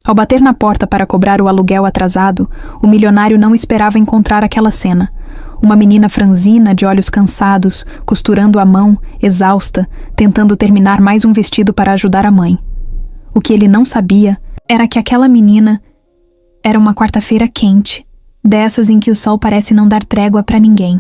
Ao bater na porta para cobrar o aluguel atrasado, o milionário não esperava encontrar aquela cena. Uma menina franzina, de olhos cansados, costurando à mão, exausta, tentando terminar mais um vestido para ajudar a mãe. O que ele não sabia era que aquela menina era uma quarta-feira quente, dessas em que o sol parece não dar trégua para ninguém.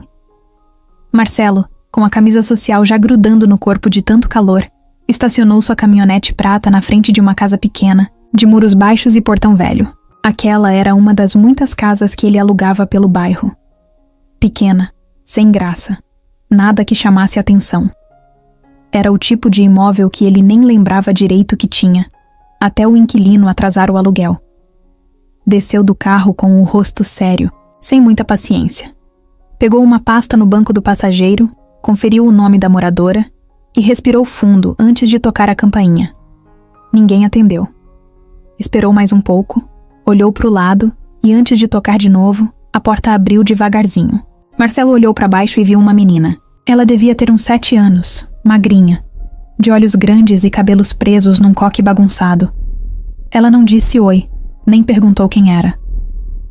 Marcelo, com a camisa social já grudando no corpo de tanto calor, estacionou sua caminhonete prata na frente de uma casa pequena, de muros baixos e portão velho. Aquela era uma das muitas casas que ele alugava pelo bairro. Pequena, sem graça, nada que chamasse atenção. Era o tipo de imóvel que ele nem lembrava direito que tinha, até o inquilino atrasar o aluguel. Desceu do carro com o rosto sério, sem muita paciência. Pegou uma pasta no banco do passageiro, conferiu o nome da moradora e respirou fundo antes de tocar a campainha. Ninguém atendeu. Esperou mais um pouco, olhou para o lado e antes de tocar de novo, a porta abriu devagarzinho. Marcelo olhou para baixo e viu uma menina. Ela devia ter uns 7 anos, magrinha, de olhos grandes e cabelos presos num coque bagunçado. Ela não disse oi, nem perguntou quem era.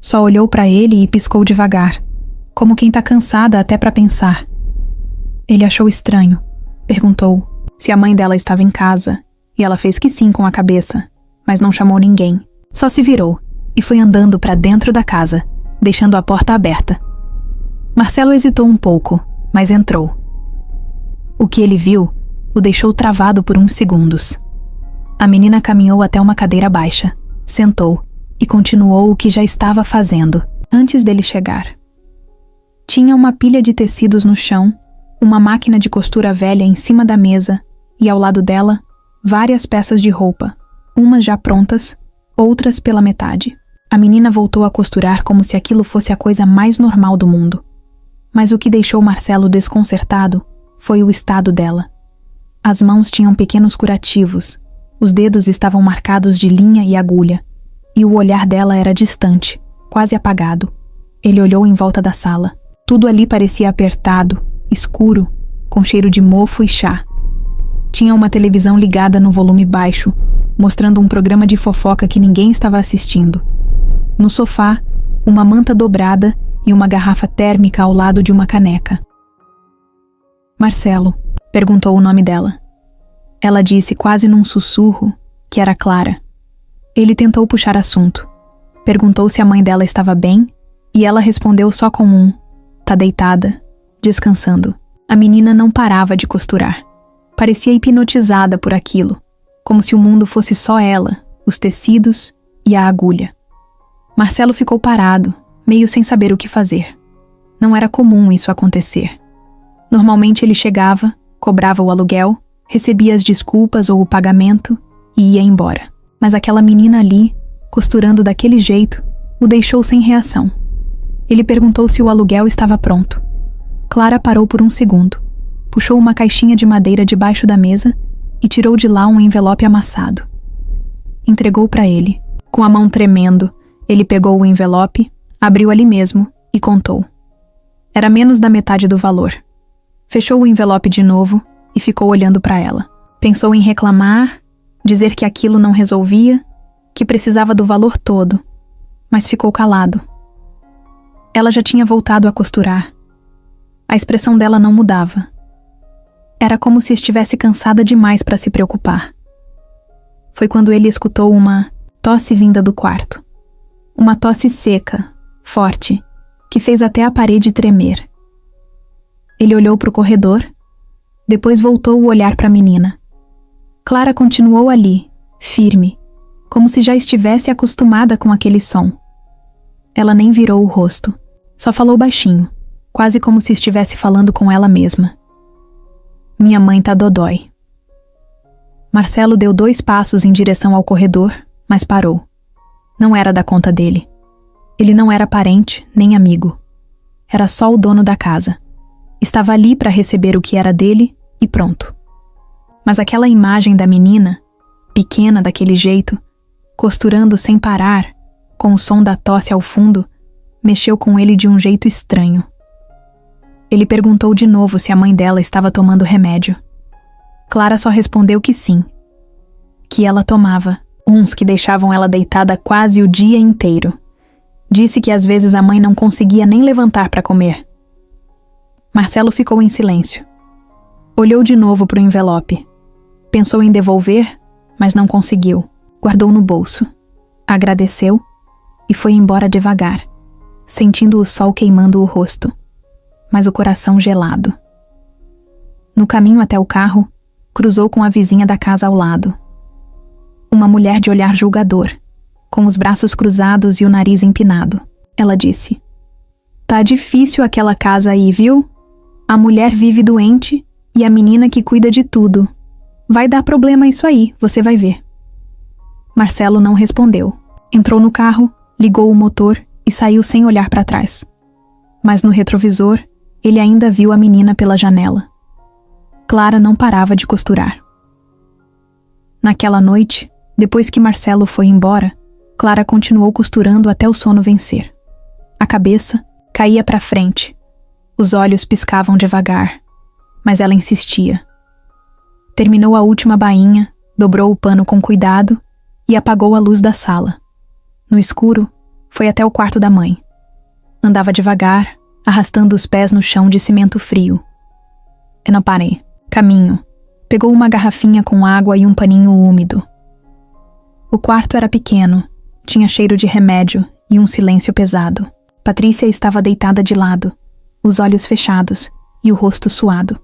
Só olhou para ele e piscou devagar, como quem tá cansada até para pensar. Ele achou estranho. Perguntou se a mãe dela estava em casa, e ela fez que sim com a cabeça, mas não chamou ninguém. Só se virou e foi andando para dentro da casa, deixando a porta aberta. Marcelo hesitou um pouco, mas entrou. O que ele viu o deixou travado por uns segundos. A menina caminhou até uma cadeira baixa, sentou e continuou o que já estava fazendo antes dele chegar. Tinha uma pilha de tecidos no chão, uma máquina de costura velha em cima da mesa e ao lado dela, várias peças de roupa, umas já prontas, outras pela metade. A menina voltou a costurar como se aquilo fosse a coisa mais normal do mundo. Mas o que deixou Marcelo desconcertado foi o estado dela. As mãos tinham pequenos curativos, os dedos estavam marcados de linha e agulha, e o olhar dela era distante, quase apagado. Ele olhou em volta da sala. Tudo ali parecia apertado, escuro, com cheiro de mofo e chá. Tinha uma televisão ligada no volume baixo, mostrando um programa de fofoca que ninguém estava assistindo. No sofá, uma manta dobrada e uma garrafa térmica ao lado de uma caneca. Marcelo, perguntou o nome dela. Ela disse quase num sussurro que era Clara. Ele tentou puxar assunto. Perguntou se a mãe dela estava bem e ela respondeu só com um: tá deitada, descansando. A menina não parava de costurar. Parecia hipnotizada por aquilo, como se o mundo fosse só ela, os tecidos e a agulha. Marcelo ficou parado, meio sem saber o que fazer. Não era comum isso acontecer. Normalmente ele chegava, cobrava o aluguel, recebia as desculpas ou o pagamento e ia embora. Mas aquela menina ali, costurando daquele jeito, o deixou sem reação. Ele perguntou se o aluguel estava pronto. Clara parou por um segundo, puxou uma caixinha de madeira debaixo da mesa e tirou de lá um envelope amassado. Entregou para ele. Com a mão tremendo, ele pegou o envelope, abriu ali mesmo e contou. Era menos da metade do valor. Fechou o envelope de novo e ficou olhando para ela. Pensou em reclamar, dizer que aquilo não resolvia, que precisava do valor todo, mas ficou calado. Ela já tinha voltado a costurar. A expressão dela não mudava. Era como se estivesse cansada demais para se preocupar. Foi quando ele escutou uma tosse vinda do quarto. Uma tosse seca, forte, que fez até a parede tremer. Ele olhou para o corredor, depois voltou o olhar para a menina. Clara continuou ali, firme, como se já estivesse acostumada com aquele som. Ela nem virou o rosto, só falou baixinho, quase como se estivesse falando com ela mesma. Minha mãe tá dodói. Marcelo deu 2 passos em direção ao corredor, mas parou. Não era da conta dele. Ele não era parente, nem amigo. Era só o dono da casa. Estava ali para receber o que era dele e pronto. Mas aquela imagem da menina, pequena daquele jeito, costurando sem parar, com o som da tosse ao fundo, mexeu com ele de um jeito estranho. Ele perguntou de novo se a mãe dela estava tomando remédio. Clara só respondeu que sim, que ela tomava uns que deixavam ela deitada quase o dia inteiro. Disse que às vezes a mãe não conseguia nem levantar para comer. Marcelo ficou em silêncio. Olhou de novo para o envelope. Pensou em devolver, mas não conseguiu. Guardou no bolso. Agradeceu e foi embora devagar, sentindo o sol queimando o rosto, mas o coração gelado. No caminho até o carro, cruzou com a vizinha da casa ao lado. Uma mulher de olhar julgador, com os braços cruzados e o nariz empinado. Ela disse: "Tá difícil aquela casa aí, viu? A mulher vive doente e a menina que cuida de tudo. Vai dar problema isso aí, você vai ver." Marcelo não respondeu. Entrou no carro, ligou o motor e saiu sem olhar para trás. Mas no retrovisor, ele ainda viu a menina pela janela. Clara não parava de costurar. Naquela noite, depois que Marcelo foi embora, Clara continuou costurando até o sono vencer. A cabeça caía para frente. Os olhos piscavam devagar, mas ela insistia. Terminou a última bainha, dobrou o pano com cuidado e apagou a luz da sala. No escuro, foi até o quarto da mãe. Andava devagar, arrastando os pés no chão de cimento frio. Eu não parei. Caminho. Pegou uma garrafinha com água e um paninho úmido. O quarto era pequeno, tinha cheiro de remédio e um silêncio pesado. Patrícia estava deitada de lado, os olhos fechados e o rosto suado.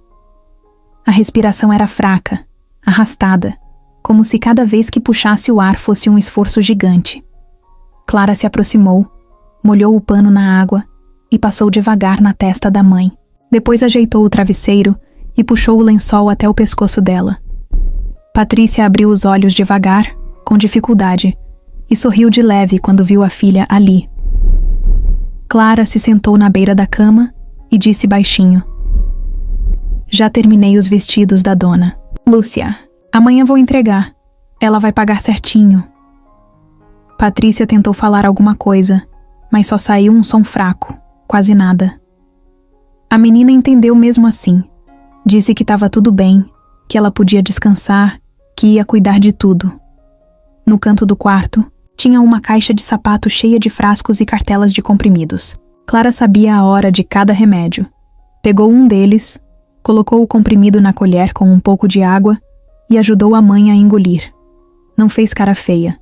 A respiração era fraca, arrastada, como se cada vez que puxasse o ar fosse um esforço gigante. Clara se aproximou, molhou o pano na água e passou devagar na testa da mãe. Depois ajeitou o travesseiro e puxou o lençol até o pescoço dela. Patrícia abriu os olhos devagar, com dificuldade, e sorriu de leve quando viu a filha ali. Clara se sentou na beira da cama e disse baixinho: "Já terminei os vestidos da dona. Lúcia, amanhã vou entregar. Ela vai pagar certinho." Patrícia tentou falar alguma coisa, mas só saiu um som fraco, quase nada. A menina entendeu mesmo assim. Disse que estava tudo bem, que ela podia descansar, que ia cuidar de tudo. No canto do quarto, tinha uma caixa de sapato cheia de frascos e cartelas de comprimidos. Clara sabia a hora de cada remédio. Pegou um deles, colocou o comprimido na colher com um pouco de água e ajudou a mãe a engolir. Não fez cara feia.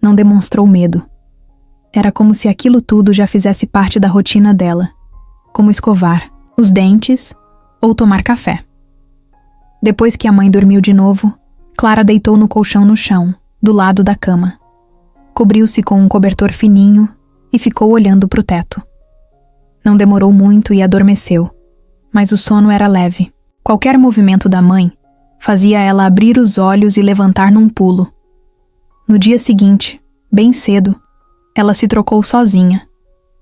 Não demonstrou medo. Era como se aquilo tudo já fizesse parte da rotina dela, como escovar os dentes ou tomar café. Depois que a mãe dormiu de novo, Clara deitou no colchão no chão, do lado da cama. Cobriu-se com um cobertor fininho e ficou olhando para o teto. Não demorou muito e adormeceu, mas o sono era leve. Qualquer movimento da mãe fazia ela abrir os olhos e levantar num pulo. No dia seguinte, bem cedo, ela se trocou sozinha,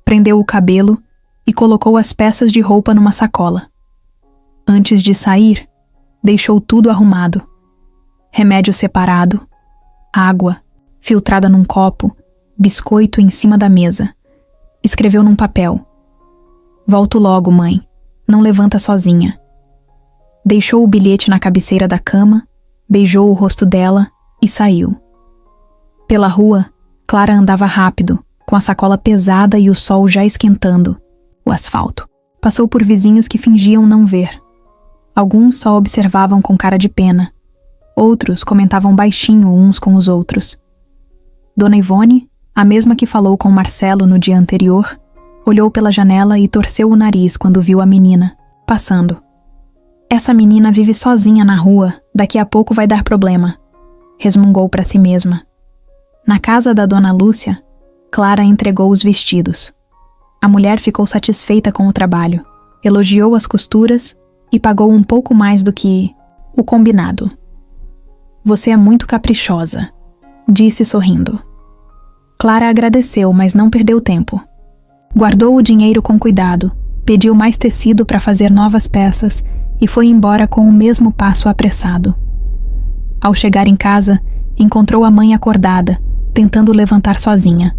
prendeu o cabelo e colocou as peças de roupa numa sacola. Antes de sair, deixou tudo arrumado. Remédio separado, água, filtrada num copo, biscoito em cima da mesa. Escreveu num papel: "Volto logo, mãe. Não levanta sozinha." Deixou o bilhete na cabeceira da cama, beijou o rosto dela e saiu. Pela rua, Clara andava rápido, com a sacola pesada e o sol já esquentando o asfalto. Passou por vizinhos que fingiam não ver. Alguns só observavam com cara de pena. Outros comentavam baixinho uns com os outros. Dona Ivone, a mesma que falou com Marcelo no dia anterior, olhou pela janela e torceu o nariz quando viu a menina, passando. "Essa menina vive sozinha na rua, daqui a pouco vai dar problema", resmungou para si mesma. Na casa da Dona Lúcia, Clara entregou os vestidos. A mulher ficou satisfeita com o trabalho, elogiou as costuras e pagou um pouco mais do que o combinado. "Você é muito caprichosa", disse sorrindo. Clara agradeceu, mas não perdeu tempo. Guardou o dinheiro com cuidado, pediu mais tecido para fazer novas peças e foi embora com o mesmo passo apressado. Ao chegar em casa, encontrou a mãe acordada, tentando levantar sozinha.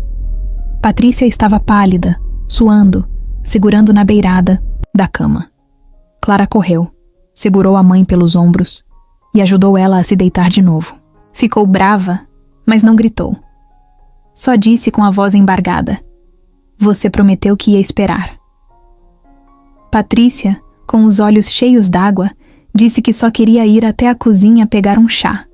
Patrícia estava pálida, suando, segurando na beirada da cama. Clara correu, segurou a mãe pelos ombros e ajudou ela a se deitar de novo. Ficou brava mas não gritou. Só disse com a voz embargada: "Você prometeu que ia esperar." Patrícia, com os olhos cheios d'água, disse que só queria ir até a cozinha pegar um chá.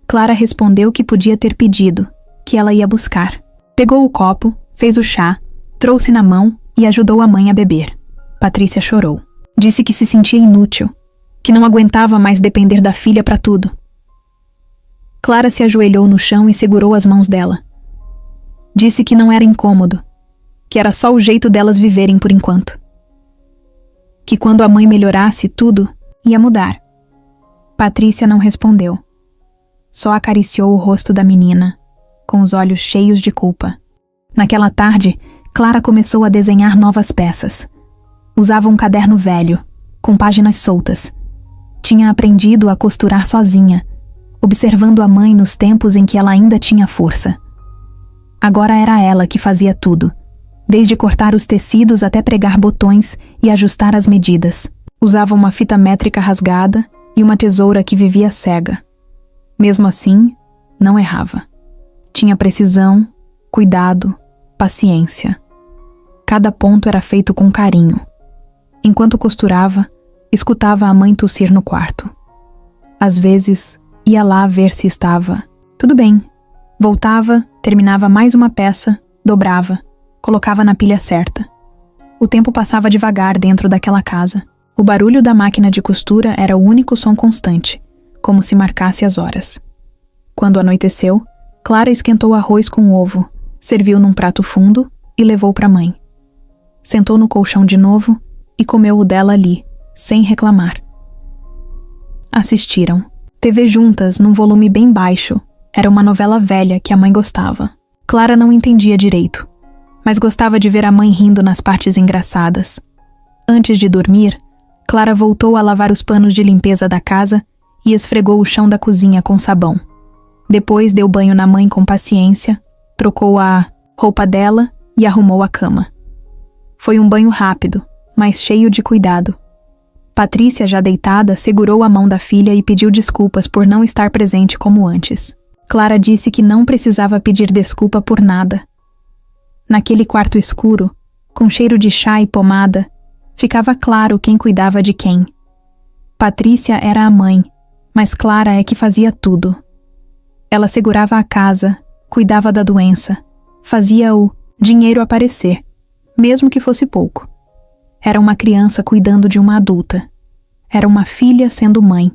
Clara respondeu que podia ter pedido, que ela ia buscar. Pegou o copo, fez o chá, trouxe na mão e ajudou a mãe a beber. Patrícia chorou. Disse que se sentia inútil, que não aguentava mais depender da filha para tudo. Clara se ajoelhou no chão e segurou as mãos dela. Disse que não era incômodo, que era só o jeito delas viverem por enquanto. Que quando a mãe melhorasse, tudo ia mudar. Patrícia não respondeu. Só acariciou o rosto da menina, com os olhos cheios de culpa. Naquela tarde, Clara começou a desenhar novas peças. Usava um caderno velho, com páginas soltas. Tinha aprendido a costurar sozinha, observando a mãe nos tempos em que ela ainda tinha força. Agora era ela que fazia tudo, desde cortar os tecidos até pregar botões e ajustar as medidas. Usava uma fita métrica rasgada e uma tesoura que vivia cega. Mesmo assim, não errava. Tinha precisão, cuidado, paciência. Cada ponto era feito com carinho. Enquanto costurava, escutava a mãe tossir no quarto. Às vezes, ia lá ver se estava tudo bem. Voltava, terminava mais uma peça, dobrava, colocava na pilha certa. O tempo passava devagar dentro daquela casa. O barulho da máquina de costura era o único som constante, como se marcasse as horas. Quando anoiteceu, Clara esquentou arroz com ovo, serviu num prato fundo e levou para a mãe. Sentou no colchão de novo e comeu o dela ali, sem reclamar. Assistiram. TV juntas, num volume bem baixo. Era uma novela velha que a mãe gostava. Clara não entendia direito, mas gostava de ver a mãe rindo nas partes engraçadas. Antes de dormir, Clara voltou a lavar os panos de limpeza da casa e esfregou o chão da cozinha com sabão. Depois deu banho na mãe com paciência, trocou a roupa dela e arrumou a cama. Foi um banho rápido, mas cheio de cuidado. Patrícia, já deitada, segurou a mão da filha e pediu desculpas por não estar presente como antes. Clara disse que não precisava pedir desculpa por nada. Naquele quarto escuro, com cheiro de chá e pomada, ficava claro quem cuidava de quem. Patrícia era a mãe, mas Clara é que fazia tudo. Ela segurava a casa, cuidava da doença, fazia o dinheiro aparecer, mesmo que fosse pouco. Era uma criança cuidando de uma adulta. Era uma filha sendo mãe.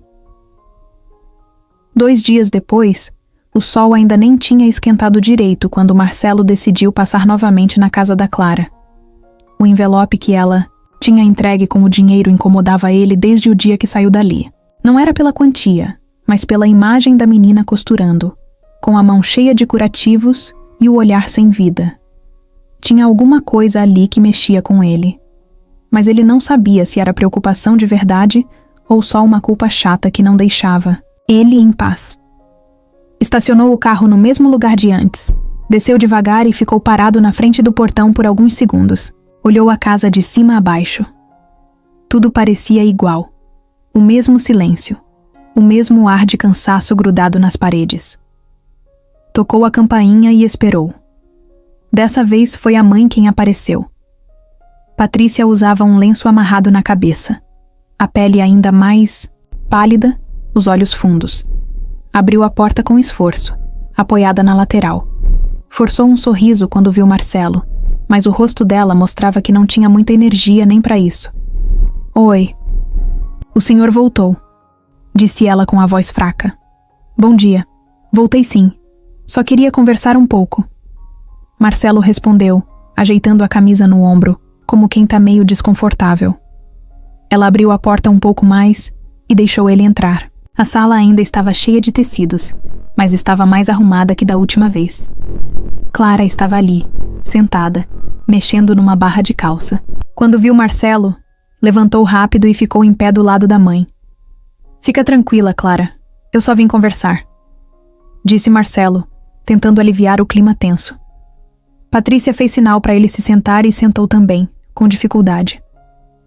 2 dias depois, o sol ainda nem tinha esquentado direito quando Marcelo decidiu passar novamente na casa da Clara. O envelope que ela tinha entregue com o dinheiro incomodava ele desde o dia que saiu dali. Não era pela quantia, mas pela imagem da menina costurando, com a mão cheia de curativos e o olhar sem vida. Tinha alguma coisa ali que mexia com ele, mas ele não sabia se era preocupação de verdade ou só uma culpa chata que não deixava ele em paz. Estacionou o carro no mesmo lugar de antes, desceu devagar e ficou parado na frente do portão por alguns segundos. Olhou a casa de cima a baixo. Tudo parecia igual. O mesmo silêncio, o mesmo ar de cansaço grudado nas paredes. Tocou a campainha e esperou. Dessa vez foi a mãe quem apareceu. Patrícia usava um lenço amarrado na cabeça, a pele ainda mais pálida, os olhos fundos. Abriu a porta com esforço, apoiada na lateral. Forçou um sorriso quando viu Marcelo, mas o rosto dela mostrava que não tinha muita energia nem para isso. Oi. O senhor voltou, disse ela com a voz fraca. Bom dia. Voltei sim. Só queria conversar um pouco. Marcelo respondeu, ajeitando a camisa no ombro, como quem tá meio desconfortável. Ela abriu a porta um pouco mais e deixou ele entrar. A sala ainda estava cheia de tecidos, mas estava mais arrumada que da última vez. Clara estava ali, sentada, mexendo numa barra de calça. Quando viu Marcelo, levantou rápido e ficou em pé do lado da mãe. Fica tranquila, Clara. Eu só vim conversar, disse Marcelo, tentando aliviar o clima tenso. Patrícia fez sinal para ele se sentar e sentou também, com dificuldade.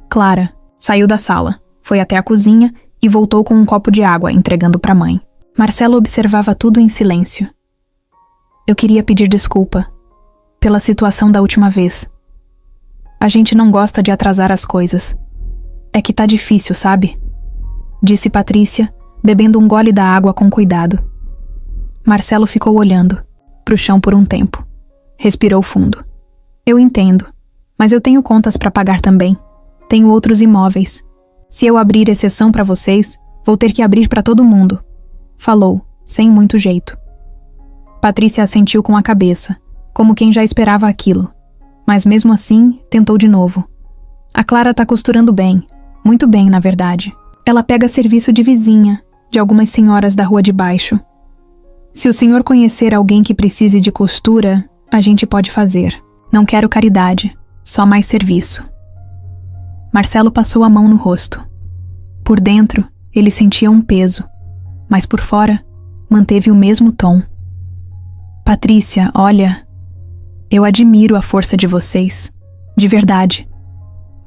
Clara saiu da sala, foi até a cozinha e voltou com um copo de água, entregando para a mãe. Marcelo observava tudo em silêncio. Eu queria pedir desculpa pela situação da última vez. A gente não gosta de atrasar as coisas. É que tá difícil, sabe? Disse Patrícia, bebendo um gole da água com cuidado. Marcelo ficou olhando pro chão por um tempo. Respirou fundo. Eu entendo, mas eu tenho contas para pagar também. Tenho outros imóveis. Se eu abrir exceção para vocês, vou ter que abrir para todo mundo. Falou, sem muito jeito. Patrícia assentiu com a cabeça, como quem já esperava aquilo. Mas mesmo assim, tentou de novo. A Clara tá costurando bem. Muito bem, na verdade. Ela pega serviço de vizinha, de algumas senhoras da rua de baixo. Se o senhor conhecer alguém que precise de costura, a gente pode fazer. Não quero caridade, só mais serviço. Marcelo passou a mão no rosto. Por dentro, ele sentia um peso, mas por fora, manteve o mesmo tom. Patrícia, olha, eu admiro a força de vocês, de verdade.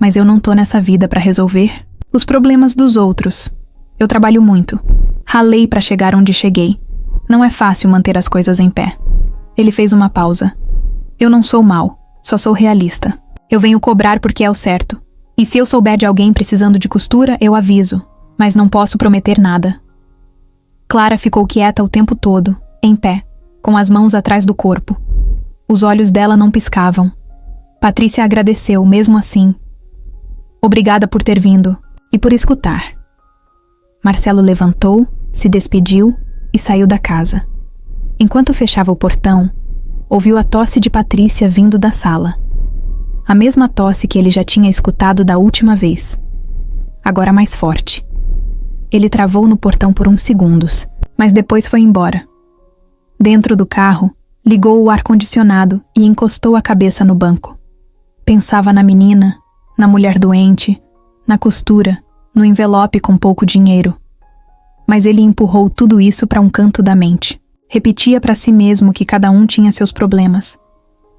Mas eu não tô nessa vida para resolver os problemas dos outros. Eu trabalho muito. Ralei para chegar onde cheguei. Não é fácil manter as coisas em pé. Ele fez uma pausa. Eu não sou mau, só sou realista. Eu venho cobrar porque é o certo. E se eu souber de alguém precisando de costura, eu aviso. Mas não posso prometer nada. Clara ficou quieta o tempo todo, em pé, com as mãos atrás do corpo. Os olhos dela não piscavam. Patrícia agradeceu, mesmo assim. Obrigada por ter vindo e por escutar. Marcelo levantou, se despediu e saiu da casa. Enquanto fechava o portão, ouviu a tosse de Patrícia vindo da sala. A mesma tosse que ele já tinha escutado da última vez. Agora mais forte. Ele travou no portão por uns segundos, mas depois foi embora. Dentro do carro, ligou o ar-condicionado e encostou a cabeça no banco. Pensava na menina, na mulher doente, na costura, no envelope com pouco dinheiro. Mas ele empurrou tudo isso para um canto da mente. Repetia para si mesmo que cada um tinha seus problemas,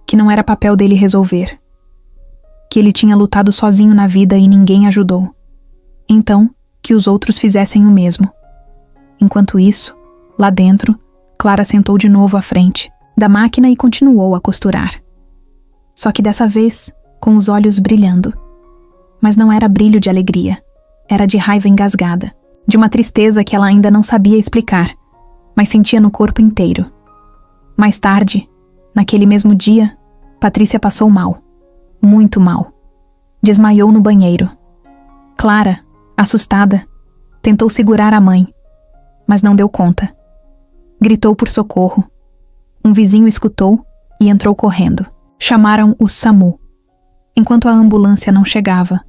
que não era papel dele resolver, que ele tinha lutado sozinho na vida e ninguém ajudou. Então, que os outros fizessem o mesmo. Enquanto isso, lá dentro, Clara sentou de novo à frente da máquina e continuou a costurar. Só que dessa vez, com os olhos brilhando. Mas não era brilho de alegria, era de raiva engasgada, de uma tristeza que ela ainda não sabia explicar, mas sentia no corpo inteiro. Mais tarde, naquele mesmo dia, Patrícia passou mal. Muito mal. Desmaiou no banheiro. Clara, assustada, tentou segurar a mãe, mas não deu conta. Gritou por socorro. Um vizinho escutou e entrou correndo. Chamaram o SAMU. Enquanto a ambulância não chegava,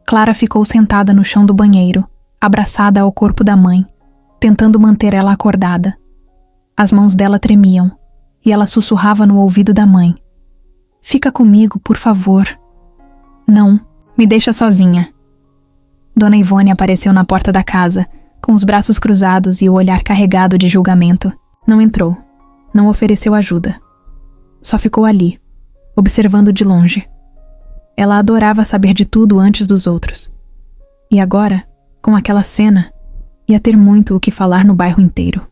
Clara ficou sentada no chão do banheiro, abraçada ao corpo da mãe, tentando manter ela acordada. As mãos dela tremiam, e ela sussurrava no ouvido da mãe. Fica comigo, por favor. Não, me deixa sozinha. Dona Ivone apareceu na porta da casa, com os braços cruzados e o olhar carregado de julgamento. Não entrou, não ofereceu ajuda. Só ficou ali, observando de longe. Ela adorava saber de tudo antes dos outros. E agora, com aquela cena, ia ter muito o que falar no bairro inteiro.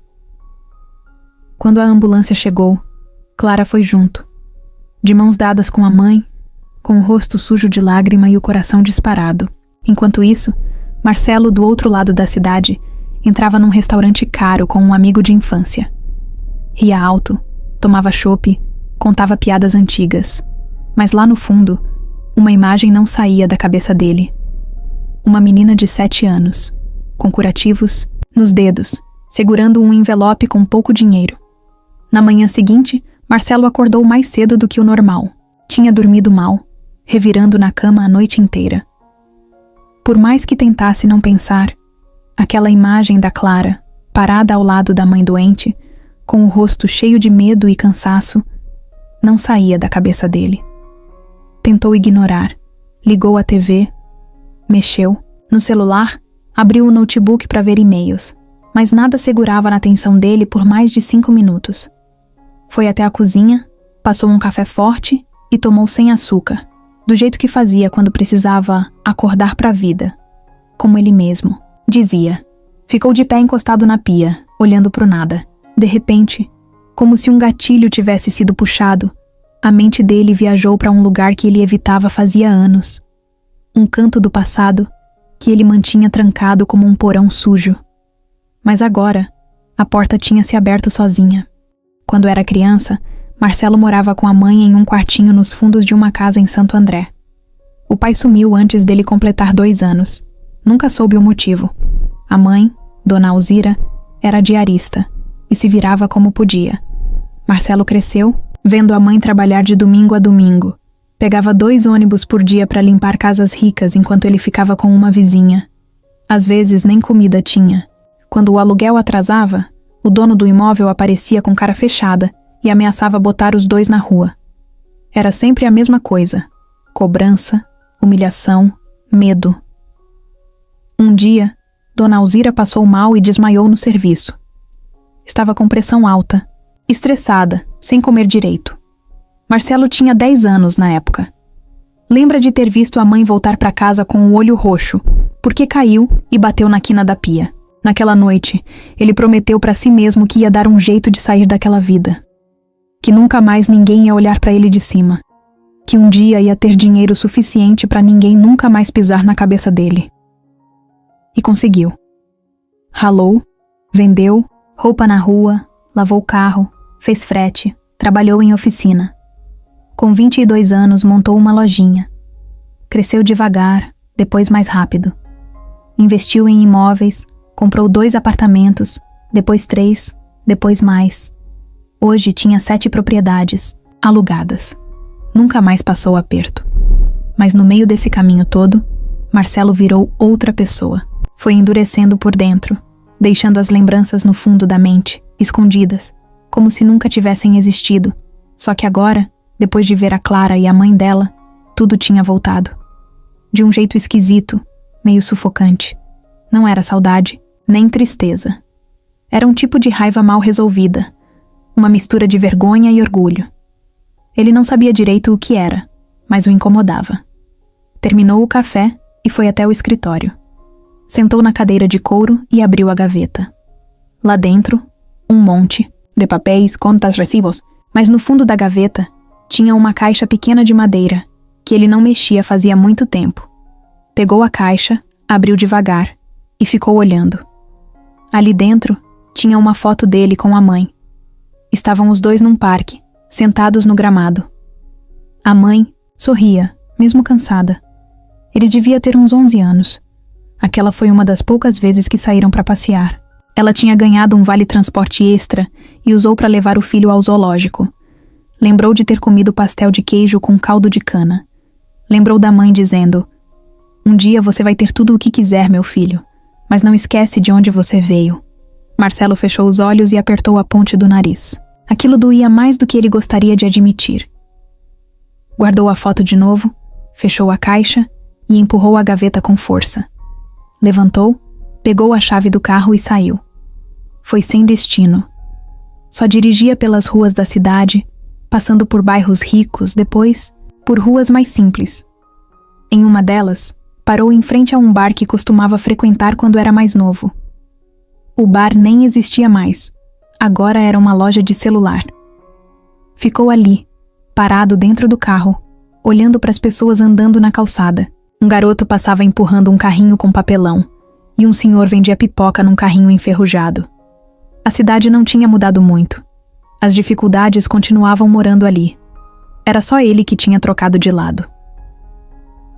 Quando a ambulância chegou, Clara foi junto, de mãos dadas com a mãe, com o rosto sujo de lágrima e o coração disparado. Enquanto isso, Marcelo, do outro lado da cidade, entrava num restaurante caro com um amigo de infância. Ria alto, tomava chope, contava piadas antigas. Mas lá no fundo, uma imagem não saía da cabeça dele. Uma menina de 7 anos, com curativos nos dedos, segurando um envelope com pouco dinheiro. Na manhã seguinte, Marcelo acordou mais cedo do que o normal. Tinha dormido mal, revirando na cama a noite inteira. Por mais que tentasse não pensar, aquela imagem da Clara, parada ao lado da mãe doente, com o rosto cheio de medo e cansaço, não saía da cabeça dele. Tentou ignorar, ligou a TV, mexeu, no celular, abriu o notebook para ver e-mails, mas nada segurava na atenção dele por mais de 5 minutos. Foi até a cozinha, passou um café forte e tomou sem açúcar, do jeito que fazia quando precisava acordar para a vida, como ele mesmo dizia. Ficou de pé encostado na pia, olhando pro nada. De repente, Como se um gatilho tivesse sido puxado, a mente dele viajou para um lugar que ele evitava fazia anos. Um canto do passado que ele mantinha trancado como um porão sujo. Mas agora, a porta tinha se aberto sozinha. Quando era criança, Marcelo morava com a mãe em um quartinho nos fundos de uma casa em Santo André. O pai sumiu antes dele completar 2 anos. Nunca soube o motivo. A mãe, Dona Alzira, era diarista e se virava como podia. Marcelo cresceu, vendo a mãe trabalhar de domingo a domingo. Pegava 2 ônibus por dia para limpar casas ricas enquanto ele ficava com uma vizinha. Às vezes nem comida tinha. Quando o aluguel atrasava, o dono do imóvel aparecia com cara fechada e ameaçava botar os 2 na rua. Era sempre a mesma coisa: cobrança, humilhação, medo. Um dia, Dona Alzira passou mal e desmaiou no serviço. Estava com pressão alta, estressada, sem comer direito. Marcelo tinha 10 anos na época. Lembra de ter visto a mãe voltar para casa com o olho roxo, porque caiu e bateu na quina da pia. Naquela noite, ele prometeu para si mesmo que ia dar um jeito de sair daquela vida. Que nunca mais ninguém ia olhar para ele de cima. Que um dia ia ter dinheiro suficiente para ninguém nunca mais pisar na cabeça dele. E conseguiu. Ralou, vendeu, roupa na rua, lavou carro, fez frete, trabalhou em oficina. Com 22 anos, montou uma lojinha. Cresceu devagar, depois mais rápido. Investiu em imóveis, comprou 2 apartamentos, depois 3, depois mais. Hoje tinha 7 propriedades, alugadas. Nunca mais passou aperto. Mas no meio desse caminho todo, Marcelo virou outra pessoa. Foi endurecendo por dentro, deixando as lembranças no fundo da mente, escondidas, como se nunca tivessem existido. Só que agora, depois de ver a Clara e a mãe dela, tudo tinha voltado. De um jeito esquisito, meio sufocante. Não era saudade, nem tristeza. Era um tipo de raiva mal resolvida, uma mistura de vergonha e orgulho. Ele não sabia direito o que era, mas o incomodava. Terminou o café e foi até o escritório. Sentou na cadeira de couro e abriu a gaveta. Lá dentro, um monte de papéis, contas, recibos, mas no fundo da gaveta tinha uma caixa pequena de madeira, que ele não mexia fazia muito tempo. Pegou a caixa, abriu devagar e ficou olhando. Ali dentro tinha uma foto dele com a mãe. Estavam os 2 num parque, sentados no gramado. A mãe sorria, mesmo cansada. Ele devia ter uns 11 anos. Aquela foi uma das poucas vezes que saíram para passear. Ela tinha ganhado um vale-transporte extra e usou para levar o filho ao zoológico. Lembrou de ter comido pastel de queijo com caldo de cana. Lembrou da mãe dizendo: "Um dia você vai ter tudo o que quiser, meu filho, mas não esquece de onde você veio." Marcelo fechou os olhos e apertou a ponte do nariz. Aquilo doía mais do que ele gostaria de admitir. Guardou a foto de novo, fechou a caixa e empurrou a gaveta com força. Levantou, pegou a chave do carro e saiu. Foi sem destino. Só dirigia pelas ruas da cidade, passando por bairros ricos, depois por ruas mais simples. Em uma delas, parou em frente a um bar que costumava frequentar quando era mais novo. O bar nem existia mais. Agora era uma loja de celular. Ficou ali, parado dentro do carro, olhando para as pessoas andando na calçada. Um garoto passava empurrando um carrinho com papelão, e um senhor vendia pipoca num carrinho enferrujado. A cidade não tinha mudado muito. As dificuldades continuavam morando ali. Era só ele que tinha trocado de lado.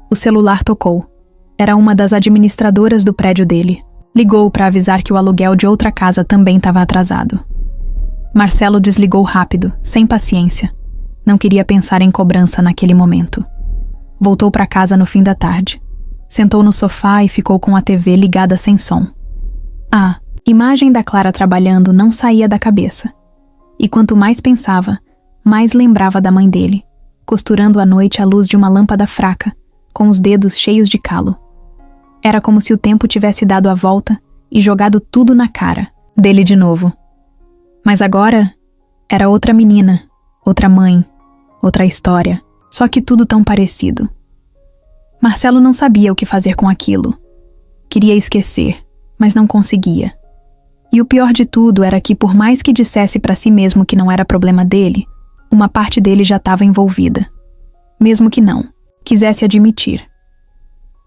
O celular tocou. Era uma das administradoras do prédio dele. Ligou para avisar que o aluguel de outra casa também estava atrasado. Marcelo desligou rápido, sem paciência. Não queria pensar em cobrança naquele momento. Voltou para casa no fim da tarde. Sentou no sofá e ficou com a TV ligada sem som. A imagem da Clara trabalhando não saía da cabeça. E quanto mais pensava, mais lembrava da mãe dele, costurando à noite à luz de uma lâmpada fraca, com os dedos cheios de calo. Era como se o tempo tivesse dado a volta e jogado tudo na cara dele de novo. Mas agora era outra menina, outra mãe, outra história, só que tudo tão parecido. Marcelo não sabia o que fazer com aquilo. Queria esquecer, mas não conseguia. E o pior de tudo era que, por mais que dissesse para si mesmo que não era problema dele, uma parte dele já estava envolvida. Mesmo que não quisesse admitir.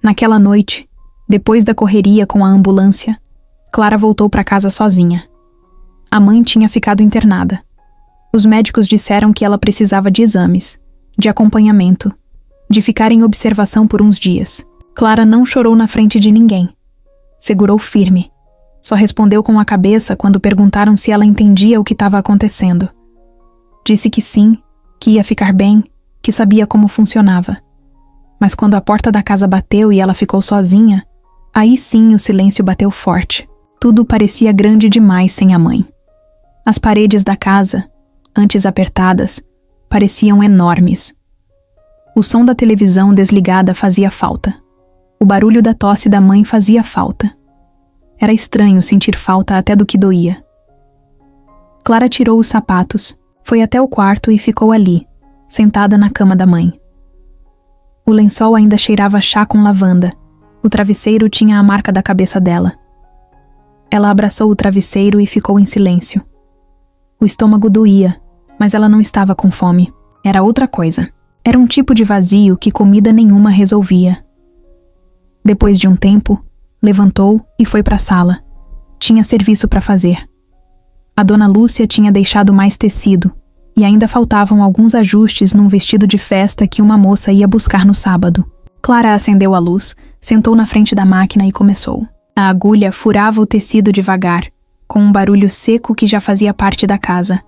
Naquela noite, depois da correria com a ambulância, Clara voltou para casa sozinha. A mãe tinha ficado internada. Os médicos disseram que ela precisava de exames, de acompanhamento, de ficar em observação por uns dias. Clara não chorou na frente de ninguém. Segurou firme. Só respondeu com a cabeça quando perguntaram se ela entendia o que estava acontecendo. Disse que sim, que ia ficar bem, que sabia como funcionava. Mas quando a porta da casa bateu e ela ficou sozinha, aí sim o silêncio bateu forte. Tudo parecia grande demais sem a mãe. As paredes da casa, antes apertadas, pareciam enormes. O som da televisão desligada fazia falta. O barulho da tosse da mãe fazia falta. Era estranho sentir falta até do que doía. Clara tirou os sapatos, foi até o quarto e ficou ali, sentada na cama da mãe. O lençol ainda cheirava chá com lavanda. O travesseiro tinha a marca da cabeça dela. Ela abraçou o travesseiro e ficou em silêncio. O estômago doía, mas ela não estava com fome. Era outra coisa. Era um tipo de vazio que comida nenhuma resolvia. Depois de um tempo, levantou e foi para a sala. Tinha serviço para fazer. A dona Lúcia tinha deixado mais tecido, e ainda faltavam alguns ajustes num vestido de festa que uma moça ia buscar no sábado. Clara acendeu a luz, sentou na frente da máquina e começou. A agulha furava o tecido devagar, com um barulho seco que já fazia parte da casa.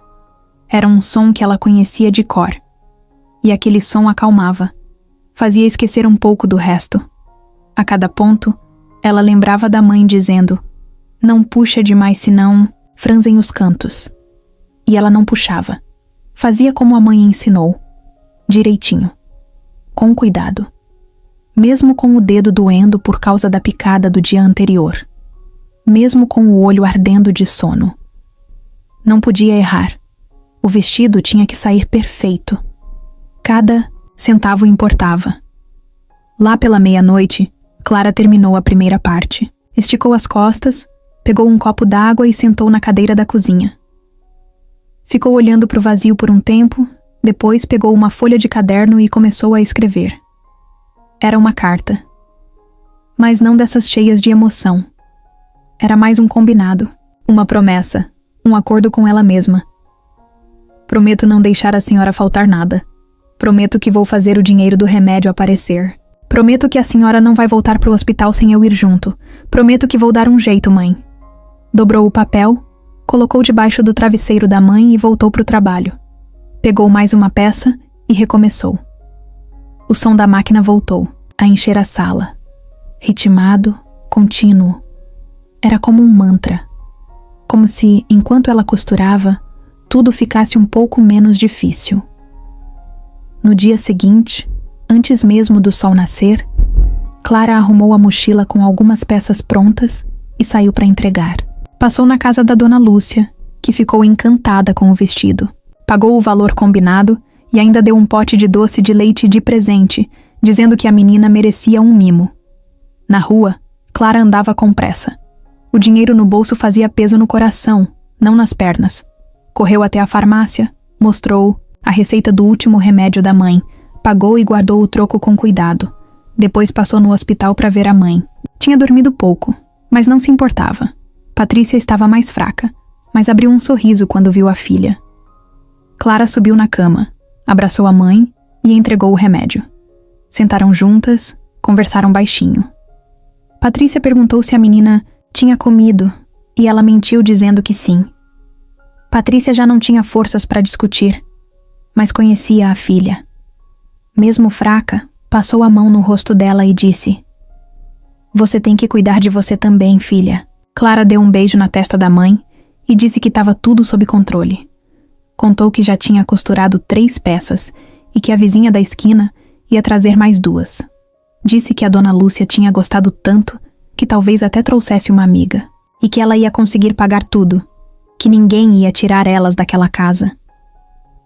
Era um som que ela conhecia de cor. E aquele som acalmava. Fazia esquecer um pouco do resto. A cada ponto, ela lembrava da mãe dizendo: "Não puxa demais senão franzem os cantos." E ela não puxava. Fazia como a mãe ensinou. Direitinho. Com cuidado. Mesmo com o dedo doendo por causa da picada do dia anterior. Mesmo com o olho ardendo de sono. Não podia errar. O vestido tinha que sair perfeito. Cada centavo importava. Lá pela meia-noite, Clara terminou a primeira parte. Esticou as costas, pegou um copo d'água e sentou na cadeira da cozinha. Ficou olhando para o vazio por um tempo, depois pegou uma folha de caderno e começou a escrever. Era uma carta. Mas não dessas cheias de emoção. Era mais um combinado, uma promessa, um acordo com ela mesma. Prometo não deixar a senhora faltar nada. Prometo que vou fazer o dinheiro do remédio aparecer. Prometo que a senhora não vai voltar para o hospital sem eu ir junto. Prometo que vou dar um jeito, mãe. Dobrou o papel, colocou debaixo do travesseiro da mãe e voltou para o trabalho. Pegou mais uma peça e recomeçou. O som da máquina voltou a encher a sala. Ritmado, contínuo. Era como um mantra. Como se, enquanto ela costurava, tudo ficasse um pouco menos difícil. No dia seguinte, antes mesmo do sol nascer, Clara arrumou a mochila com algumas peças prontas e saiu para entregar. Passou na casa da dona Lúcia, que ficou encantada com o vestido. Pagou o valor combinado e ainda deu um pote de doce de leite de presente, dizendo que a menina merecia um mimo. Na rua, Clara andava com pressa. O dinheiro no bolso fazia peso no coração, não nas pernas. Correu até a farmácia, mostrou a receita do último remédio da mãe, pagou e guardou o troco com cuidado. Depois passou no hospital para ver a mãe. Tinha dormido pouco, mas não se importava. Patrícia estava mais fraca, mas abriu um sorriso quando viu a filha. Clara subiu na cama, abraçou a mãe e entregou o remédio. Sentaram juntas, conversaram baixinho. Patrícia perguntou se a menina tinha comido e ela mentiu dizendo que sim. Patrícia já não tinha forças para discutir, mas conhecia a filha. Mesmo fraca, passou a mão no rosto dela e disse: "Você tem que cuidar de você também, filha." Clara deu um beijo na testa da mãe e disse que estava tudo sob controle. Contou que já tinha costurado 3 peças e que a vizinha da esquina ia trazer mais 2. Disse que a dona Lúcia tinha gostado tanto que talvez até trouxesse uma amiga e que ela ia conseguir pagar tudo, que ninguém ia tirar elas daquela casa.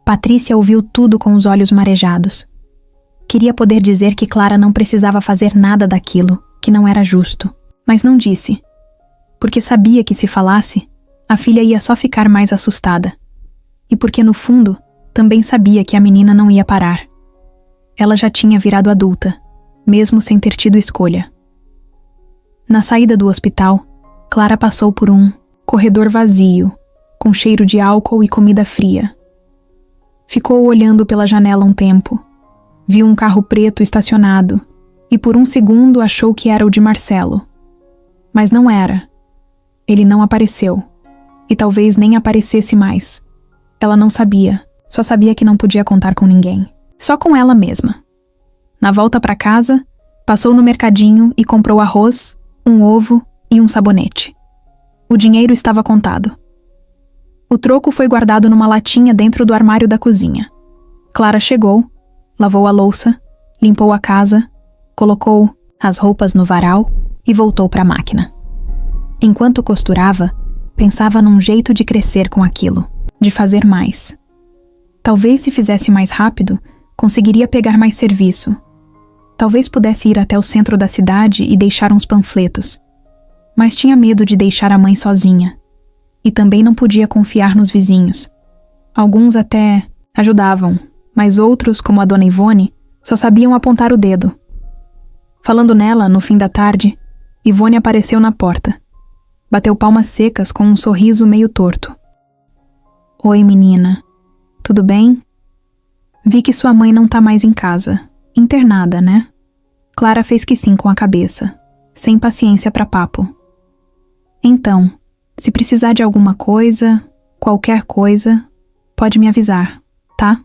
Patrícia ouviu tudo com os olhos marejados. Queria poder dizer que Clara não precisava fazer nada daquilo, que não era justo, mas não disse, porque sabia que se falasse, a filha ia só ficar mais assustada. E porque, no fundo, também sabia que a menina não ia parar. Ela já tinha virado adulta, mesmo sem ter tido escolha. Na saída do hospital, Clara passou por um corredor vazio, com cheiro de álcool e comida fria. Ficou olhando pela janela um tempo. Viu um carro preto estacionado e por um segundo achou que era o de Marcelo. Mas não era. Ele não apareceu. E talvez nem aparecesse mais. Ela não sabia, só sabia que não podia contar com ninguém. Só com ela mesma. Na volta para casa, passou no mercadinho e comprou arroz, um ovo e um sabonete. O dinheiro estava contado. O troco foi guardado numa latinha dentro do armário da cozinha. Clara chegou, lavou a louça, limpou a casa, colocou as roupas no varal e voltou para a máquina. Enquanto costurava, pensava num jeito de crescer com aquilo, de fazer mais. Talvez se fizesse mais rápido, conseguiria pegar mais serviço. Talvez pudesse ir até o centro da cidade e deixar uns panfletos. Mas tinha medo de deixar a mãe sozinha. E também não podia confiar nos vizinhos. Alguns até ajudavam, mas outros, como a dona Ivone, só sabiam apontar o dedo. Falando nela, no fim da tarde, Ivone apareceu na porta. Bateu palmas secas com um sorriso meio torto. Oi, menina. Tudo bem? Vi que sua mãe não tá mais em casa. Internada, né? Clara fez que sim com a cabeça, sem paciência pra papo. Então, se precisar de alguma coisa, qualquer coisa, pode me avisar, tá?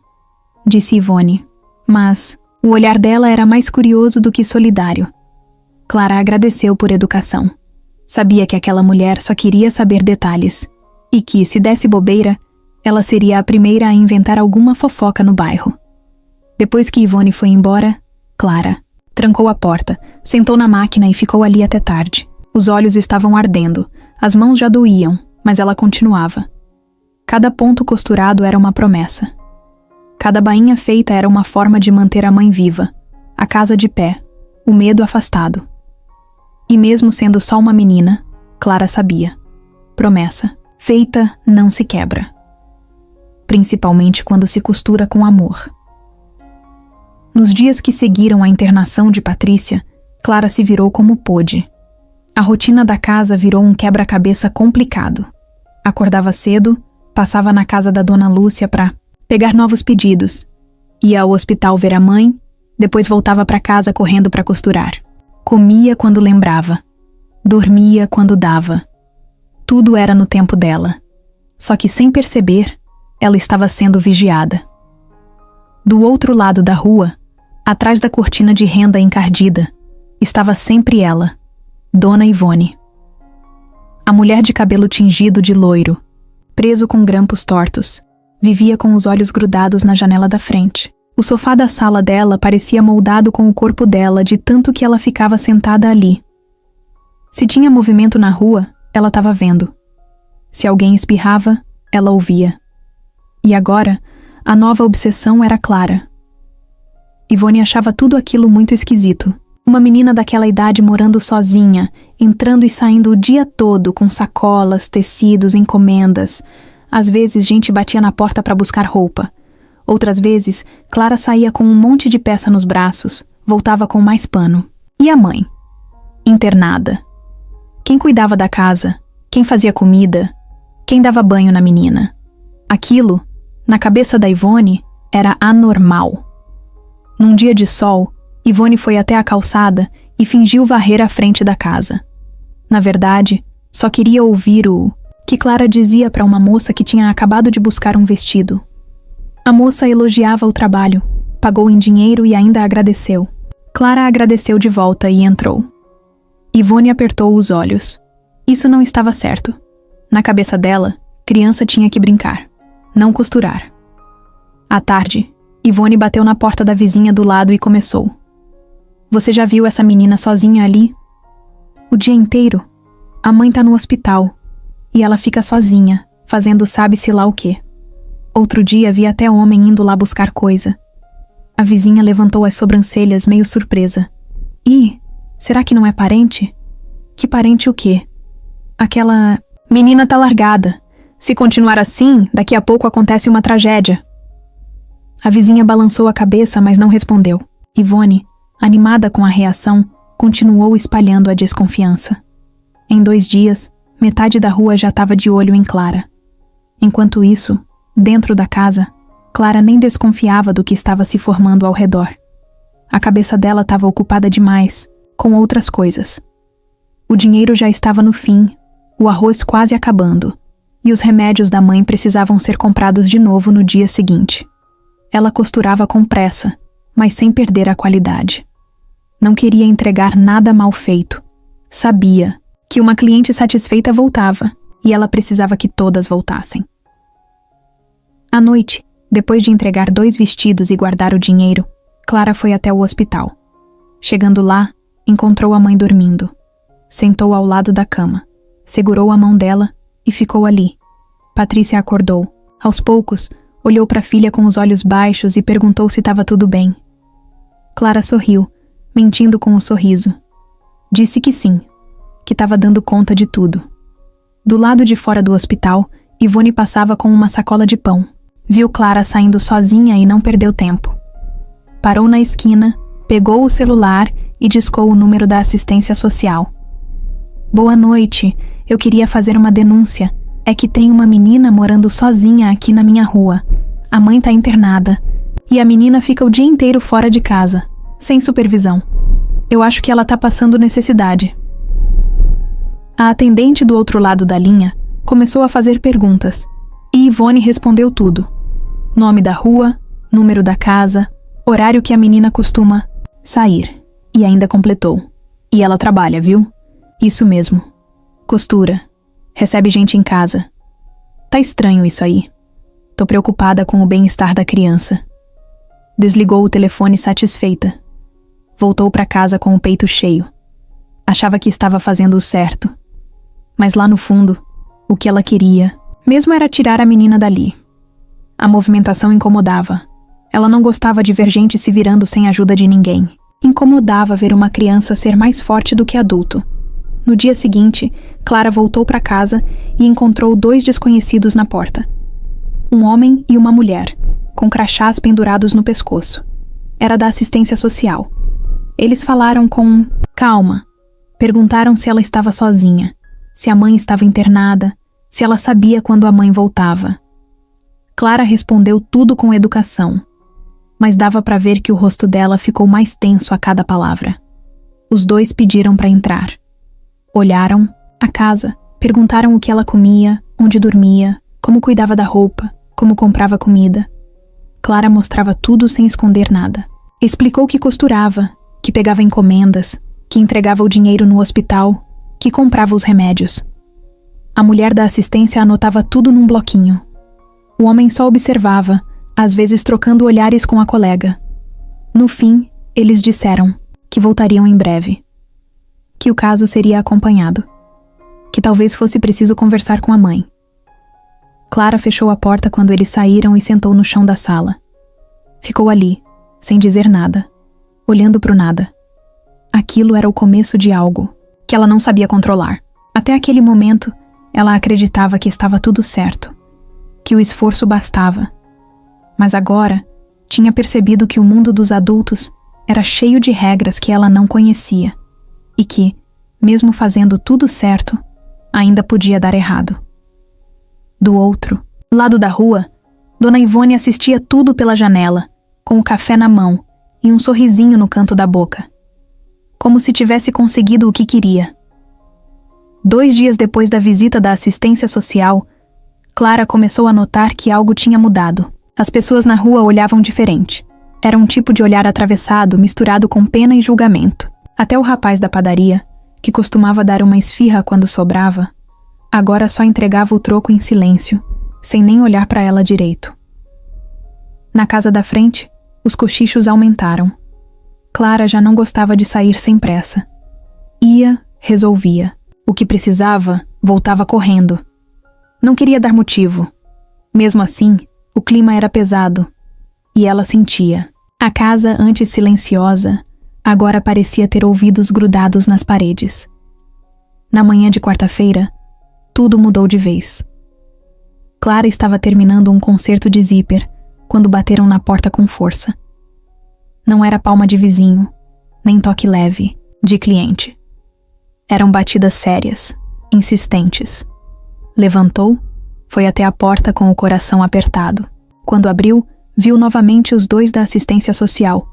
Disse Ivone, mas o olhar dela era mais curioso do que solidário. Clara agradeceu por educação. Sabia que aquela mulher só queria saber detalhes, e que, se desse bobeira, ela seria a primeira a inventar alguma fofoca no bairro. Depois que Ivone foi embora, Clara trancou a porta, sentou na máquina e ficou ali até tarde. Os olhos estavam ardendo, as mãos já doíam, mas ela continuava. Cada ponto costurado era uma promessa. Cada bainha feita era uma forma de manter a mãe viva, a casa de pé, o medo afastado. E mesmo sendo só uma menina, Clara sabia. Promessa feita não se quebra. Principalmente quando se costura com amor. Nos dias que seguiram a internação de Patrícia, Clara se virou como pôde. A rotina da casa virou um quebra-cabeça complicado. Acordava cedo, passava na casa da dona Lúcia para pegar novos pedidos. Ia ao hospital ver a mãe, depois voltava para casa correndo para costurar. Comia quando lembrava. Dormia quando dava. Tudo era no tempo dela. Só que sem perceber, ela estava sendo vigiada. Do outro lado da rua, atrás da cortina de renda encardida, estava sempre ela, Dona Ivone. A mulher de cabelo tingido de loiro, preso com grampos tortos, vivia com os olhos grudados na janela da frente. O sofá da sala dela parecia moldado com o corpo dela de tanto que ela ficava sentada ali. Se tinha movimento na rua, ela estava vendo. Se alguém espirrava, ela ouvia. E agora, a nova obsessão era Clara. Ivone achava tudo aquilo muito esquisito. Uma menina daquela idade morando sozinha, entrando e saindo o dia todo com sacolas, tecidos, encomendas. Às vezes, gente batia na porta para buscar roupa. Outras vezes, Clara saía com um monte de peça nos braços, voltava com mais pano. E a mãe? Internada. Quem cuidava da casa? Quem fazia comida? Quem dava banho na menina? Aquilo, na cabeça da Ivone, era anormal. Num dia de sol, Ivone foi até a calçada e fingiu varrer a frente da casa. Na verdade, só queria ouvir o que Clara dizia para uma moça que tinha acabado de buscar um vestido. A moça elogiava o trabalho, pagou em dinheiro e ainda agradeceu. Clara agradeceu de volta e entrou. Ivone apertou os olhos. Isso não estava certo. Na cabeça dela, criança tinha que brincar, não costurar. À tarde, Ivone bateu na porta da vizinha do lado e começou. Você já viu essa menina sozinha ali? O dia inteiro. A mãe tá no hospital. E ela fica sozinha, fazendo sabe-se lá o quê. Outro dia vi até homem indo lá buscar coisa. A vizinha levantou as sobrancelhas meio surpresa. Ih, será que não é parente? Que parente o quê? Aquela Menina tá largada. Se continuar assim, daqui a pouco acontece uma tragédia. A vizinha balançou a cabeça, mas não respondeu. Ivone, animada com a reação, continuou espalhando a desconfiança. Em 2 dias, metade da rua já estava de olho em Clara. Enquanto isso, dentro da casa, Clara nem desconfiava do que estava se formando ao redor. A cabeça dela estava ocupada demais, com outras coisas. O dinheiro já estava no fim, o arroz quase acabando, e os remédios da mãe precisavam ser comprados de novo no dia seguinte. Ela costurava com pressa, mas sem perder a qualidade. Não queria entregar nada mal feito. Sabia que uma cliente satisfeita voltava, e ela precisava que todas voltassem. À noite, depois de entregar 2 vestidos e guardar o dinheiro, Clara foi até o hospital. Chegando lá, encontrou a mãe dormindo. Sentou ao lado da cama, segurou a mão dela e ficou ali. Patrícia acordou. Aos poucos, olhou para a filha com os olhos baixos e perguntou se estava tudo bem. Clara sorriu, mentindo com o sorriso. Disse que sim, que estava dando conta de tudo. Do lado de fora do hospital, Ivone passava com uma sacola de pão. Viu Clara saindo sozinha e não perdeu tempo. Parou na esquina, pegou o celular e discou o número da assistência social. Boa noite, eu queria fazer uma denúncia. É que tem uma menina morando sozinha aqui na minha rua. A mãe tá internada. E a menina fica o dia inteiro fora de casa, sem supervisão. Eu acho que ela tá passando necessidade. A atendente do outro lado da linha começou a fazer perguntas, e Ivone respondeu tudo. Nome da rua, número da casa, horário que a menina costuma sair. E ainda completou. E ela trabalha, viu? Isso mesmo. Costura. Recebe gente em casa. Tá estranho isso aí. Tô preocupada com o bem-estar da criança. Desligou o telefone satisfeita. Voltou para casa com o peito cheio. Achava que estava fazendo o certo. Mas lá no fundo, o que ela queria mesmo era tirar a menina dali. A movimentação incomodava. Ela não gostava de ver gente se virando sem ajuda de ninguém. Incomodava ver uma criança ser mais forte do que adulto. No dia seguinte, Clara voltou para casa e encontrou 2 desconhecidos na porta. Um homem e uma mulher, com crachás pendurados no pescoço. Era da assistência social. Eles falaram com calma. Perguntaram se ela estava sozinha, se a mãe estava internada, se ela sabia quando a mãe voltava. Clara respondeu tudo com educação, mas dava para ver que o rosto dela ficou mais tenso a cada palavra. Os 2 pediram para entrar. Olharam a casa, perguntaram o que ela comia, onde dormia, como cuidava da roupa, como comprava comida. Clara mostrava tudo sem esconder nada. Explicou que costurava, que pegava encomendas, que entregava o dinheiro no hospital, que comprava os remédios. A mulher da assistência anotava tudo num bloquinho. O homem só observava, às vezes trocando olhares com a colega. No fim, eles disseram que voltariam em breve. Que o caso seria acompanhado. Que talvez fosse preciso conversar com a mãe. Clara fechou a porta quando eles saíram e sentou no chão da sala. Ficou ali, sem dizer nada, olhando pro nada. Aquilo era o começo de algo que ela não sabia controlar. Até aquele momento, ela acreditava que estava tudo certo, que o esforço bastava. Mas agora, tinha percebido que o mundo dos adultos era cheio de regras que ela não conhecia e que, mesmo fazendo tudo certo, ainda podia dar errado. Do outro lado da rua, Dona Ivone assistia tudo pela janela, com o café na mão e um sorrisinho no canto da boca. Como se tivesse conseguido o que queria. 2 dias depois da visita da assistência social, Clara começou a notar que algo tinha mudado. As pessoas na rua olhavam diferente. Era um tipo de olhar atravessado, misturado com pena e julgamento. Até o rapaz da padaria, que costumava dar uma esfirra quando sobrava, agora só entregava o troco em silêncio, sem nem olhar para ela direito. Na casa da frente, os cochichos aumentaram. Clara já não gostava de sair sem pressa. Ia, resolvia. O que precisava, voltava correndo. Não queria dar motivo. Mesmo assim, o clima era pesado. E ela sentia. A casa, antes silenciosa, agora parecia ter ouvidos grudados nas paredes. Na manhã de quarta-feira, tudo mudou de vez. Clara estava terminando um concerto de zíper quando bateram na porta com força. Não era palma de vizinho, nem toque leve, de cliente. Eram batidas sérias, insistentes. Levantou, foi até a porta com o coração apertado. Quando abriu, viu novamente os 2 da assistência social,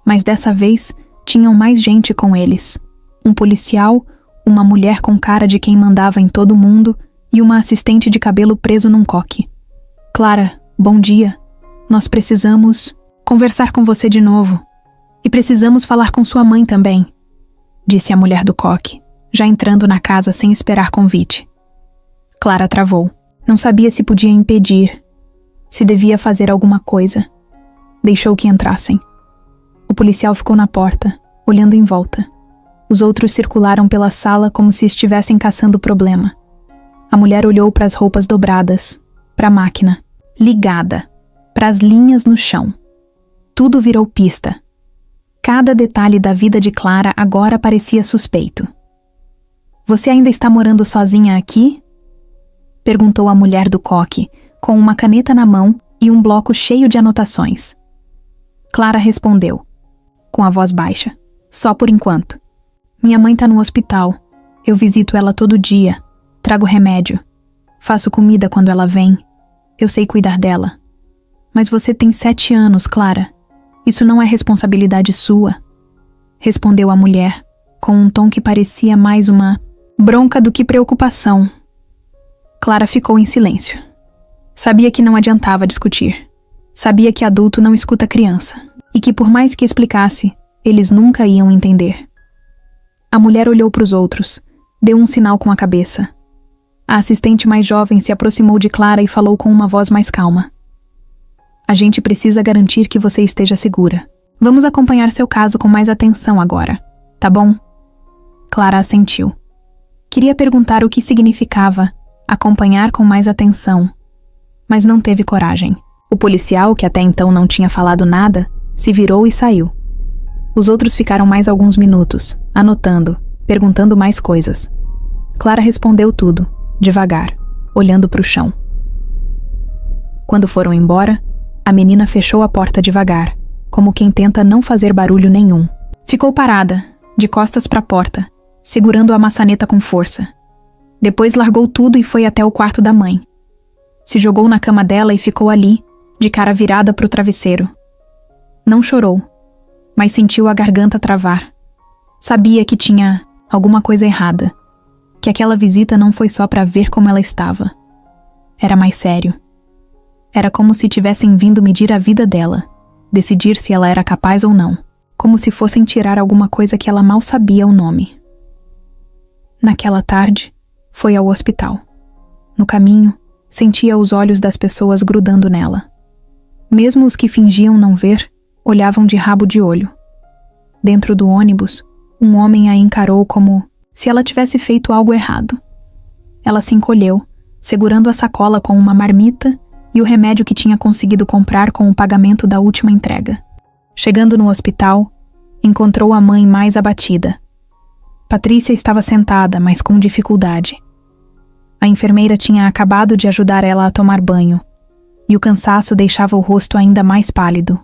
mas dessa vez tinham mais gente com eles. Um policial, uma mulher com cara de quem mandava em todo mundo e uma assistente de cabelo preso num coque. Clara, bom dia. Nós precisamos conversar com você de novo. E precisamos falar com sua mãe também, disse a mulher do coque, já entrando na casa sem esperar convite. Clara travou. Não sabia se podia impedir, se devia fazer alguma coisa. Deixou que entrassem. O policial ficou na porta, olhando em volta. Os outros circularam pela sala como se estivessem caçando problema. A mulher olhou para as roupas dobradas, para a máquina, ligada, para as linhas no chão. Tudo virou pista. Cada detalhe da vida de Clara agora parecia suspeito. Você ainda está morando sozinha aqui? Perguntou a mulher do coque, com uma caneta na mão e um bloco cheio de anotações. Clara respondeu, com a voz baixa, só por enquanto. Minha mãe está no hospital. Eu visito ela todo dia. Trago remédio. Faço comida quando ela vem. Eu sei cuidar dela. Mas você tem 7 anos, Clara. Isso não é responsabilidade sua. Respondeu a mulher, com um tom que parecia mais uma bronca do que preocupação. Clara ficou em silêncio. Sabia que não adiantava discutir. Sabia que adulto não escuta criança. E que por mais que explicasse, eles nunca iam entender. A mulher olhou para os outros, deu um sinal com a cabeça. A assistente mais jovem se aproximou de Clara e falou com uma voz mais calma. A gente precisa garantir que você esteja segura. Vamos acompanhar seu caso com mais atenção agora, tá bom? Clara assentiu. Queria perguntar o que significava acompanhar com mais atenção, mas não teve coragem. O policial, que até então não tinha falado nada, se virou e saiu. Os outros ficaram mais alguns minutos, anotando, perguntando mais coisas. Clara respondeu tudo, devagar, olhando para o chão. Quando foram embora, a menina fechou a porta devagar, como quem tenta não fazer barulho nenhum. Ficou parada, de costas para a porta, segurando a maçaneta com força. Depois largou tudo e foi até o quarto da mãe. Se jogou na cama dela e ficou ali, de cara virada para o travesseiro. Não chorou, mas sentiu a garganta travar. Sabia que tinha alguma coisa errada, que aquela visita não foi só para ver como ela estava. Era mais sério. Era como se tivessem vindo medir a vida dela, decidir se ela era capaz ou não, como se fossem tirar alguma coisa que ela mal sabia o nome. Naquela tarde, foi ao hospital. No caminho, sentia os olhos das pessoas grudando nela. Mesmo os que fingiam não ver, olhavam de rabo de olho. Dentro do ônibus, um homem a encarou como se ela tivesse feito algo errado. Ela se encolheu, segurando a sacola com uma marmita e o remédio que tinha conseguido comprar com o pagamento da última entrega. Chegando no hospital, encontrou a mãe mais abatida. Patrícia estava sentada, mas com dificuldade. A enfermeira tinha acabado de ajudar ela a tomar banho, e o cansaço deixava o rosto ainda mais pálido.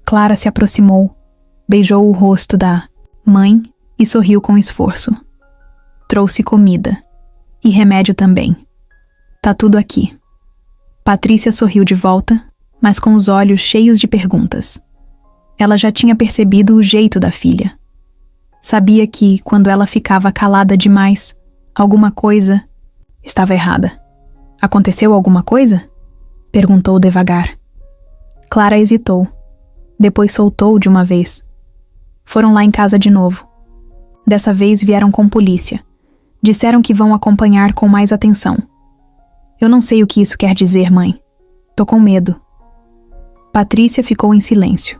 Clara se aproximou, beijou o rosto da mãe e sorriu com esforço. Trouxe comida. E remédio também. Tá tudo aqui. Patrícia sorriu de volta, mas com os olhos cheios de perguntas. Ela já tinha percebido o jeito da filha. Sabia que, quando ela ficava calada demais, alguma coisa estava errada. Aconteceu alguma coisa? Perguntou devagar. Clara hesitou. Depois soltou de uma vez. Foram lá em casa de novo. Dessa vez vieram com polícia. Disseram que vão acompanhar com mais atenção. Eu não sei o que isso quer dizer, mãe. Tô com medo. Patrícia ficou em silêncio.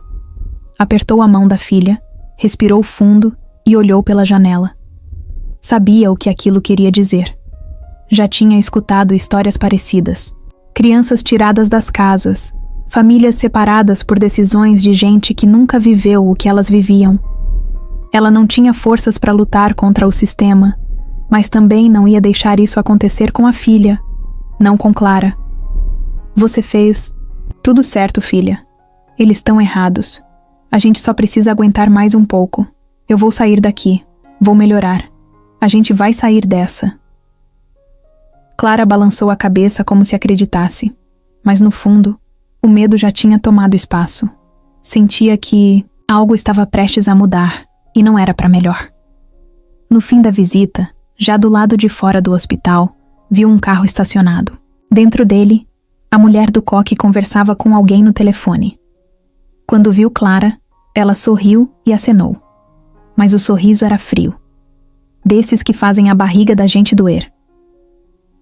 Apertou a mão da filha, respirou fundo e olhou pela janela. Sabia o que aquilo queria dizer. Já tinha escutado histórias parecidas. Crianças tiradas das casas, famílias separadas por decisões de gente que nunca viveu o que elas viviam. Ela não tinha forças para lutar contra o sistema, Mas também não ia deixar isso acontecer com a filha, não com Clara. Você fez tudo certo, filha. Eles estão errados. A gente só precisa aguentar mais um pouco. Eu vou sair daqui. Vou melhorar. A gente vai sair dessa. Clara balançou a cabeça como se acreditasse, mas no fundo, o medo já tinha tomado espaço. Sentia que algo estava prestes a mudar e não era para melhor. No fim da visita, já do lado de fora do hospital, viu um carro estacionado. Dentro dele, a mulher do coque conversava com alguém no telefone. Quando viu Clara, ela sorriu e acenou. Mas o sorriso era frio. Desses que fazem a barriga da gente doer.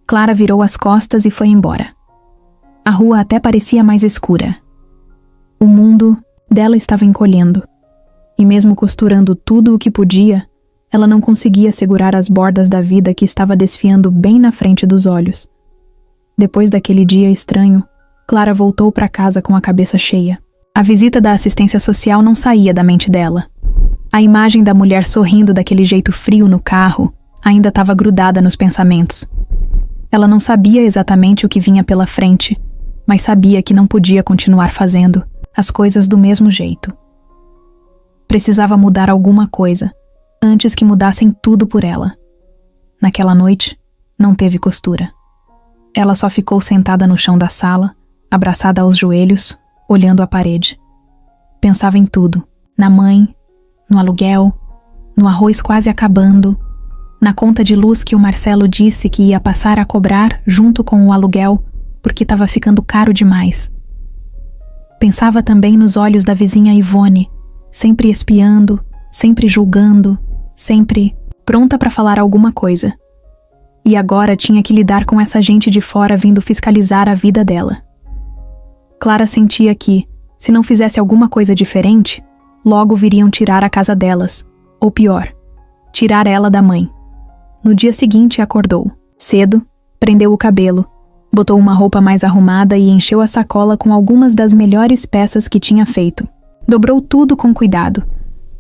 Clara virou as costas e foi embora. A rua até parecia mais escura. O mundo dela estava encolhendo. E mesmo costurando tudo o que podia, ela não conseguia segurar as bordas da vida que estava desfiando bem na frente dos olhos. Depois daquele dia estranho, Clara voltou para casa com a cabeça cheia. A visita da assistência social não saía da mente dela. A imagem da mulher sorrindo daquele jeito frio no carro ainda estava grudada nos pensamentos. Ela não sabia exatamente o que vinha pela frente, mas sabia que não podia continuar fazendo as coisas do mesmo jeito. Precisava mudar alguma coisa, antes que mudassem tudo por ela. Naquela noite, não teve costura. Ela só ficou sentada no chão da sala, abraçada aos joelhos, olhando a parede. Pensava em tudo, na mãe, no aluguel, no arroz quase acabando, na conta de luz que o Marcelo disse que ia passar a cobrar junto com o aluguel porque estava ficando caro demais. Pensava também nos olhos da vizinha Ivone, sempre espiando, sempre julgando, sempre pronta para falar alguma coisa. E agora tinha que lidar com essa gente de fora vindo fiscalizar a vida dela. Clara sentia que, se não fizesse alguma coisa diferente, logo viriam tirar a casa delas, ou pior, tirar ela da mãe. No dia seguinte acordou, cedo, prendeu o cabelo, botou uma roupa mais arrumada e encheu a sacola com algumas das melhores peças que tinha feito. Dobrou tudo com cuidado,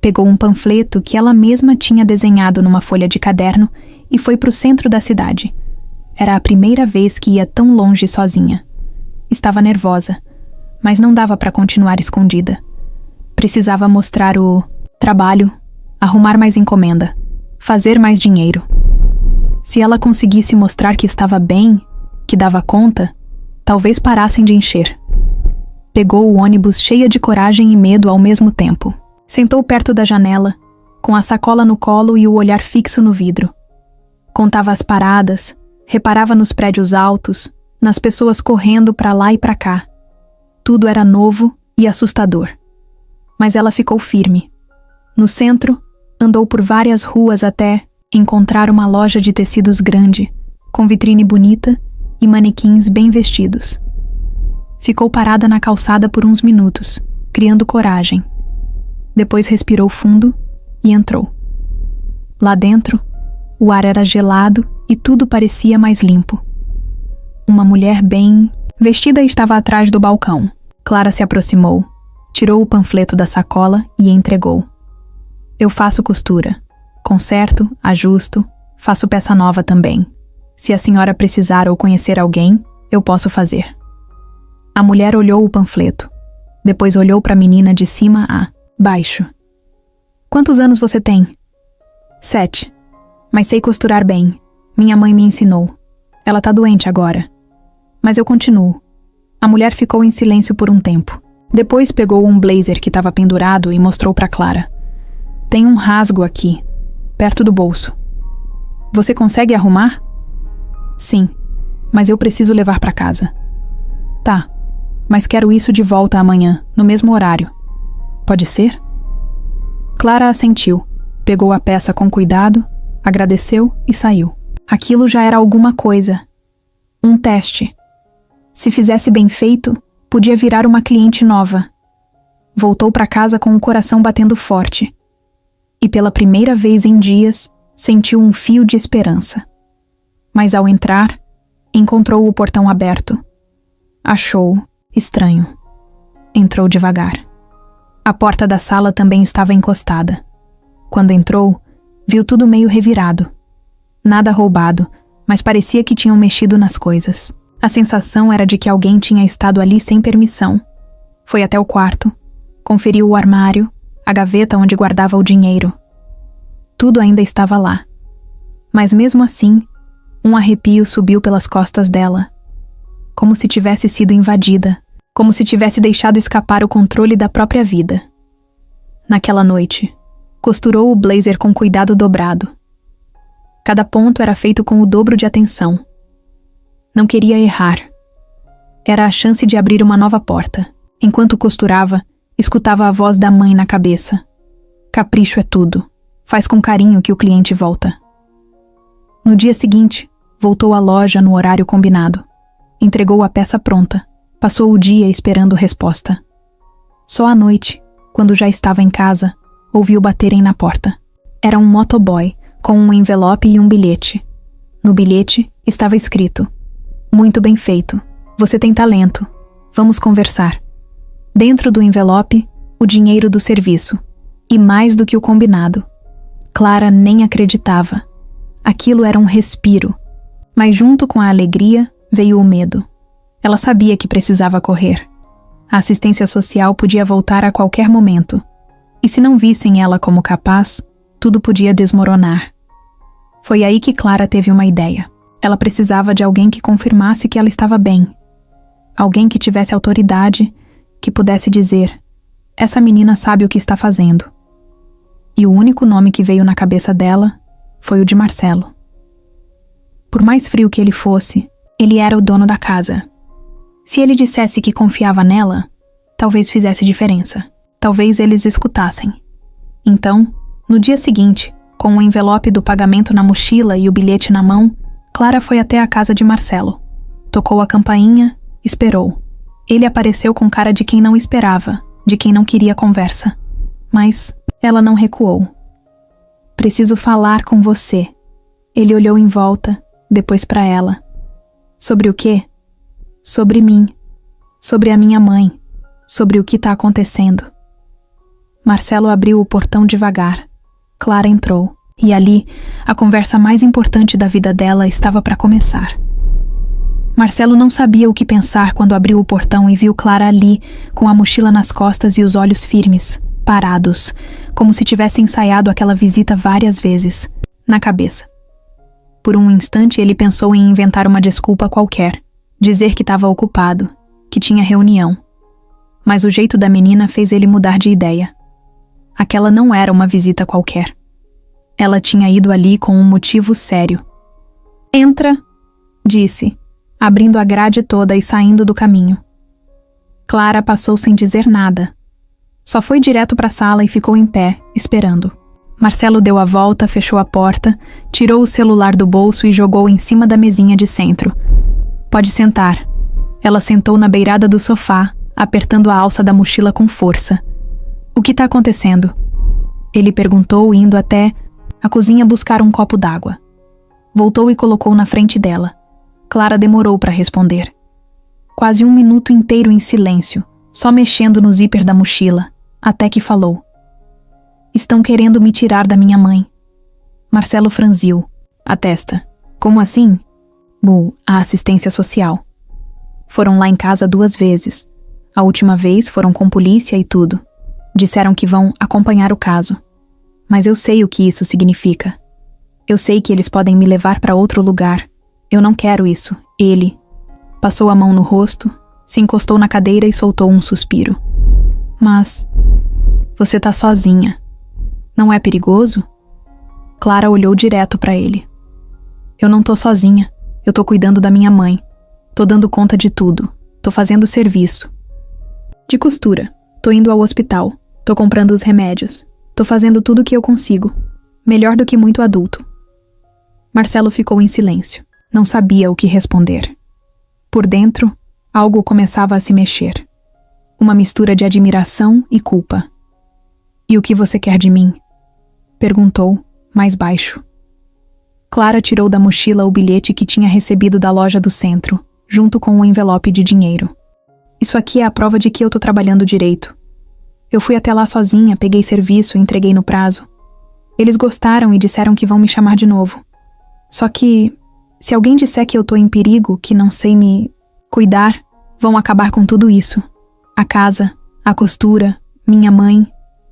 pegou um panfleto que ela mesma tinha desenhado numa folha de caderno e foi para o centro da cidade. Era a primeira vez que ia tão longe sozinha. Estava nervosa, mas não dava para continuar escondida. Precisava mostrar o trabalho, arrumar mais encomenda, fazer mais dinheiro. Se ela conseguisse mostrar que estava bem, que dava conta, talvez parassem de encher. Pegou o ônibus cheia de coragem e medo ao mesmo tempo. Sentou perto da janela, com a sacola no colo e o olhar fixo no vidro. Contava as paradas, reparava nos prédios altos, nas pessoas correndo para lá e para cá. Tudo era novo e assustador. Mas ela ficou firme. No centro, andou por várias ruas até encontrar uma loja de tecidos grande, com vitrine bonita e manequins bem vestidos. Ficou parada na calçada por uns minutos, criando coragem. Depois respirou fundo e entrou. Lá dentro, o ar era gelado e tudo parecia mais limpo. Uma mulher bem vestida estava atrás do balcão. Clara se aproximou, tirou o panfleto da sacola e entregou. Eu faço costura. Conserto, ajusto, faço peça nova também. Se a senhora precisar ou conhecer alguém, eu posso fazer. A mulher olhou o panfleto. Depois olhou para a menina de cima a baixo. Quantos anos você tem? 7. Mas sei costurar bem. Minha mãe me ensinou. Ela tá doente agora. Mas eu continuo. A mulher ficou em silêncio por um tempo. Depois pegou um blazer que estava pendurado e mostrou para Clara. Tem um rasgo aqui, perto do bolso. Você consegue arrumar? Sim, mas eu preciso levar para casa. Tá, mas quero isso de volta amanhã, no mesmo horário. Pode ser? Clara assentiu, pegou a peça com cuidado, agradeceu e saiu. Aquilo já era alguma coisa. Um teste. Se fizesse bem feito, podia virar uma cliente nova. Voltou para casa com o coração batendo forte. E pela primeira vez em dias, sentiu um fio de esperança. Mas ao entrar, encontrou o portão aberto. Achou estranho. Entrou devagar. A porta da sala também estava encostada. Quando entrou, viu tudo meio revirado. Nada roubado, mas parecia que tinham mexido nas coisas. A sensação era de que alguém tinha estado ali sem permissão. Foi até o quarto, conferiu o armário, a gaveta onde guardava o dinheiro. Tudo ainda estava lá. Mas mesmo assim, um arrepio subiu pelas costas dela. Como se tivesse sido invadida, como se tivesse deixado escapar o controle da própria vida. Naquela noite, costurou o blazer com cuidado dobrado. Cada ponto era feito com o dobro de atenção. Não queria errar. Era a chance de abrir uma nova porta. Enquanto costurava, escutava a voz da mãe na cabeça. Capricho é tudo. Faz com carinho que o cliente volta. No dia seguinte, voltou à loja no horário combinado. Entregou a peça pronta. Passou o dia esperando resposta. Só à noite, quando já estava em casa, ouviu baterem na porta. Era um motoboy, com um envelope e um bilhete. No bilhete estava escrito: "Muito bem feito. Você tem talento. Vamos conversar." Dentro do envelope, o dinheiro do serviço. E mais do que o combinado. Clara nem acreditava. Aquilo era um respiro. Mas junto com a alegria, veio o medo. Ela sabia que precisava correr. A assistência social podia voltar a qualquer momento. E se não vissem ela como capaz, tudo podia desmoronar. Foi aí que Clara teve uma ideia. Ela precisava de alguém que confirmasse que ela estava bem. Alguém que tivesse autoridade, que pudesse dizer: "Essa menina sabe o que está fazendo." E o único nome que veio na cabeça dela foi o de Marcelo. Por mais frio que ele fosse, ele era o dono da casa. Se ele dissesse que confiava nela, talvez fizesse diferença. Talvez eles escutassem. Então, no dia seguinte, com o envelope do pagamento na mochila e o bilhete na mão, Clara foi até a casa de Marcelo. Tocou a campainha, esperou. Ele apareceu com cara de quem não esperava, de quem não queria conversa. Mas ela não recuou. "Preciso falar com você." Ele olhou em volta, depois para ela. "Sobre o quê?" "Sobre mim. Sobre a minha mãe. Sobre o que está acontecendo." Marcelo abriu o portão devagar. Clara entrou. E ali, a conversa mais importante da vida dela estava para começar. Marcelo não sabia o que pensar quando abriu o portão e viu Clara ali, com a mochila nas costas e os olhos firmes, parados, como se tivesse ensaiado aquela visita várias vezes, na cabeça. Por um instante ele pensou em inventar uma desculpa qualquer, dizer que estava ocupado, que tinha reunião. Mas o jeito da menina fez ele mudar de ideia. Aquela não era uma visita qualquer. Ela tinha ido ali com um motivo sério. "Entra", disse, abrindo a grade toda e saindo do caminho. Clara passou sem dizer nada. Só foi direto para a sala e ficou em pé, esperando. Marcelo deu a volta, fechou a porta, tirou o celular do bolso e jogou em cima da mesinha de centro. "Pode sentar." Ela sentou na beirada do sofá, apertando a alça da mochila com força. "O que está acontecendo?" Ele perguntou, indo até a cozinha buscar um copo d'água. Voltou e colocou na frente dela. Clara demorou para responder. Quase 1 minuto inteiro em silêncio, só mexendo no zíper da mochila, até que falou: "Estão querendo me tirar da minha mãe." Marcelo franziu a testa. "Como assim?" A assistência social. Foram lá em casa 2 vezes. A última vez foram com polícia e tudo. Disseram que vão acompanhar o caso. Mas eu sei o que isso significa. Eu sei que eles podem me levar para outro lugar. Eu não quero isso." Ele passou a mão no rosto, se encostou na cadeira e soltou um suspiro. "Mas você tá sozinha. Não é perigoso?" Clara olhou direto para ele. "Eu não tô sozinha. Eu tô cuidando da minha mãe. Tô dando conta de tudo. Tô fazendo serviço. De costura. Tô indo ao hospital. Tô comprando os remédios. Tô fazendo tudo o que eu consigo. Melhor do que muito adulto." Marcelo ficou em silêncio. Não sabia o que responder. Por dentro, algo começava a se mexer. Uma mistura de admiração e culpa. "E o que você quer de mim?" perguntou, mais baixo. Clara tirou da mochila o bilhete que tinha recebido da loja do centro, junto com o envelope de dinheiro. "Isso aqui é a prova de que eu tô trabalhando direito. Eu fui até lá sozinha, peguei serviço e entreguei no prazo. Eles gostaram e disseram que vão me chamar de novo. Só que, se alguém disser que eu tô em perigo, que não sei me cuidar, vão acabar com tudo isso. A casa, a costura, minha mãe,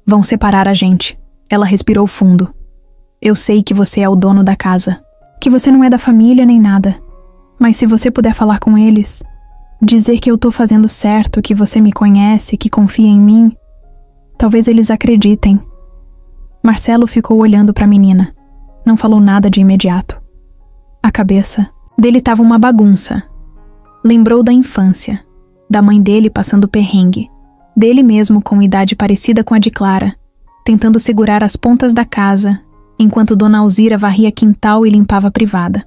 vão separar a gente. Ela respirou fundo. Eu sei que você é o dono da casa, que você não é da família nem nada. Mas se você puder falar com eles, dizer que eu tô fazendo certo, que você me conhece, que confia em mim, talvez eles acreditem. Marcelo ficou olhando para a menina. Não falou nada de imediato. A cabeça dele estava uma bagunça. Lembrou da infância, da mãe dele passando perrengue, dele mesmo com idade parecida com a de Clara, tentando segurar as pontas da casa, enquanto Dona Alzira varria quintal e limpava a privada.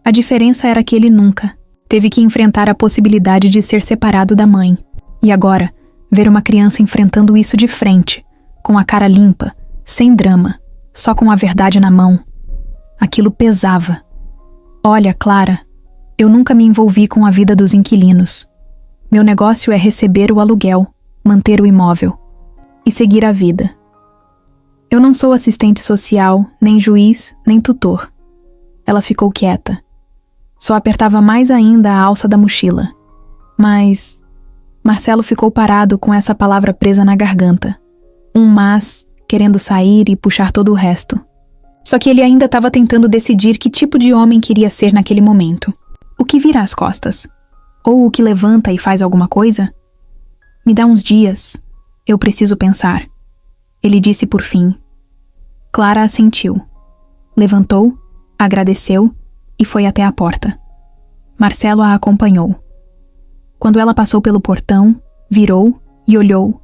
A diferença era que ele nunca teve que enfrentar a possibilidade de ser separado da mãe. E agora, ver uma criança enfrentando isso de frente, com a cara limpa, sem drama, só com a verdade na mão. Aquilo pesava. Olha, Clara, eu nunca me envolvi com a vida dos inquilinos. Meu negócio é receber o aluguel, manter o imóvel e seguir a vida. Eu não sou assistente social, nem juiz, nem tutor. Ela ficou quieta. Só apertava mais ainda a alça da mochila. Mas Marcelo ficou parado com essa palavra presa na garganta. Um mas querendo sair e puxar todo o resto. Só que ele ainda estava tentando decidir que tipo de homem queria ser naquele momento. O que vira às costas? Ou o que levanta e faz alguma coisa? Me dá uns dias. Eu preciso pensar. Ele disse por fim. Clara assentiu. Levantou, agradeceu e foi até a porta. Marcelo a acompanhou. Quando ela passou pelo portão, virou e olhou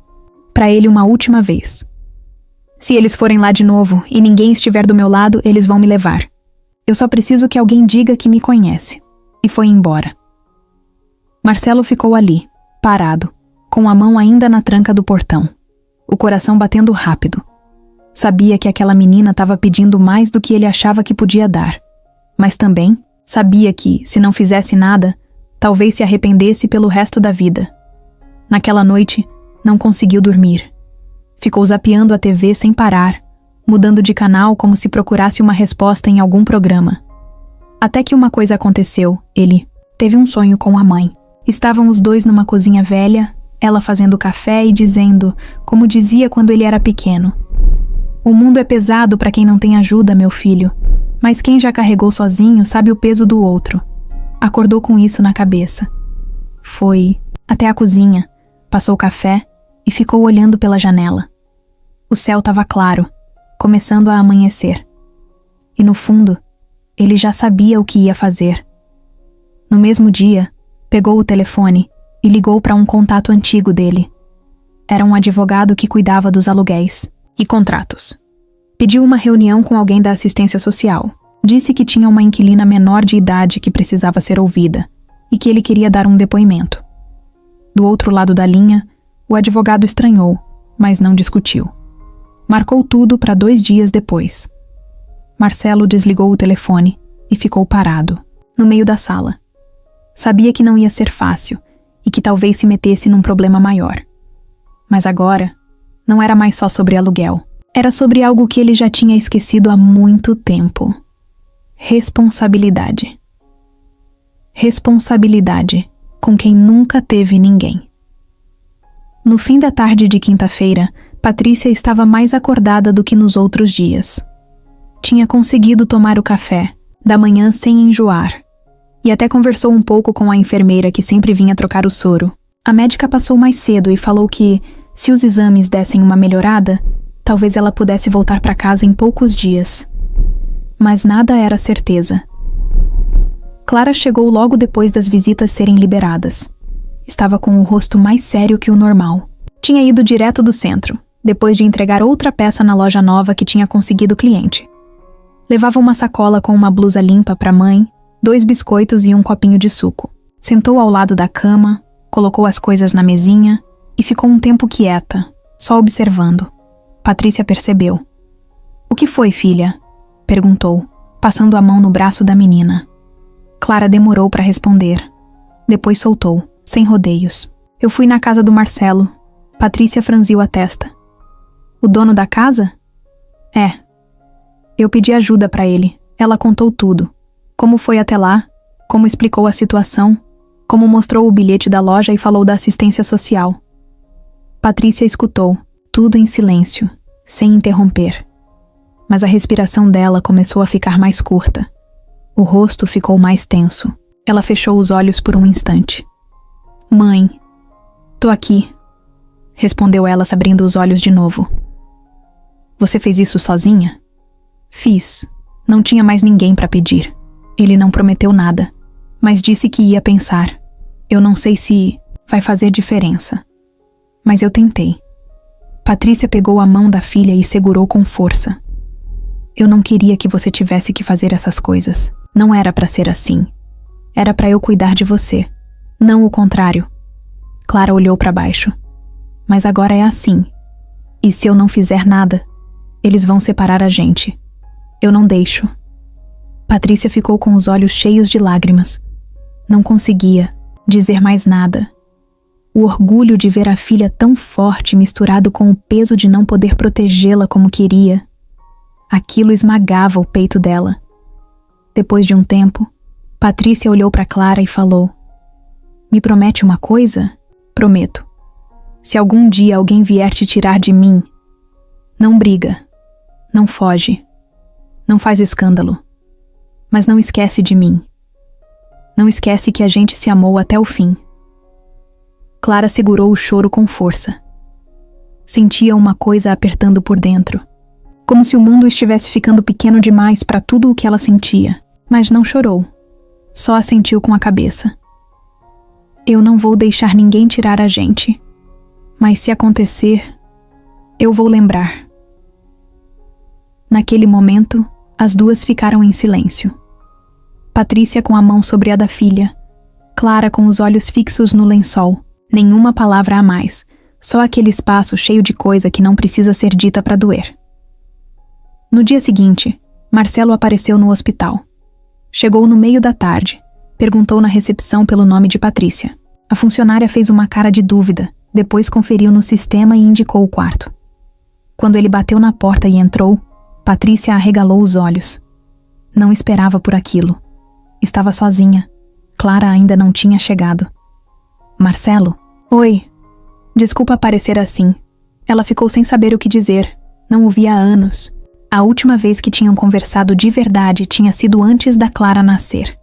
para ele uma última vez. Se eles forem lá de novo e ninguém estiver do meu lado, eles vão me levar. Eu só preciso que alguém diga que me conhece. E foi embora. Marcelo ficou ali, parado, com a mão ainda na tranca do portão, o coração batendo rápido. Sabia que aquela menina estava pedindo mais do que ele achava que podia dar. Mas também sabia que, se não fizesse nada, talvez se arrependesse pelo resto da vida. Naquela noite, não conseguiu dormir. Ficou zapeando a TV sem parar, mudando de canal como se procurasse uma resposta em algum programa. Até que uma coisa aconteceu, ele teve um sonho com a mãe. Estavam os dois numa cozinha velha, ela fazendo café e dizendo, como dizia quando ele era pequeno: "O mundo é pesado para quem não tem ajuda, meu filho, mas quem já carregou sozinho sabe o peso do outro." Acordou com isso na cabeça. Foi até a cozinha, passou café e ficou olhando pela janela. O céu estava claro, começando a amanhecer. E no fundo, ele já sabia o que ia fazer. No mesmo dia, pegou o telefone e ligou para um contato antigo dele. Era um advogado que cuidava dos aluguéis e contratos. Pediu uma reunião com alguém da assistência social. Disse que tinha uma inquilina menor de idade que precisava ser ouvida e que ele queria dar um depoimento. Do outro lado da linha, o advogado estranhou, mas não discutiu. Marcou tudo para 2 dias depois. Marcelo desligou o telefone e ficou parado, no meio da sala. Sabia que não ia ser fácil e que talvez se metesse num problema maior. Mas agora, não era mais só sobre aluguel. Era sobre algo que ele já tinha esquecido há muito tempo. Responsabilidade. Responsabilidade com quem nunca teve ninguém. No fim da tarde de quinta-feira, Patrícia estava mais acordada do que nos outros dias. Tinha conseguido tomar o café, da manhã sem enjoar, e até conversou um pouco com a enfermeira que sempre vinha trocar o soro. A médica passou mais cedo e falou que, se os exames dessem uma melhorada, talvez ela pudesse voltar para casa em poucos dias. Mas nada era certeza. Clara chegou logo depois das visitas serem liberadas. Estava com o rosto mais sério que o normal. Tinha ido direto do centro, depois de entregar outra peça na loja nova que tinha conseguido cliente. Levava uma sacola com uma blusa limpa para a mãe, 2 biscoitos e um copinho de suco. Sentou ao lado da cama, colocou as coisas na mesinha e ficou um tempo quieta, só observando. Patrícia percebeu. "O que foi, filha?" perguntou, passando a mão no braço da menina. Clara demorou para responder. Depois soltou, sem rodeios. "Eu fui na casa do Marcelo." Patrícia franziu a testa. "O dono da casa?" "É. Eu pedi ajuda para ele, Ela contou tudo. Como foi até lá, como explicou a situação, como mostrou o bilhete da loja e falou da assistência social. Patrícia escutou, tudo em silêncio, sem interromper. Mas a respiração dela começou a ficar mais curta. O rosto ficou mais tenso. Ela fechou os olhos por um instante. Mãe, tô aqui, respondeu ela, abrindo os olhos de novo. Você fez isso sozinha? Fiz. Não tinha mais ninguém para pedir. Ele não prometeu nada, mas disse que ia pensar. Eu não sei se vai fazer diferença. Mas eu tentei. Patrícia pegou a mão da filha e segurou com força. Eu não queria que você tivesse que fazer essas coisas. Não era para ser assim. Era para eu cuidar de você, não o contrário. Clara olhou para baixo. Mas agora é assim. E se eu não fizer nada, eles vão separar a gente. Eu não deixo. Patrícia ficou com os olhos cheios de lágrimas. Não conseguia dizer mais nada. O orgulho de ver a filha tão forte misturado com o peso de não poder protegê-la como queria. Aquilo esmagava o peito dela. Depois de um tempo, Patrícia olhou para Clara e falou: Me promete uma coisa? Prometo. Se algum dia alguém vier te tirar de mim, não briga, não foge, não faz escândalo, mas não esquece de mim. Não esquece que a gente se amou até o fim. Clara segurou o choro com força. Sentia uma coisa apertando por dentro, como se o mundo estivesse ficando pequeno demais para tudo o que ela sentia, mas não chorou, só assentiu com a cabeça. Eu não vou deixar ninguém tirar a gente, mas se acontecer, eu vou lembrar. Naquele momento, as duas ficaram em silêncio. Patrícia com a mão sobre a da filha, Clara com os olhos fixos no lençol, nenhuma palavra a mais, só aquele espaço cheio de coisa que não precisa ser dita para doer. No dia seguinte, Marcelo apareceu no hospital. Chegou no meio da tarde, perguntou na recepção pelo nome de Patrícia. A funcionária fez uma cara de dúvida, depois conferiu no sistema e indicou o quarto. Quando ele bateu na porta e entrou, Patrícia arregalou os olhos. Não esperava por aquilo. Estava sozinha. Clara ainda não tinha chegado. Marcelo? Oi. Desculpa aparecer assim. Ela ficou sem saber o que dizer. Não o via há anos. A última vez que tinham conversado de verdade tinha sido antes da Clara nascer.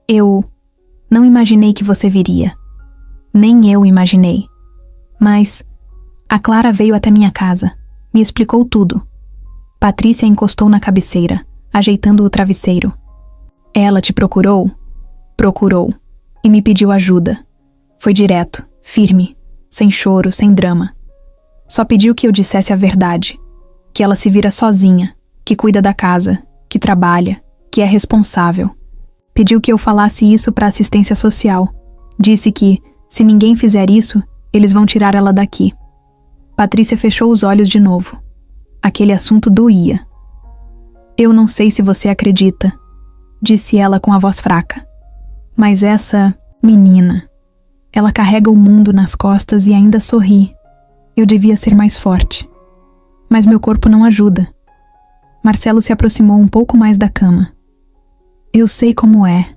Eu não imaginei que você viria. Nem eu imaginei. Mas a Clara veio até minha casa. Me explicou tudo. Patrícia encostou na cabeceira, ajeitando o travesseiro. Ela te procurou? Procurou. E me pediu ajuda. Foi direto, firme, sem choro, sem drama. Só pediu que eu dissesse a verdade. Que ela se vira sozinha, que cuida da casa, que trabalha, que é responsável. Pediu que eu falasse isso para a assistência social. Disse que, se ninguém fizer isso, eles vão tirar ela daqui. Patrícia fechou os olhos de novo. Aquele assunto doía. Eu não sei se você acredita, disse ela com a voz fraca. Mas essa menina, ela carrega o mundo nas costas e ainda sorri. Eu devia ser mais forte. Mas meu corpo não ajuda. Marcelo se aproximou um pouco mais da cama. Eu sei como é.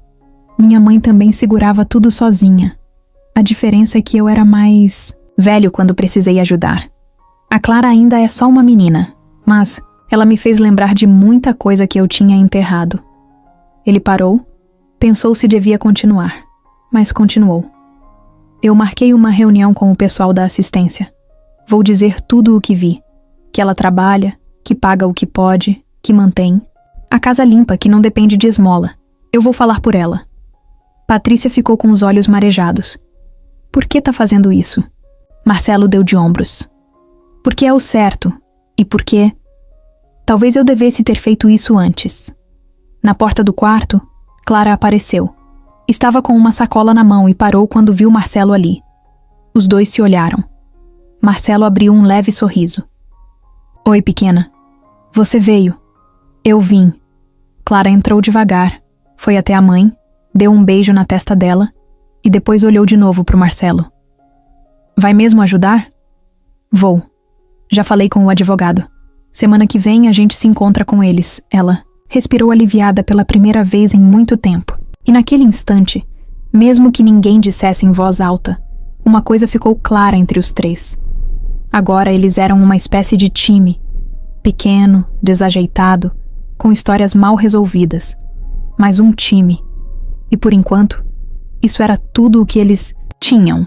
Minha mãe também segurava tudo sozinha. A diferença é que eu era mais velho quando precisei ajudar. A Clara ainda é só uma menina, mas ela me fez lembrar de muita coisa que eu tinha enterrado. Ele parou, pensou se devia continuar, mas continuou. Eu marquei uma reunião com o pessoal da assistência. Vou dizer tudo o que vi. Que ela trabalha, que paga o que pode, que mantém. A casa limpa, que não depende de esmola. Eu vou falar por ela. Patrícia ficou com os olhos marejados. Por que tá fazendo isso? Marcelo deu de ombros. Porque é o certo. E porque... Talvez eu devesse ter feito isso antes. Na porta do quarto, Clara apareceu. Estava com uma sacola na mão e parou quando viu Marcelo ali. Os dois se olharam. Marcelo abriu um leve sorriso. Oi, pequena. Você veio. Eu vim. Clara entrou devagar, foi até a mãe, deu um beijo na testa dela e depois olhou de novo pro Marcelo. Vai mesmo ajudar? Vou. Já falei com o advogado. Semana que vem a gente se encontra com eles, ela respirou aliviada pela primeira vez em muito tempo. E naquele instante, mesmo que ninguém dissesse em voz alta, uma coisa ficou clara entre os três. Agora eles eram uma espécie de time, pequeno, desajeitado, com histórias mal resolvidas, mas um time. E por enquanto, isso era tudo o que eles tinham.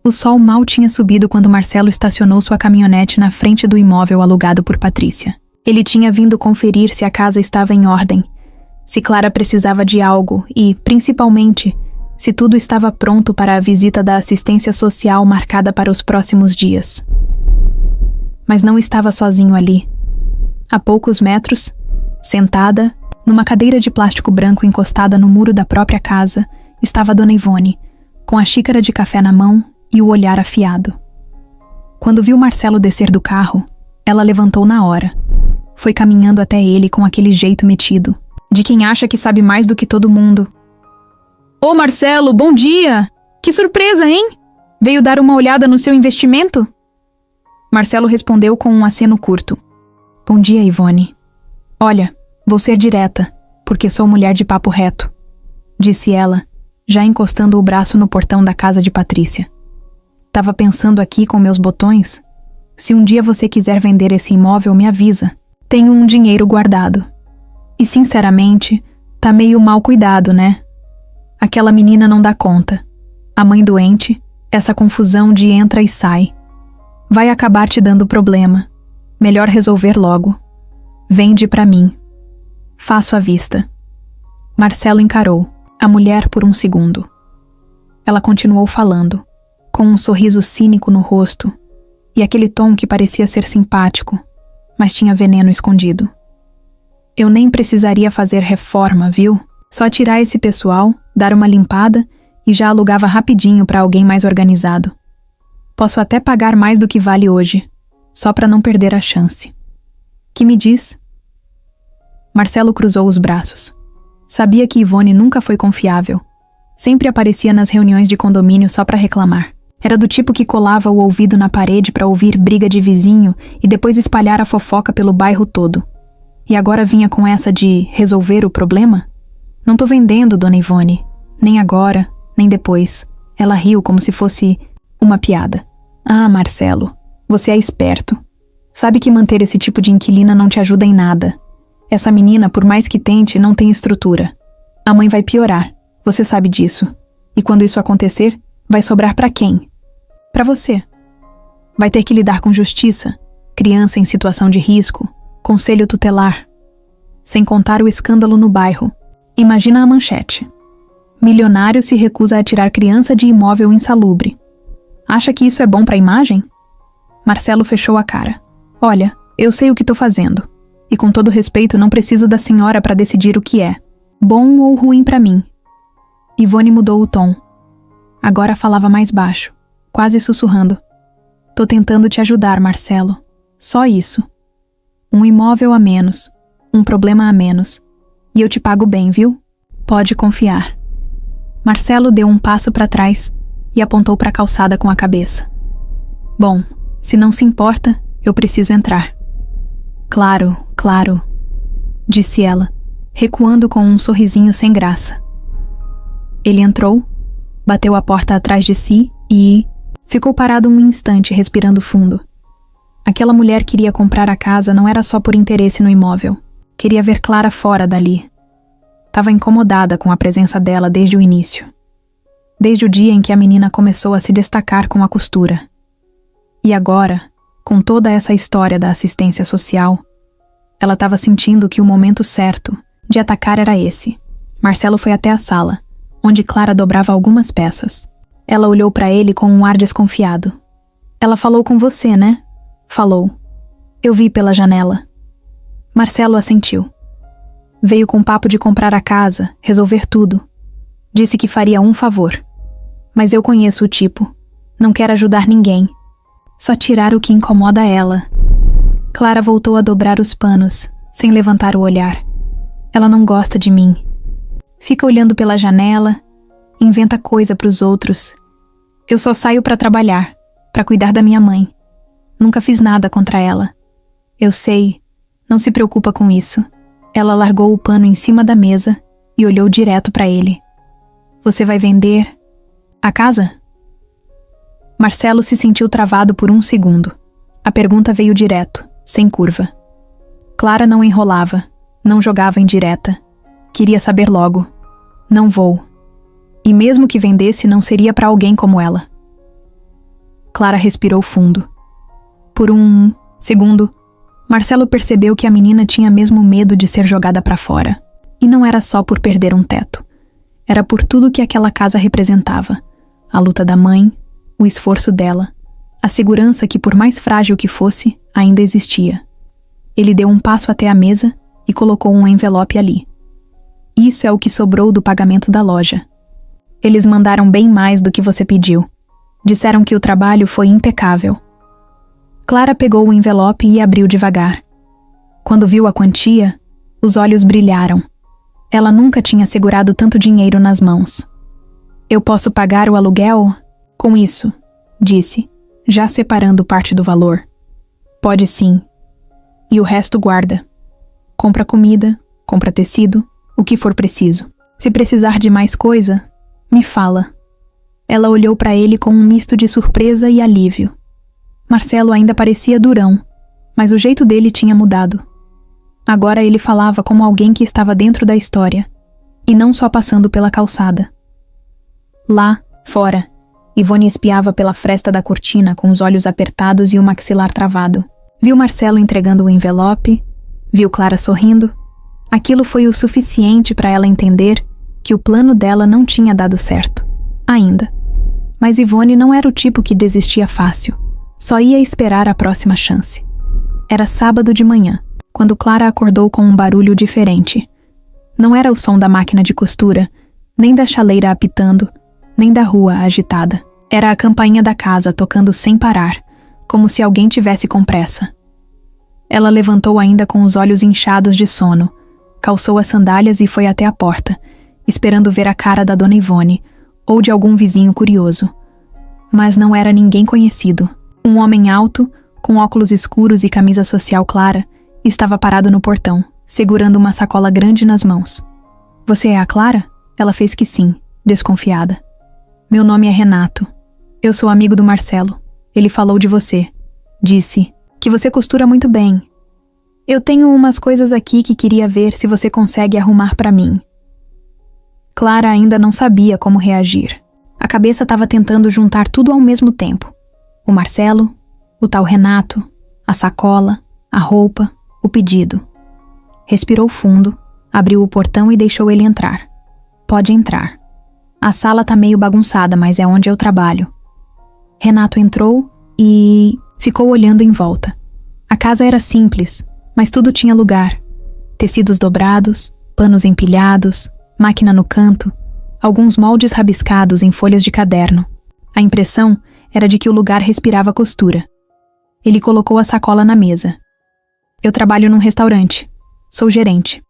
O sol mal tinha subido quando Marcelo estacionou sua caminhonete na frente do imóvel alugado por Patrícia. Ele tinha vindo conferir se a casa estava em ordem, se Clara precisava de algo e, principalmente, se tudo estava pronto para a visita da assistência social marcada para os próximos dias. Mas não estava sozinho ali. A poucos metros, sentada, numa cadeira de plástico branco encostada no muro da própria casa, estava Dona Ivone, com a xícara de café na mão e o olhar afiado. Quando viu Marcelo descer do carro, ela levantou na hora. Foi caminhando até ele com aquele jeito metido, de quem acha que sabe mais do que todo mundo. Ô Marcelo, bom dia! Que surpresa, hein? Veio dar uma olhada no seu investimento? Marcelo respondeu com um aceno curto. Bom dia, Ivone. Olha, vou ser direta, porque sou mulher de papo reto, disse ela, já encostando o braço no portão da casa de Patrícia. Tava pensando aqui com meus botões. Se um dia você quiser vender esse imóvel, me avisa. Tenho um dinheiro guardado. E sinceramente, tá meio mal cuidado, né? Aquela menina não dá conta. A mãe doente, essa confusão de entra e sai. Vai acabar te dando problema. Melhor resolver logo. Vende pra mim. Faço à vista. Marcelo encarou a mulher por um segundo. Ela continuou falando, com um sorriso cínico no rosto e aquele tom que parecia ser simpático, mas tinha veneno escondido. Eu nem precisaria fazer reforma, viu? Só tirar esse pessoal, dar uma limpada e já alugava rapidinho para alguém mais organizado. Posso até pagar mais do que vale hoje, só para não perder a chance. Que me diz? Marcelo cruzou os braços. Sabia que Ivone nunca foi confiável. Sempre aparecia nas reuniões de condomínio só para reclamar. Era do tipo que colava o ouvido na parede para ouvir briga de vizinho e depois espalhar a fofoca pelo bairro todo. E agora vinha com essa de resolver o problema? Não tô vendendo, Dona Ivone. Nem agora, nem depois. Ela riu como se fosse uma piada. Ah, Marcelo, você é esperto. Sabe que manter esse tipo de inquilina não te ajuda em nada. Essa menina, por mais que tente, não tem estrutura. A mãe vai piorar, você sabe disso. E quando isso acontecer, vai sobrar pra quem? Pra você. Vai ter que lidar com justiça, criança em situação de risco, conselho tutelar. Sem contar o escândalo no bairro. Imagina a manchete. Milionário se recusa a tirar criança de imóvel insalubre. Acha que isso é bom pra imagem? Marcelo fechou a cara. Olha, eu sei o que tô fazendo. E com todo respeito, não preciso da senhora para decidir o que é bom ou ruim para mim. Ivone mudou o tom. Agora falava mais baixo, quase sussurrando. Tô tentando te ajudar, Marcelo. Só isso. Um imóvel a menos, um problema a menos. E eu te pago bem, viu? Pode confiar. Marcelo deu um passo para trás e apontou para a calçada com a cabeça. Bom, se não se importa, eu preciso entrar. Claro, claro, disse ela, recuando com um sorrisinho sem graça. Ele entrou, bateu a porta atrás de si e ficou parado um instante respirando fundo. Aquela mulher queria comprar a casa não era só por interesse no imóvel. Queria ver Clara fora dali. Estava incomodada com a presença dela desde o início. Desde o dia em que a menina começou a se destacar com a costura. E agora, com toda essa história da assistência social, ela estava sentindo que o momento certo de atacar era esse. Marcelo foi até a sala, onde Clara dobrava algumas peças. Ela olhou para ele com um ar desconfiado. Ela falou com você, né? Falou. Eu vi pela janela. Marcelo assentiu. Veio com papo de comprar a casa, resolver tudo. Disse que faria um favor. Mas eu conheço o tipo. Não quer ajudar ninguém. Só tirar o que incomoda ela. Clara voltou a dobrar os panos, sem levantar o olhar. Ela não gosta de mim. Fica olhando pela janela, inventa coisa pros outros. Eu só saio pra trabalhar, pra cuidar da minha mãe. Nunca fiz nada contra ela. Eu sei, não se preocupa com isso. Ela largou o pano em cima da mesa e olhou direto para ele. Você vai vender a casa? Marcelo se sentiu travado por um segundo. A pergunta veio direto, sem curva. Clara não enrolava, não jogava indireta. Queria saber logo. Não vou. E mesmo que vendesse, não seria para alguém como ela. Clara respirou fundo. Por um segundo, Marcelo percebeu que a menina tinha mesmo medo de ser jogada para fora. E não era só por perder um teto. Era por tudo que aquela casa representava. A luta da mãe, o esforço dela, a segurança que, por mais frágil que fosse, ainda existia. Ele deu um passo até a mesa e colocou um envelope ali. Isso é o que sobrou do pagamento da loja. Eles mandaram bem mais do que você pediu. Disseram que o trabalho foi impecável. Clara pegou o envelope e abriu devagar. Quando viu a quantia, os olhos brilharam. Ela nunca tinha segurado tanto dinheiro nas mãos. Eu posso pagar o aluguel? Com isso, disse, já separando parte do valor. Pode sim. E o resto guarda. Compra comida, compra tecido, o que for preciso. Se precisar de mais coisa, me fala. Ela olhou para ele com um misto de surpresa e alívio. Marcelo ainda parecia durão, mas o jeito dele tinha mudado. Agora ele falava como alguém que estava dentro da história, e não só passando pela calçada. Lá, fora, Ivone espiava pela fresta da cortina com os olhos apertados e o maxilar travado. Viu Marcelo entregando o envelope, viu Clara sorrindo. Aquilo foi o suficiente para ela entender que o plano dela não tinha dado certo, ainda. Mas Ivone não era o tipo que desistia fácil, só ia esperar a próxima chance. Era sábado de manhã, quando Clara acordou com um barulho diferente. Não era o som da máquina de costura, nem da chaleira apitando, nem da rua agitada. Era a campainha da casa tocando sem parar, como se alguém tivesse com pressa. Ela levantou ainda com os olhos inchados de sono, calçou as sandálias e foi até a porta, esperando ver a cara da dona Ivone, ou de algum vizinho curioso. Mas não era ninguém conhecido. Um homem alto, com óculos escuros e camisa social clara, estava parado no portão, segurando uma sacola grande nas mãos. Você é a Clara? Ela fez que sim, desconfiada. Meu nome é Renato. Eu sou amigo do Marcelo. Ele falou de você. Disse que você costura muito bem. Eu tenho umas coisas aqui que queria ver se você consegue arrumar para mim. Clara ainda não sabia como reagir. A cabeça estava tentando juntar tudo ao mesmo tempo. O Marcelo, o tal Renato, a sacola, a roupa, o pedido. Respirou fundo, abriu o portão e deixou ele entrar. Pode entrar. A sala tá meio bagunçada, mas é onde eu trabalho. Renato entrou e ficou olhando em volta. A casa era simples, mas tudo tinha lugar. Tecidos dobrados, panos empilhados, máquina no canto, alguns moldes rabiscados em folhas de caderno. A impressão era de que o lugar respirava costura. Ele colocou a sacola na mesa. Eu trabalho num restaurante. Sou gerente.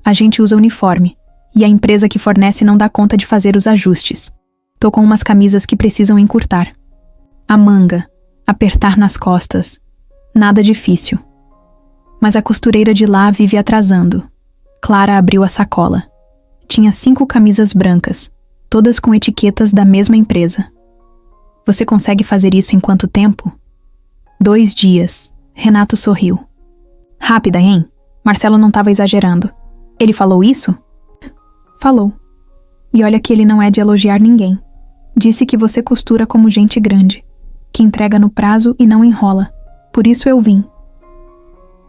A gente usa uniforme, e a empresa que fornece não dá conta de fazer os ajustes. Tô com umas camisas que precisam encurtar. A manga, apertar nas costas. Nada difícil. Mas a costureira de lá vive atrasando. Clara abriu a sacola. Tinha 5 camisas brancas, todas com etiquetas da mesma empresa. Você consegue fazer isso em quanto tempo? 2 dias. Renato sorriu. Rápida, hein? Marcelo não estava exagerando. Ele falou isso? Falou. E olha que ele não é de elogiar ninguém. Disse que você costura como gente grande, que entrega no prazo e não enrola. Por isso eu vim.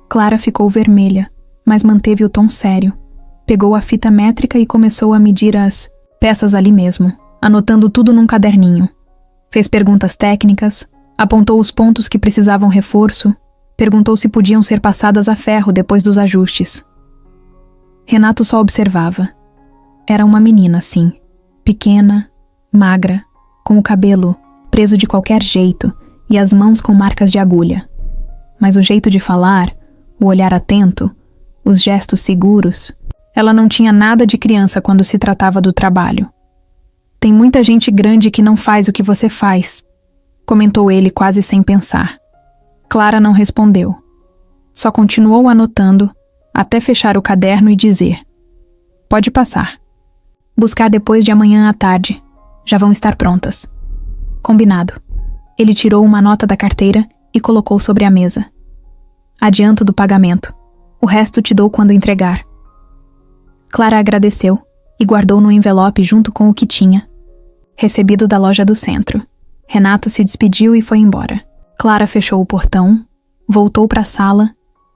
Clara ficou vermelha, mas manteve o tom sério. Pegou a fita métrica e começou a medir as peças ali mesmo, anotando tudo num caderninho. Fez perguntas técnicas, apontou os pontos que precisavam reforço, perguntou se podiam ser passadas a ferro depois dos ajustes. Renato só observava. Era uma menina, sim, pequena, magra, com o cabelo preso de qualquer jeito e as mãos com marcas de agulha. Mas o jeito de falar, o olhar atento, os gestos seguros, ela não tinha nada de criança quando se tratava do trabalho. Tem muita gente grande que não faz o que você faz, comentou ele quase sem pensar. Clara não respondeu. Só continuou anotando, até fechar o caderno e dizer: "Pode passar. Buscar depois de amanhã à tarde. Já vão estar prontas." Combinado. Ele tirou uma nota da carteira e colocou sobre a mesa. "Adianto do pagamento. O resto te dou quando entregar." Clara agradeceu e guardou no envelope junto com o que tinha, recebido da loja do centro. Renato se despediu e foi embora. Clara fechou o portão, voltou para a sala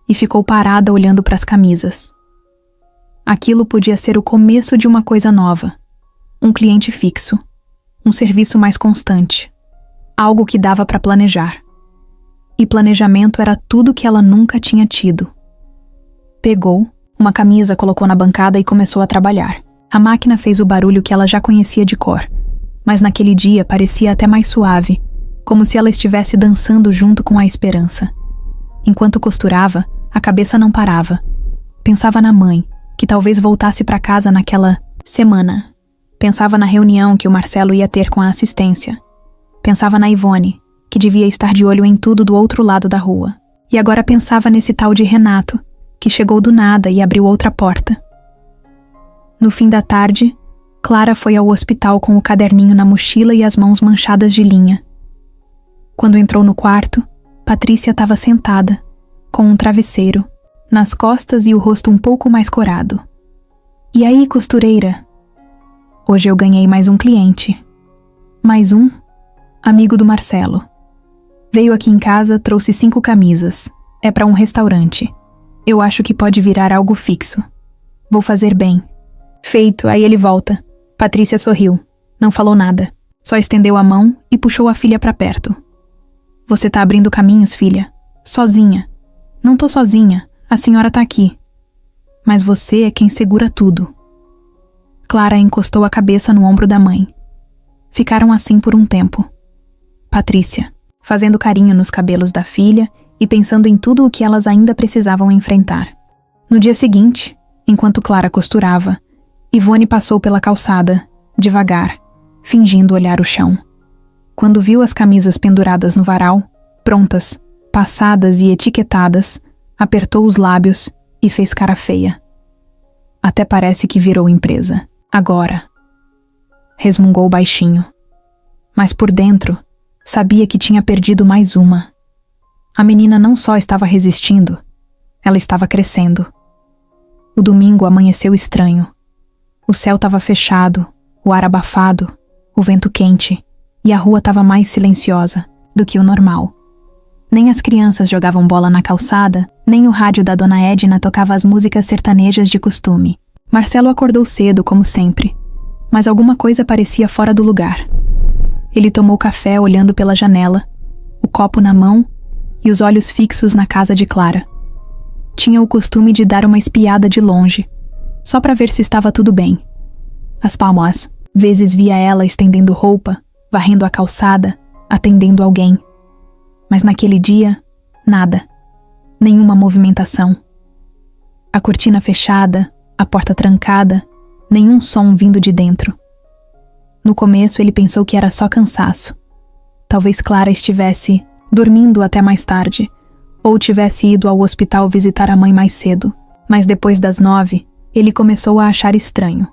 e ficou parada olhando para as camisas. Aquilo podia ser o começo de uma coisa nova. Um cliente fixo. Um serviço mais constante. Algo que dava para planejar. E planejamento era tudo que ela nunca tinha tido. Pegou uma camisa, colocou na bancada e começou a trabalhar. A máquina fez o barulho que ela já conhecia de cor, mas naquele dia parecia até mais suave, como se ela estivesse dançando junto com a esperança. Enquanto costurava, a cabeça não parava. Pensava na mãe, que talvez voltasse para casa naquela semana. Pensava na reunião que o Marcelo ia ter com a assistência. Pensava na Ivone, que devia estar de olho em tudo do outro lado da rua. E agora pensava nesse tal de Renato, que chegou do nada e abriu outra porta. No fim da tarde, Clara foi ao hospital com o caderninho na mochila e as mãos manchadas de linha. Quando entrou no quarto, Patrícia estava sentada, com um travesseiro, nas costas e o rosto um pouco mais corado. "E aí, costureira? Hoje eu ganhei mais um cliente." "Mais um?" "Amigo do Marcelo. Veio aqui em casa, trouxe 5 camisas. É para um restaurante. Eu acho que pode virar algo fixo. Vou fazer bem." "Feito, aí ele volta." Patrícia sorriu. Não falou nada. Só estendeu a mão e puxou a filha para perto. "Você tá abrindo caminhos, filha. Sozinha." "Não tô sozinha. A senhora tá aqui. Mas você é quem segura tudo." Clara encostou a cabeça no ombro da mãe. Ficaram assim por um tempo. Patrícia, fazendo carinho nos cabelos da filha e pensando em tudo o que elas ainda precisavam enfrentar. No dia seguinte, enquanto Clara costurava, Ivone passou pela calçada, devagar, fingindo olhar o chão. Quando viu as camisas penduradas no varal, prontas, passadas e etiquetadas, apertou os lábios e fez cara feia. "Até parece que virou empresa. Agora." Resmungou baixinho. Mas por dentro, sabia que tinha perdido mais uma. A menina não só estava resistindo, ela estava crescendo. O domingo amanheceu estranho. O céu estava fechado, o ar abafado, o vento quente, e a rua estava mais silenciosa do que o normal. Nem as crianças jogavam bola na calçada, nem o rádio da Dona Edna tocava as músicas sertanejas de costume. Marcelo acordou cedo, como sempre, mas alguma coisa parecia fora do lugar. Ele tomou café olhando pela janela, o copo na mão e os olhos fixos na casa de Clara. Tinha o costume de dar uma espiada de longe, só para ver se estava tudo bem. Às vezes via ela estendendo roupa, varrendo a calçada, atendendo alguém. Mas naquele dia, nada. Nenhuma movimentação. A cortina fechada, a porta trancada, nenhum som vindo de dentro. No começo ele pensou que era só cansaço. Talvez Clara estivesse dormindo até mais tarde, ou tivesse ido ao hospital visitar a mãe mais cedo. Mas depois das 9, ele começou a achar estranho.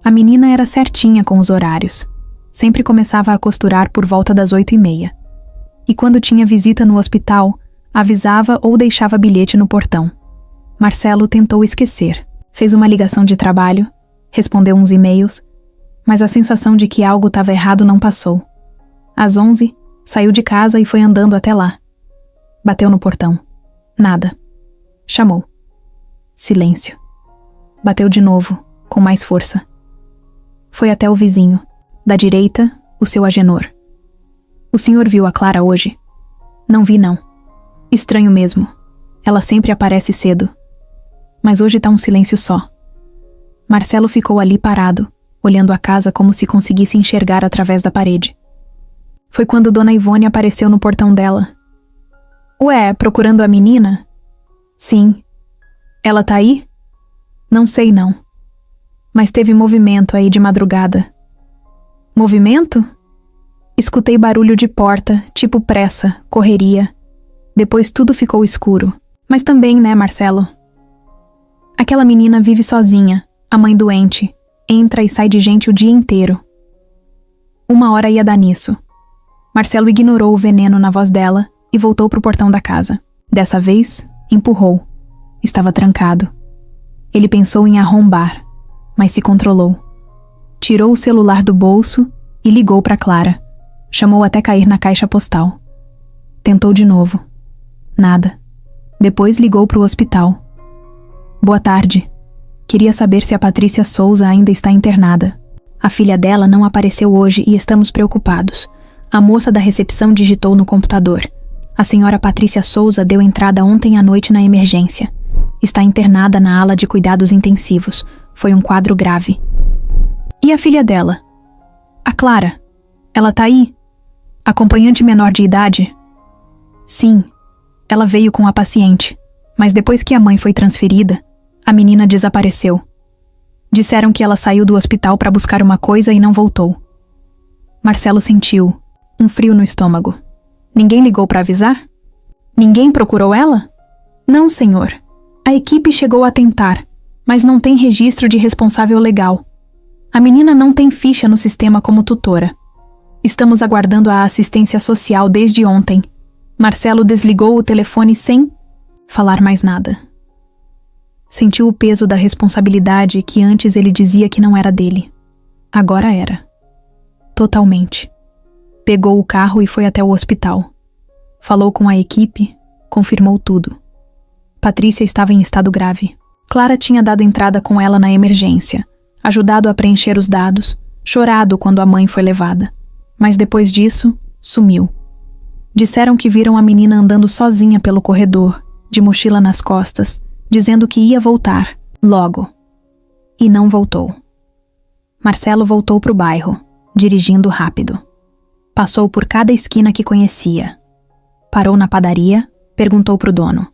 A menina era certinha com os horários. Sempre começava a costurar por volta das 8h30. E quando tinha visita no hospital, avisava ou deixava bilhete no portão. Marcelo tentou esquecer. Fez uma ligação de trabalho, respondeu uns e-mails, mas a sensação de que algo estava errado não passou. Às 11, saiu de casa e foi andando até lá. Bateu no portão. Nada. Chamou. Silêncio. Bateu de novo, com mais força. Foi até o vizinho. Da direita, o seu Agenor. "O senhor viu a Clara hoje?" "Não vi, não. Estranho mesmo. Ela sempre aparece cedo. Mas hoje tá um silêncio só." Marcelo ficou ali parado, olhando a casa como se conseguisse enxergar através da parede. Foi quando Dona Ivone apareceu no portão dela. "Ué, procurando a menina?" "Sim." "Ela tá aí?" "Não sei, não. Mas teve movimento aí de madrugada." "Movimento?" Escutei barulho de porta, tipo pressa, correria. Depois tudo ficou escuro. Mas também, né, Marcelo? Aquela menina vive sozinha, a mãe doente, entra e sai de gente o dia inteiro. Uma hora ia dar nisso. Marcelo ignorou o veneno na voz dela e voltou pro portão da casa. Dessa vez, empurrou. Estava trancado. Ele pensou em arrombar, mas se controlou. Tirou o celular do bolso e ligou para Clara. Chamou até cair na caixa postal. Tentou de novo. Nada. Depois ligou para o hospital. Boa tarde. Queria saber se a Patrícia Souza ainda está internada. A filha dela não apareceu hoje e estamos preocupados. A moça da recepção digitou no computador. A senhora Patrícia Souza deu entrada ontem à noite na emergência. Está internada na ala de cuidados intensivos. Foi um quadro grave. E a filha dela? A Clara. Ela tá aí? Acompanhante menor de idade? Sim. Ela veio com a paciente. Mas depois que a mãe foi transferida, a menina desapareceu. Disseram que ela saiu do hospital para buscar uma coisa e não voltou. Marcelo sentiu um frio no estômago. Ninguém ligou para avisar? Ninguém procurou ela? Não, senhor. A equipe chegou a tentar, mas não tem registro de responsável legal. A menina não tem ficha no sistema como tutora. Estamos aguardando a assistência social desde ontem. Marcelo desligou o telefone sem falar mais nada. Sentiu o peso da responsabilidade que antes ele dizia que não era dele. Agora era. Totalmente. Pegou o carro e foi até o hospital. Falou com a equipe, confirmou tudo. Patrícia estava em estado grave. Clara tinha dado entrada com ela na emergência, ajudado a preencher os dados, chorado quando a mãe foi levada. Mas depois disso, sumiu. Disseram que viram a menina andando sozinha pelo corredor, de mochila nas costas, dizendo que ia voltar, logo. E não voltou. Marcelo voltou pro bairro, dirigindo rápido. Passou por cada esquina que conhecia. Parou na padaria, perguntou pro dono.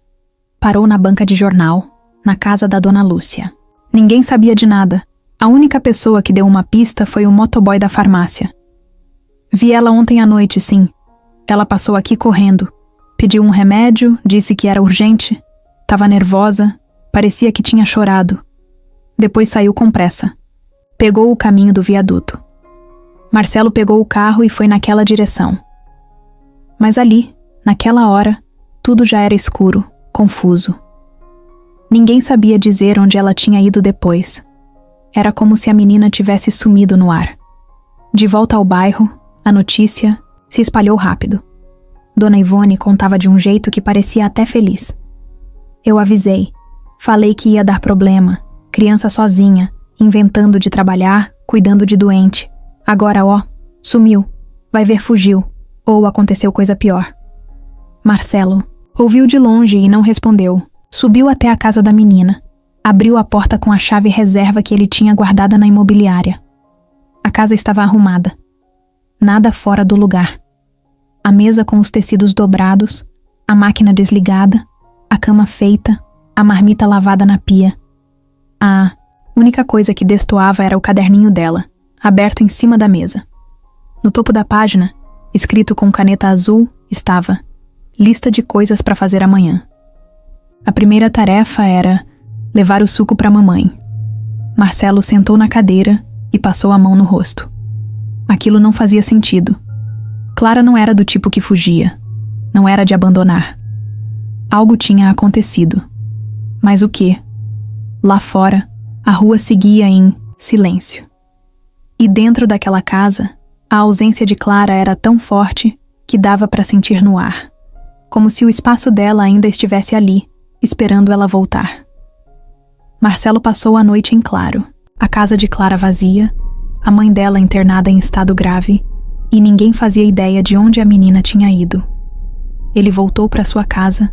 Parou na banca de jornal, na casa da dona Lúcia. Ninguém sabia de nada. A única pessoa que deu uma pista foi o motoboy da farmácia. Vi ela ontem à noite, sim. Ela passou aqui correndo. Pediu um remédio, disse que era urgente. Tava nervosa, parecia que tinha chorado. Depois saiu com pressa. Pegou o caminho do viaduto. Marcelo pegou o carro e foi naquela direção. Mas ali, naquela hora, tudo já era escuro, confuso. Ninguém sabia dizer onde ela tinha ido depois. Era como se a menina tivesse sumido no ar. De volta ao bairro, a notícia se espalhou rápido. Dona Ivone contava de um jeito que parecia até feliz. Eu avisei. Falei que ia dar problema. Criança sozinha, inventando de trabalhar, cuidando de doente. Agora, ó, sumiu. Vai ver, fugiu. Ou aconteceu coisa pior. Marcelo ouviu de longe e não respondeu. Subiu até a casa da menina. Abriu a porta com a chave reserva que ele tinha guardada na imobiliária. A casa estava arrumada. Nada fora do lugar. A mesa com os tecidos dobrados, a máquina desligada, a cama feita, a marmita lavada na pia. A única coisa que destoava era o caderninho dela, aberto em cima da mesa. No topo da página, escrito com caneta azul, estava: lista de coisas para fazer amanhã. A primeira tarefa era levar o suco para a mamãe. Marcelo sentou na cadeira e passou a mão no rosto. Aquilo não fazia sentido. Clara não era do tipo que fugia. Não era de abandonar. Algo tinha acontecido. Mas o quê? Lá fora, a rua seguia em silêncio. E dentro daquela casa, a ausência de Clara era tão forte que dava para sentir no ar. Como se o espaço dela ainda estivesse ali, esperando ela voltar. Marcelo passou a noite em claro. A casa de Clara vazia, a mãe dela internada em estado grave, e ninguém fazia ideia de onde a menina tinha ido. Ele voltou para sua casa,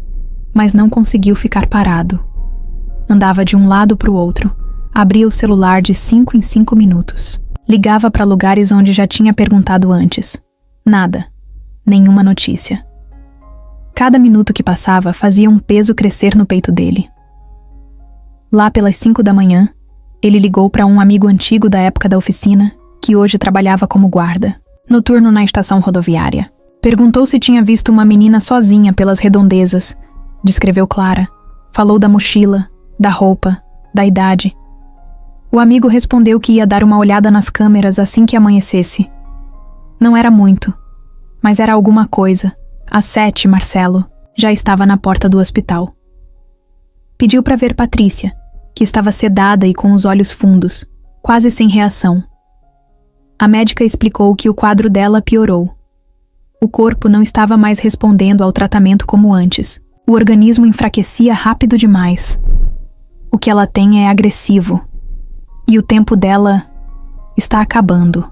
mas não conseguiu ficar parado. Andava de um lado para o outro, abria o celular de 5 em 5 minutos. Ligava para lugares onde já tinha perguntado antes. Nada. Nenhuma notícia. Cada minuto que passava fazia um peso crescer no peito dele. Lá pelas 5 da manhã, ele ligou para um amigo antigo da época da oficina, que hoje trabalhava como guarda, noturno na estação rodoviária. Perguntou se tinha visto uma menina sozinha pelas redondezas. Descreveu Clara. Falou da mochila, da roupa, da idade. O amigo respondeu que ia dar uma olhada nas câmeras assim que amanhecesse. Não era muito, mas era alguma coisa. Às 7, Marcelo já estava na porta do hospital. Pediu para ver Patrícia, que estava sedada e com os olhos fundos, quase sem reação. A médica explicou que o quadro dela piorou. O corpo não estava mais respondendo ao tratamento como antes. O organismo enfraquecia rápido demais. O que ela tem é agressivo. E o tempo dela está acabando.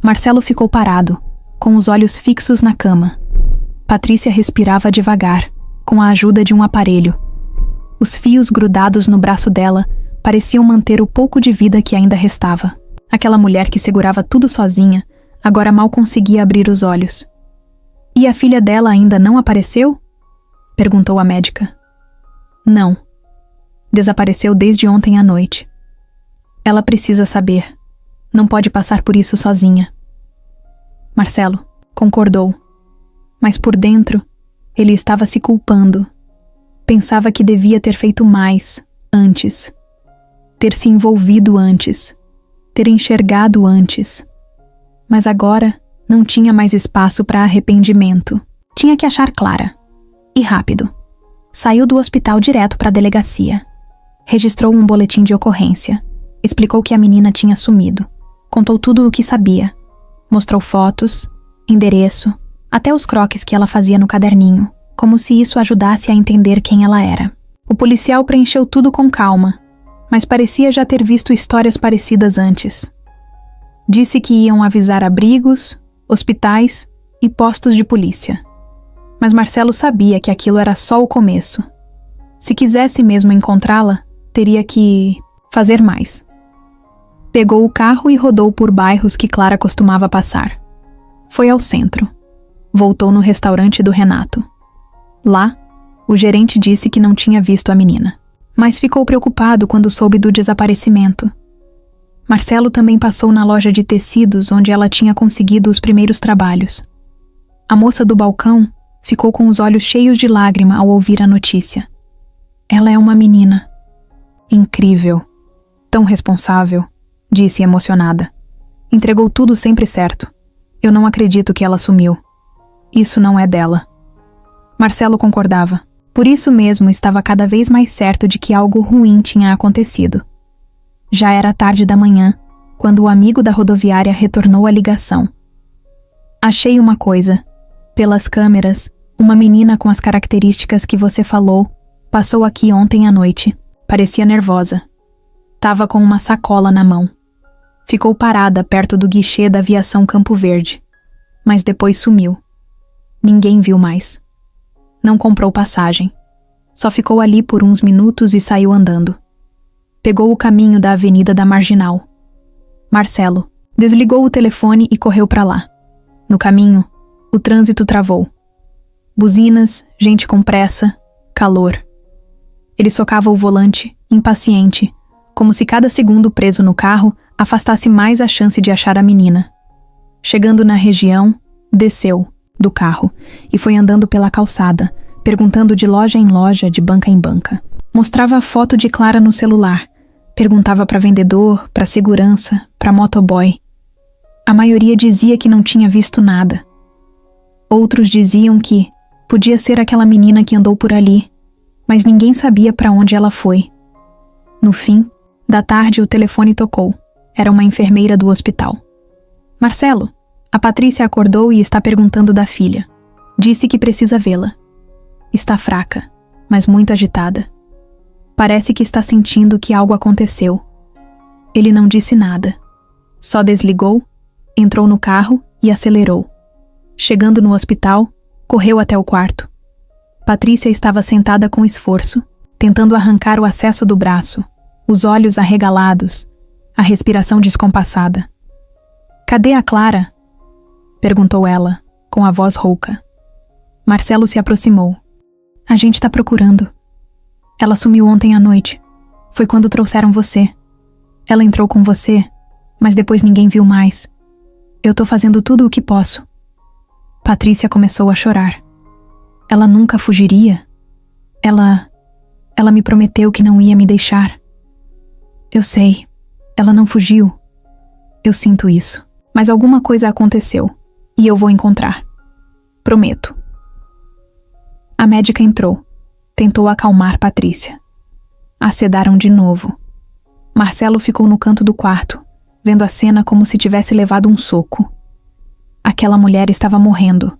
Marcelo ficou parado, com os olhos fixos na cama. Patrícia respirava devagar, com a ajuda de um aparelho. Os fios grudados no braço dela pareciam manter o pouco de vida que ainda restava. Aquela mulher que segurava tudo sozinha, agora mal conseguia abrir os olhos. E a filha dela ainda não apareceu? Perguntou a médica. Não. Desapareceu desde ontem à noite. Ela precisa saber. Não pode passar por isso sozinha. Marcelo concordou. Mas por dentro, ele estava se culpando. Pensava que devia ter feito mais, antes. Ter se envolvido antes. Ter enxergado antes. Mas agora não tinha mais espaço para arrependimento. Tinha que achar Clara. E rápido. Saiu do hospital direto para a delegacia. Registrou um boletim de ocorrência. Explicou que a menina tinha sumido. Contou tudo o que sabia. Mostrou fotos, endereço, até os croquis que ela fazia no caderninho, como se isso ajudasse a entender quem ela era. O policial preencheu tudo com calma, mas parecia já ter visto histórias parecidas antes. Disse que iam avisar abrigos, hospitais e postos de polícia. Mas Marcelo sabia que aquilo era só o começo. Se quisesse mesmo encontrá-la, teria que fazer mais. Pegou o carro e rodou por bairros que Clara costumava passar. Foi ao centro. Voltou no restaurante do Renato. Lá, o gerente disse que não tinha visto a menina, mas ficou preocupado quando soube do desaparecimento. Marcelo também passou na loja de tecidos onde ela tinha conseguido os primeiros trabalhos. A moça do balcão ficou com os olhos cheios de lágrima ao ouvir a notícia. Ela é uma menina. Incrível. Tão responsável, disse emocionada. Entregou tudo sempre certo. Eu não acredito que ela sumiu. Isso não é dela. Marcelo concordava. Por isso mesmo estava cada vez mais certo de que algo ruim tinha acontecido. Já era tarde da manhã, quando o amigo da rodoviária retornou a ligação. Achei uma coisa. Pelas câmeras, uma menina com as características que você falou passou aqui ontem à noite. Parecia nervosa. Tava com uma sacola na mão. Ficou parada perto do guichê da aviação Campo Verde. Mas depois sumiu. Ninguém viu mais. Não comprou passagem. Só ficou ali por uns minutos e saiu andando. Pegou o caminho da Avenida da Marginal. Marcelo desligou o telefone e correu para lá. No caminho, o trânsito travou. Buzinas, gente com pressa, calor. Ele socava o volante, impaciente, como se cada segundo preso no carro afastasse mais a chance de achar a menina. Chegando na região, desceu do carro e foi andando pela calçada, perguntando de loja em loja, de banca em banca. Mostrava a foto de Clara no celular. Perguntava para vendedor, para segurança, para motoboy. A maioria dizia que não tinha visto nada. Outros diziam que podia ser aquela menina que andou por ali, mas ninguém sabia para onde ela foi. No fim da tarde, o telefone tocou. Era uma enfermeira do hospital. Marcelo, a Patrícia acordou e está perguntando da filha. Disse que precisa vê-la. Está fraca, mas muito agitada. Parece que está sentindo que algo aconteceu. Ele não disse nada. Só desligou, entrou no carro e acelerou. Chegando no hospital, correu até o quarto. Patrícia estava sentada com esforço, tentando arrancar o acesso do braço, os olhos arregalados, a respiração descompassada. "Cadê a Clara?" perguntou ela, com a voz rouca. Marcelo se aproximou. "A gente está procurando. Ela sumiu ontem à noite. Foi quando trouxeram você. Ela entrou com você, mas depois ninguém viu mais. Eu tô fazendo tudo o que posso." Patrícia começou a chorar. Ela nunca fugiria. Ela me prometeu que não ia me deixar. Eu sei. Ela não fugiu. Eu sinto isso. Mas alguma coisa aconteceu. E eu vou encontrar. Prometo. A médica entrou. Tentou acalmar Patrícia. Acedaram de novo. Marcelo ficou no canto do quarto, vendo a cena como se tivesse levado um soco. Aquela mulher estava morrendo.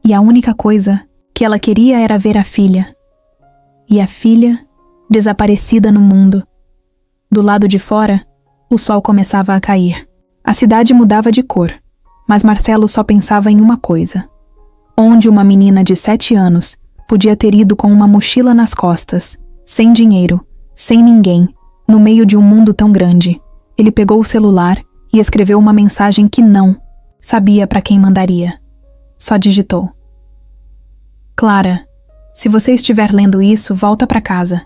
E a única coisa que ela queria era ver a filha. E a filha, desaparecida no mundo. Do lado de fora, o sol começava a cair. A cidade mudava de cor, mas Marcelo só pensava em uma coisa. Onde uma menina de 7 anos podia ter ido com uma mochila nas costas, sem dinheiro, sem ninguém, no meio de um mundo tão grande? Ele pegou o celular e escreveu uma mensagem que não sabia para quem mandaria. Só digitou: Clara, se você estiver lendo isso, volta para casa.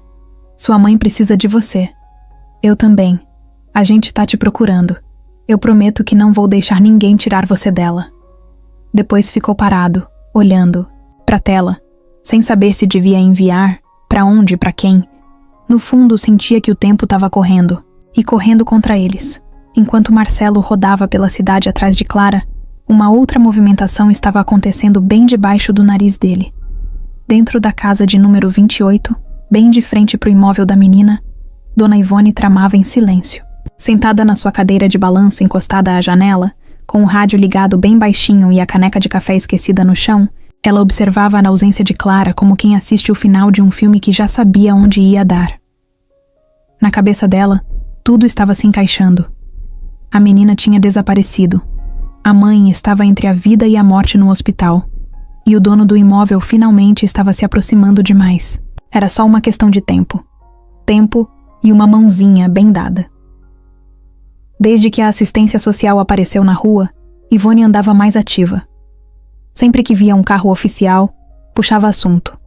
Sua mãe precisa de você. Eu também. A gente tá te procurando. Eu prometo que não vou deixar ninguém tirar você dela. Depois ficou parado, olhando para a tela, sem saber se devia enviar, para onde, para quem. No fundo, sentia que o tempo estava correndo, e correndo contra eles. Enquanto Marcelo rodava pela cidade atrás de Clara, uma outra movimentação estava acontecendo bem debaixo do nariz dele. Dentro da casa de número 28, bem de frente para o imóvel da menina, Dona Ivone tramava em silêncio. Sentada na sua cadeira de balanço encostada à janela, com o rádio ligado bem baixinho e a caneca de café esquecida no chão, ela observava a ausência de Clara como quem assiste o final de um filme que já sabia onde ia dar. Na cabeça dela, tudo estava se encaixando. A menina tinha desaparecido. A mãe estava entre a vida e a morte no hospital. E o dono do imóvel finalmente estava se aproximando demais. Era só uma questão de tempo. Tempo e uma mãozinha bem dada. Desde que a assistência social apareceu na rua, Ivone andava mais ativa. Sempre que via um carro oficial, puxava assunto.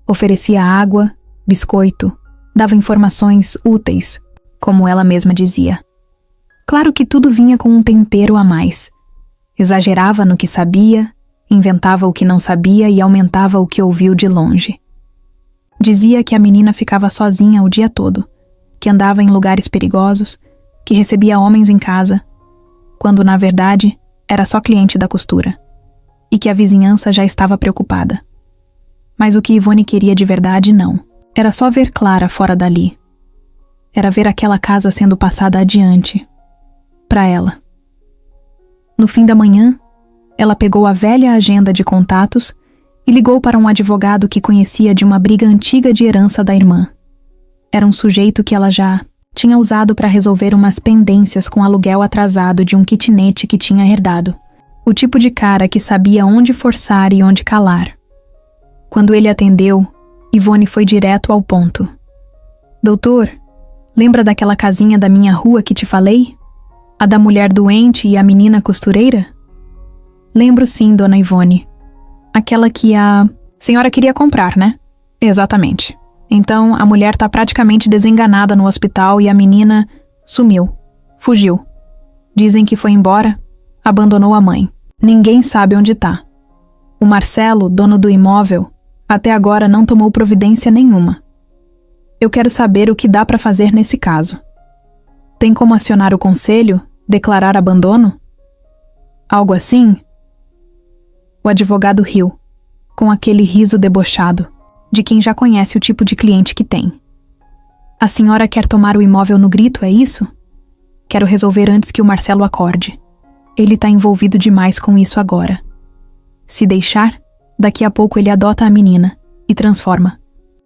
Oferecia água, biscoito, dava informações úteis, como ela mesma dizia. Claro que tudo vinha com um tempero a mais. Exagerava no que sabia, inventava o que não sabia e aumentava o que ouviu de longe. Dizia que a menina ficava sozinha o dia todo, que andava em lugares perigosos, que recebia homens em casa, quando na verdade era só cliente da costura, e que a vizinhança já estava preocupada. Mas o que Ivone queria de verdade não. Era só ver Clara fora dali. Era ver aquela casa sendo passada adiante, para ela. No fim da manhã, ela pegou a velha agenda de contatos e ligou para um advogado que conhecia de uma briga antiga de herança da irmã. Era um sujeito que ela já tinha usado para resolver umas pendências com aluguel atrasado de um kitnet que tinha herdado. O tipo de cara que sabia onde forçar e onde calar. Quando ele atendeu, Ivone foi direto ao ponto. Doutor, lembra daquela casinha da minha rua que te falei? A da mulher doente e a menina costureira? Lembro sim, dona Ivone. Aquela que a senhora queria comprar, né? Exatamente. Então, a mulher tá praticamente desenganada no hospital e a menina sumiu, fugiu. Dizem que foi embora, abandonou a mãe. Ninguém sabe onde tá. O Marcelo, dono do imóvel, até agora não tomou providência nenhuma. Eu quero saber o que dá pra fazer nesse caso. Tem como acionar o conselho, declarar abandono? Algo assim? O advogado riu, com aquele riso debochado, de quem já conhece o tipo de cliente que tem. A senhora quer tomar o imóvel no grito, é isso? Quero resolver antes que o Marcelo acorde. Ele tá envolvido demais com isso agora. Se deixar, daqui a pouco ele adota a menina e transforma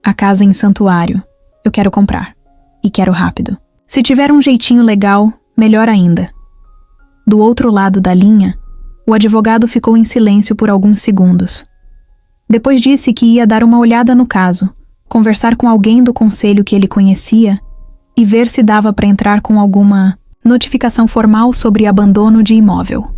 a casa em santuário. Eu quero comprar. E quero rápido. Se tiver um jeitinho legal, melhor ainda. Do outro lado da linha, o advogado ficou em silêncio por alguns segundos. Depois disse que ia dar uma olhada no caso, conversar com alguém do conselho que ele conhecia e ver se dava para entrar com alguma notificação formal sobre abandono de imóvel.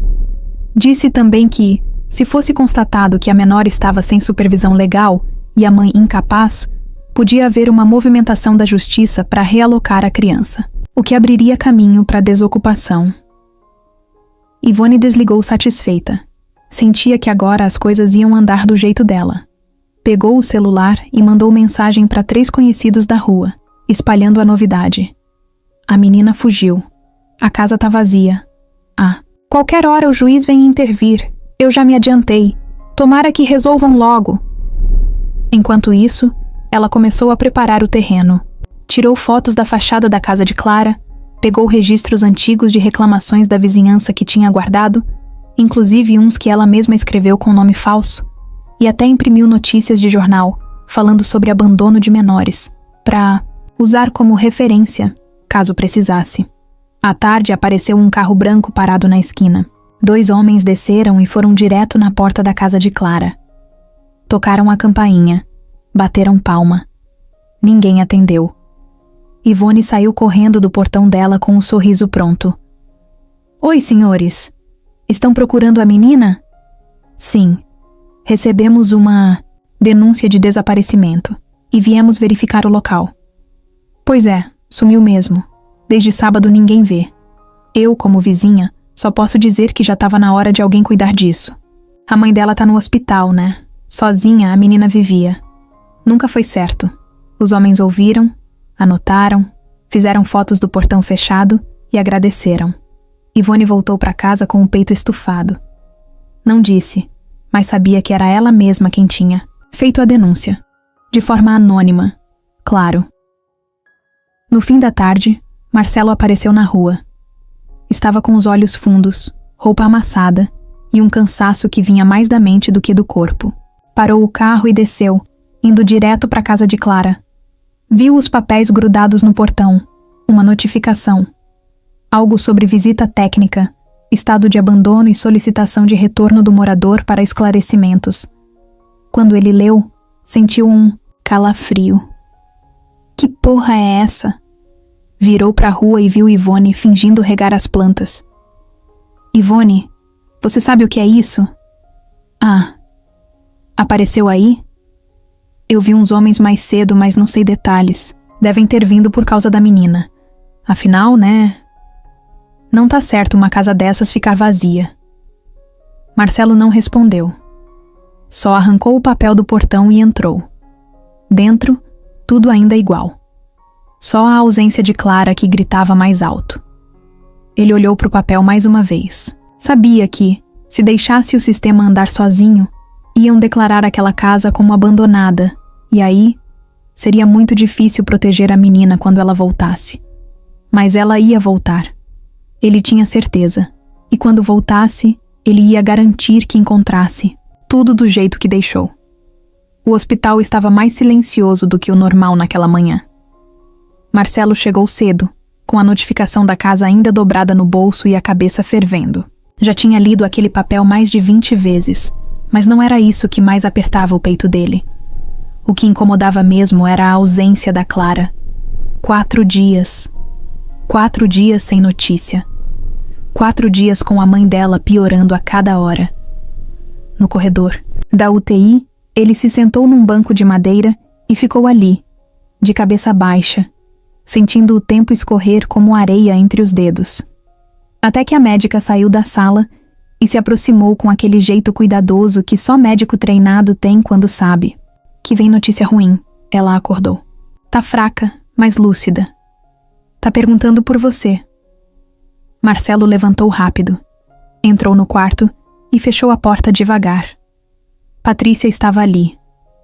Disse também que, se fosse constatado que a menor estava sem supervisão legal e a mãe incapaz, podia haver uma movimentação da justiça para realocar a criança, o que abriria caminho para a desocupação. Ivone desligou satisfeita. Sentia que agora as coisas iam andar do jeito dela. Pegou o celular e mandou mensagem para 3 conhecidos da rua, espalhando a novidade. A menina fugiu. A casa tá vazia. Ah, qualquer hora o juiz vem intervir. Eu já me adiantei. Tomara que resolvam logo. Enquanto isso, ela começou a preparar o terreno. Tirou fotos da fachada da casa de Clara, pegou registros antigos de reclamações da vizinhança que tinha guardado, inclusive uns que ela mesma escreveu com nome falso, e até imprimiu notícias de jornal, falando sobre abandono de menores, para usar como referência, caso precisasse. À tarde apareceu um carro branco parado na esquina. 2 homens desceram e foram direto na porta da casa de Clara. Tocaram a campainha. Bateram palma. Ninguém atendeu. Ivone saiu correndo do portão dela com um sorriso pronto. Oi, senhores. Estão procurando a menina? Sim. Recebemos uma denúncia de desaparecimento e viemos verificar o local. Pois é, sumiu mesmo. Desde sábado ninguém vê. Eu, como vizinha, só posso dizer que já estava na hora de alguém cuidar disso. A mãe dela tá no hospital, né? Sozinha a menina vivia. Nunca foi certo. Os homens ouviram, anotaram, fizeram fotos do portão fechado e agradeceram. Ivone voltou para casa com o peito estufado. Não disse, mas sabia que era ela mesma quem tinha feito a denúncia. De forma anônima, claro. No fim da tarde, Marcelo apareceu na rua. Estava com os olhos fundos, roupa amassada e um cansaço que vinha mais da mente do que do corpo. Parou o carro e desceu, indo direto para a casa de Clara. Viu os papéis grudados no portão, uma notificação. Algo sobre visita técnica, estado de abandono e solicitação de retorno do morador para esclarecimentos. Quando ele leu, sentiu um calafrio. Que porra é essa? Virou para a rua e viu Ivone fingindo regar as plantas. Ivone, você sabe o que é isso? Ah, apareceu aí? Eu vi uns homens mais cedo, mas não sei detalhes. Devem ter vindo por causa da menina. Afinal, né? Não tá certo uma casa dessas ficar vazia. Marcelo não respondeu. Só arrancou o papel do portão e entrou. Dentro, tudo ainda igual. Só a ausência de Clara que gritava mais alto. Ele olhou para o papel mais uma vez. Sabia que, se deixasse o sistema andar sozinho, iam declarar aquela casa como abandonada, e aí seria muito difícil proteger a menina quando ela voltasse. Mas ela ia voltar. Ele tinha certeza. E quando voltasse, ele ia garantir que encontrasse tudo do jeito que deixou. O hospital estava mais silencioso do que o normal naquela manhã. Marcelo chegou cedo, com a notificação da casa ainda dobrada no bolso e a cabeça fervendo. Já tinha lido aquele papel mais de 20 vezes, mas não era isso que mais apertava o peito dele. O que incomodava mesmo era a ausência da Clara. 4 dias. 4 dias sem notícia. 4 dias com a mãe dela piorando a cada hora. No corredor da UTI, ele se sentou num banco de madeira e ficou ali, de cabeça baixa, sentindo o tempo escorrer como areia entre os dedos. Até que a médica saiu da sala e se aproximou com aquele jeito cuidadoso que só médico treinado tem quando sabe que vem notícia ruim. Ela acordou. Tá fraca, mas lúcida. Tá perguntando por você. Marcelo levantou rápido. Entrou no quarto e fechou a porta devagar. Patrícia estava ali,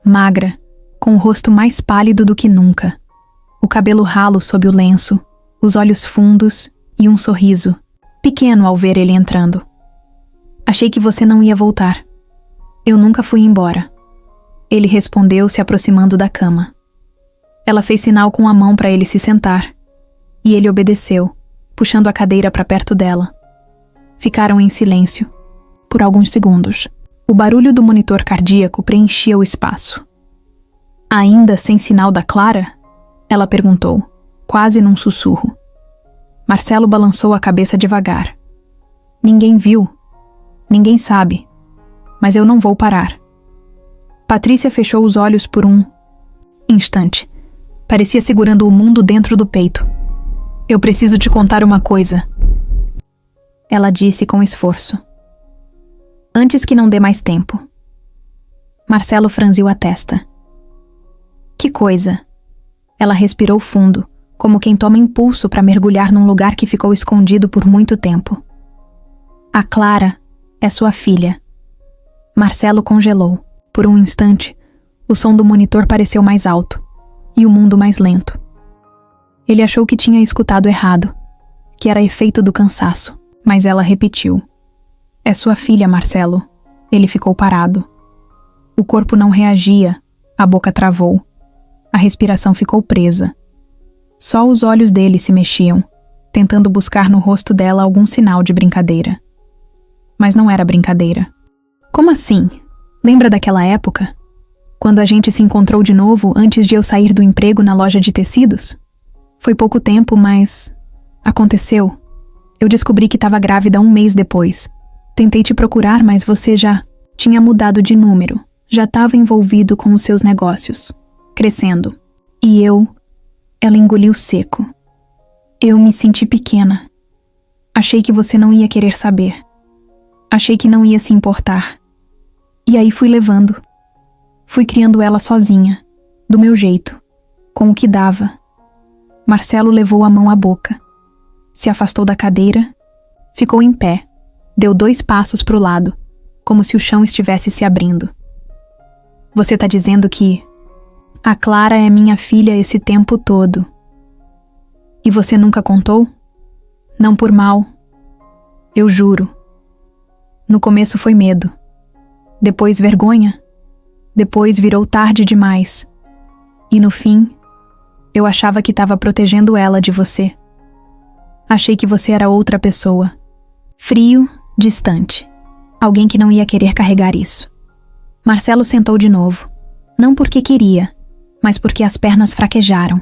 magra, com o rosto mais pálido do que nunca. O cabelo ralo sob o lenço, os olhos fundos e um sorriso, pequeno ao ver ele entrando. Achei que você não ia voltar. Eu nunca fui embora. Ele respondeu, se aproximando da cama. Ela fez sinal com a mão para ele se sentar, e ele obedeceu, puxando a cadeira para perto dela. Ficaram em silêncio, por alguns segundos. O barulho do monitor cardíaco preenchia o espaço. Ainda sem sinal da Clara? Ela perguntou, quase num sussurro. Marcelo balançou a cabeça devagar. Ninguém viu. Ninguém sabe. Mas eu não vou parar. Patrícia fechou os olhos por um instante. Parecia segurando o mundo dentro do peito. Eu preciso te contar uma coisa. Ela disse com esforço. Antes que não dê mais tempo. Marcelo franziu a testa. Que coisa? Ela respirou fundo, como quem toma impulso para mergulhar num lugar que ficou escondido por muito tempo. A Clara é sua filha. Marcelo congelou. Por um instante, o som do monitor pareceu mais alto e o mundo mais lento. Ele achou que tinha escutado errado, que era efeito do cansaço, mas ela repetiu. É sua filha, Marcelo. Ele ficou parado. O corpo não reagia, a boca travou. A respiração ficou presa. Só os olhos dele se mexiam, tentando buscar no rosto dela algum sinal de brincadeira. Mas não era brincadeira. Como assim? Lembra daquela época? Quando a gente se encontrou de novo antes de eu sair do emprego na loja de tecidos? Foi pouco tempo, mas... aconteceu. Eu descobri que estava grávida 1 mês depois. Tentei te procurar, mas você já tinha mudado de número. Já estava envolvido com os seus negócios. Crescendo. E eu... Ela engoliu seco. Eu me senti pequena. Achei que você não ia querer saber. Achei que não ia se importar. E aí fui levando. Fui criando ela sozinha, do meu jeito, com o que dava. Marcelo levou a mão à boca. Se afastou da cadeira, ficou em pé, deu 2 passos para o lado, como se o chão estivesse se abrindo. Você tá dizendo que a Clara é minha filha esse tempo todo. E você nunca contou? Não por mal. Eu juro. No começo foi medo. Depois vergonha. Depois virou tarde demais. E no fim, eu achava que estava protegendo ela de você. Achei que você era outra pessoa. Frio, distante. Alguém que não ia querer carregar isso. Marcelo sentou de novo. Não porque queria, mas porque as pernas fraquejaram.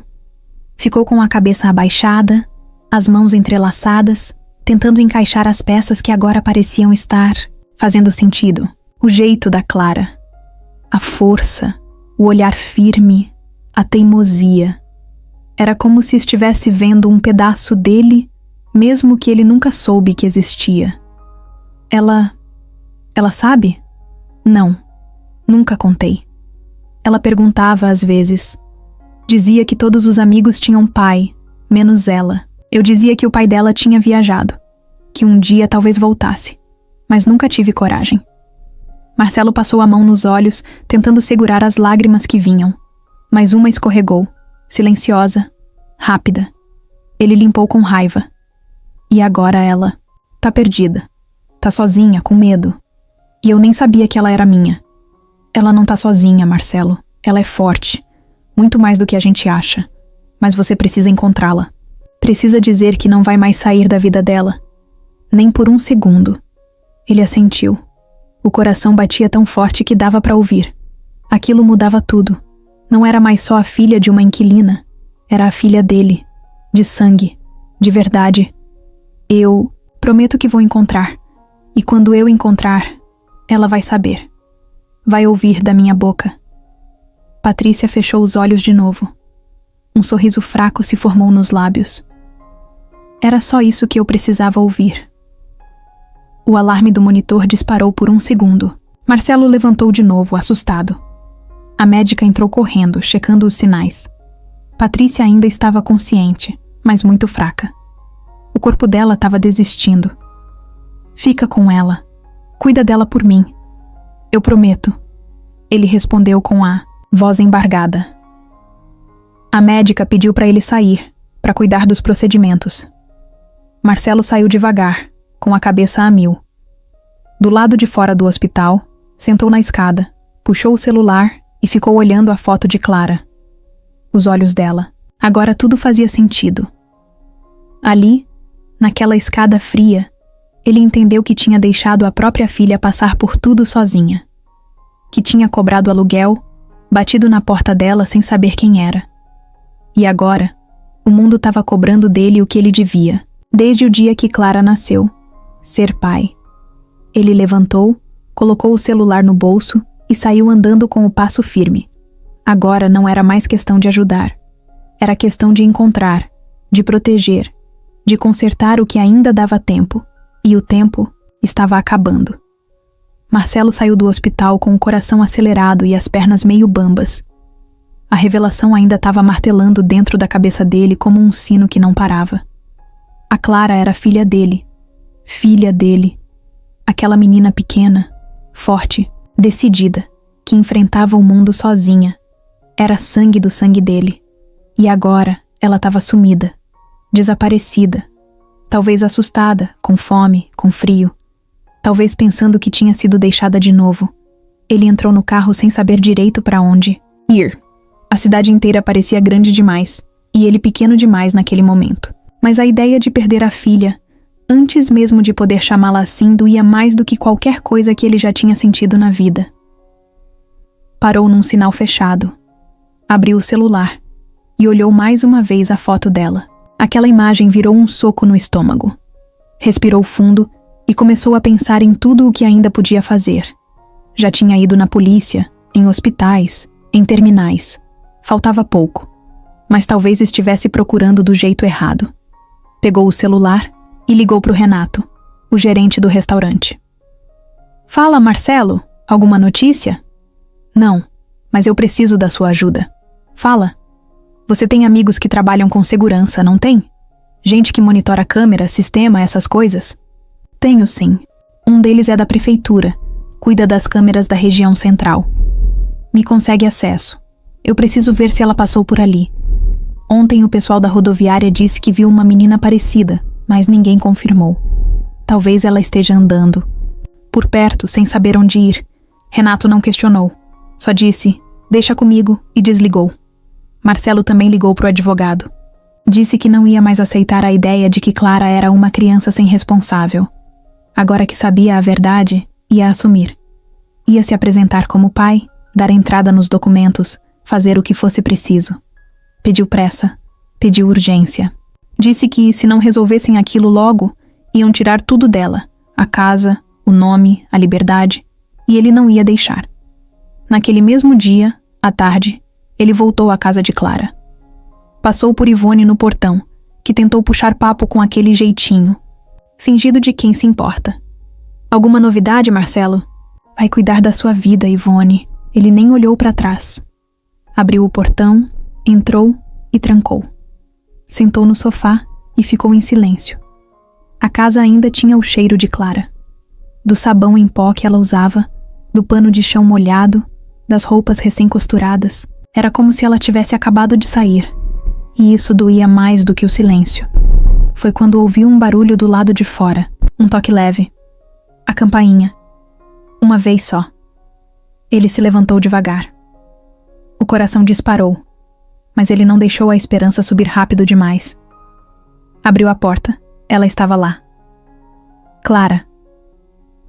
Ficou com a cabeça abaixada, as mãos entrelaçadas, tentando encaixar as peças que agora pareciam estar fazendo sentido. O jeito da Clara. A força, o olhar firme, a teimosia. Era como se estivesse vendo um pedaço dele, mesmo que ele nunca soube que existia. Ela sabe? Não, nunca contei. Ela perguntava às vezes. Dizia que todos os amigos tinham pai, menos ela. Eu dizia que o pai dela tinha viajado, que um dia talvez voltasse, mas nunca tive coragem. Marcelo passou a mão nos olhos, tentando segurar as lágrimas que vinham, mas uma escorregou, silenciosa, rápida. Ele limpou com raiva. E agora ela tá perdida, tá sozinha, com medo. E eu nem sabia que ela era minha. Ela não tá sozinha, Marcelo. Ela é forte, muito mais do que a gente acha. Mas você precisa encontrá-la. Precisa dizer que não vai mais sair da vida dela. Nem por um segundo. Ele assentiu. O coração batia tão forte que dava para ouvir. Aquilo mudava tudo. Não era mais só a filha de uma inquilina. Era a filha dele. De sangue. De verdade. Eu prometo que vou encontrar. E quando eu encontrar, ela vai saber. Vai ouvir da minha boca. Patrícia fechou os olhos de novo. Um sorriso fraco se formou nos lábios. Era só isso que eu precisava ouvir. O alarme do monitor disparou por 1 segundo. Marcelo levantou de novo, assustado. A médica entrou correndo, checando os sinais. Patrícia ainda estava consciente, mas muito fraca. O corpo dela estava desistindo. Fica com ela. Cuida dela por mim. Eu prometo. Ele respondeu com a voz embargada. A médica pediu para ele sair, para cuidar dos procedimentos. Marcelo saiu devagar, com a cabeça a mil. Do lado de fora do hospital, sentou na escada, puxou o celular e ficou olhando a foto de Clara. Os olhos dela. Agora tudo fazia sentido. Ali, naquela escada fria, ele entendeu que tinha deixado a própria filha passar por tudo sozinha. Que tinha cobrado aluguel, batido na porta dela sem saber quem era. E agora, o mundo estava cobrando dele o que ele devia, desde o dia que Clara nasceu. Ser pai. Ele levantou, colocou o celular no bolso e saiu andando com o passo firme. Agora não era mais questão de ajudar. Era questão de encontrar, de proteger, de consertar o que ainda dava tempo. E o tempo estava acabando. Marcelo saiu do hospital com o coração acelerado e as pernas meio bambas. A revelação ainda estava martelando dentro da cabeça dele como um sino que não parava. A Clara era filha dele. Filha dele. Aquela menina pequena, forte, decidida, que enfrentava o mundo sozinha. Era sangue do sangue dele. E agora ela estava sumida, desaparecida. Talvez assustada, com fome, com frio. Talvez pensando que tinha sido deixada de novo. Ele entrou no carro sem saber direito para onde ir. A cidade inteira parecia grande demais, e ele pequeno demais naquele momento. Mas a ideia de perder a filha, antes mesmo de poder chamá-la assim, doía mais do que qualquer coisa que ele já tinha sentido na vida. Parou num sinal fechado. Abriu o celular e olhou mais uma vez a foto dela. Aquela imagem virou um soco no estômago. Respirou fundo e começou a pensar em tudo o que ainda podia fazer. Já tinha ido na polícia, em hospitais, em terminais. Faltava pouco, mas talvez estivesse procurando do jeito errado. Pegou o celular e ligou para o Renato, o gerente do restaurante. Fala, Marcelo, alguma notícia? Não, mas eu preciso da sua ajuda. Fala. Você tem amigos que trabalham com segurança, não tem? Gente que monitora câmera, sistema, essas coisas? Tenho sim. Um deles é da prefeitura, cuida das câmeras da região central. Me consegue acesso. Eu preciso ver se ela passou por ali. Ontem o pessoal da rodoviária disse que viu uma menina parecida, mas ninguém confirmou. Talvez ela esteja andando por perto, sem saber onde ir. Renato não questionou. Só disse, deixa comigo, e desligou. Marcelo também ligou para o advogado. Disse que não ia mais aceitar a ideia de que Clara era uma criança sem responsável. Agora que sabia a verdade, ia assumir. Ia se apresentar como pai, dar entrada nos documentos, fazer o que fosse preciso. Pediu pressa, pediu urgência. Disse que, se não resolvessem aquilo logo, iam tirar tudo dela, a casa, o nome, a liberdade, e ele não ia deixar. Naquele mesmo dia, à tarde, ele voltou à casa de Clara. Passou por Ivone no portão, que tentou puxar papo com aquele jeitinho, fingido de quem se importa. Alguma novidade, Marcelo? Vai cuidar da sua vida, Ivone. Ele nem olhou para trás. Abriu o portão, entrou e trancou. Sentou no sofá e ficou em silêncio. A casa ainda tinha o cheiro de Clara. Do sabão em pó que ela usava, do pano de chão molhado, das roupas recém-costuradas. Era como se ela tivesse acabado de sair. E isso doía mais do que o silêncio. Foi quando ouviu um barulho do lado de fora. Um toque leve. A campainha. Uma vez só. Ele se levantou devagar. O coração disparou, mas ele não deixou a esperança subir rápido demais. Abriu a porta. Ela estava lá. Clara.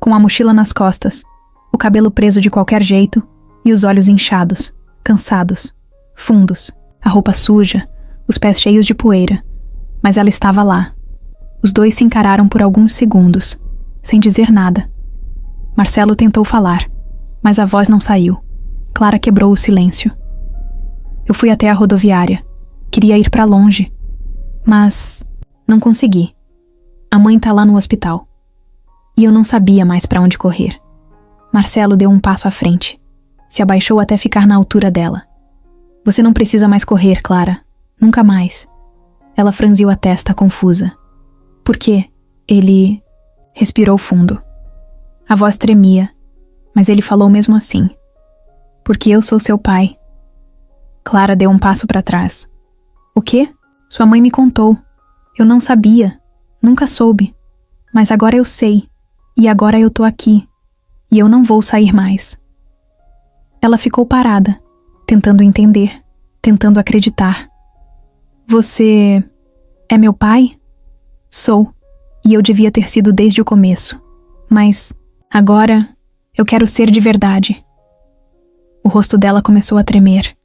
Com a mochila nas costas, o cabelo preso de qualquer jeito e os olhos inchados, cansados, fundos, a roupa suja, os pés cheios de poeira. Mas ela estava lá. Os dois se encararam por alguns segundos, sem dizer nada. Marcelo tentou falar, mas a voz não saiu. Clara quebrou o silêncio. Eu fui até a rodoviária. Queria ir para longe, mas não consegui. A mãe tá lá no hospital. E eu não sabia mais para onde correr. Marcelo deu um passo à frente. Se abaixou até ficar na altura dela. Você não precisa mais correr, Clara. Nunca mais. Ela franziu a testa, confusa. Por quê? Ele respirou fundo. A voz tremia, mas ele falou mesmo assim. Porque eu sou seu pai. Clara deu um passo para trás. O quê? Sua mãe me contou. Eu não sabia. Nunca soube. Mas agora eu sei. E agora eu tô aqui. E eu não vou sair mais. Ela ficou parada, tentando entender, tentando acreditar. Você é meu pai? Sou. E eu devia ter sido desde o começo. Mas agora eu quero ser de verdade. O rosto dela começou a tremer.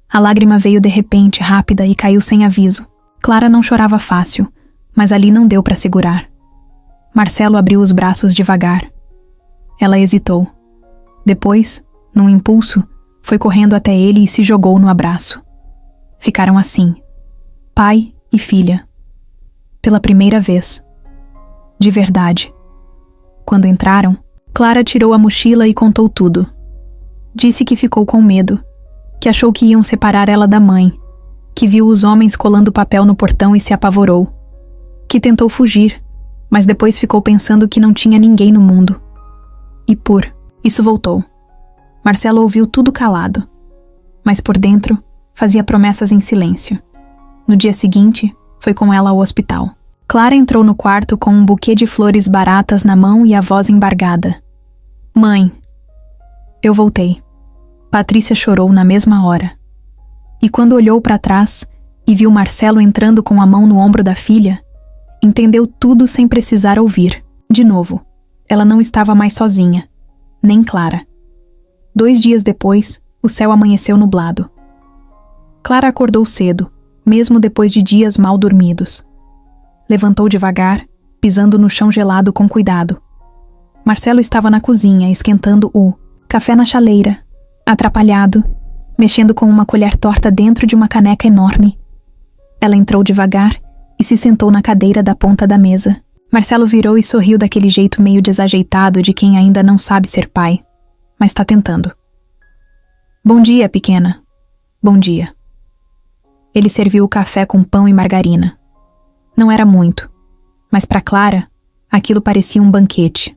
A lágrima veio de repente, rápida, e caiu sem aviso. Clara não chorava fácil, mas ali não deu para segurar. Marcelo abriu os braços devagar. Ela hesitou. Depois, num impulso, foi correndo até ele e se jogou no abraço. Ficaram assim, pai e filha. Pela primeira vez. De verdade. Quando entraram, Clara tirou a mochila e contou tudo. Disse que ficou com medo, que achou que iam separar ela da mãe, que viu os homens colando papel no portão e se apavorou, que tentou fugir, mas depois ficou pensando que não tinha ninguém no mundo. E isso voltou. Marcelo ouviu tudo calado, mas por dentro fazia promessas em silêncio. No dia seguinte, foi com ela ao hospital. Clara entrou no quarto com um buquê de flores baratas na mão e a voz embargada. Mãe. Eu voltei. Patrícia chorou na mesma hora. E quando olhou para trás e viu Marcelo entrando com a mão no ombro da filha, entendeu tudo sem precisar ouvir. De novo, ela não estava mais sozinha, nem Clara. 2 dias depois, o céu amanheceu nublado. Clara acordou cedo, mesmo depois de dias mal dormidos. Levantou devagar, pisando no chão gelado com cuidado. Marcelo estava na cozinha, esquentando o café na chaleira, atrapalhado, mexendo com uma colher torta dentro de uma caneca enorme. Ela entrou devagar e se sentou na cadeira da ponta da mesa. Marcelo virou e sorriu daquele jeito meio desajeitado de quem ainda não sabe ser pai, mas está tentando. Bom dia, pequena. Bom dia. Ele serviu o café com pão e margarina. Não era muito, mas para Clara, aquilo parecia um banquete.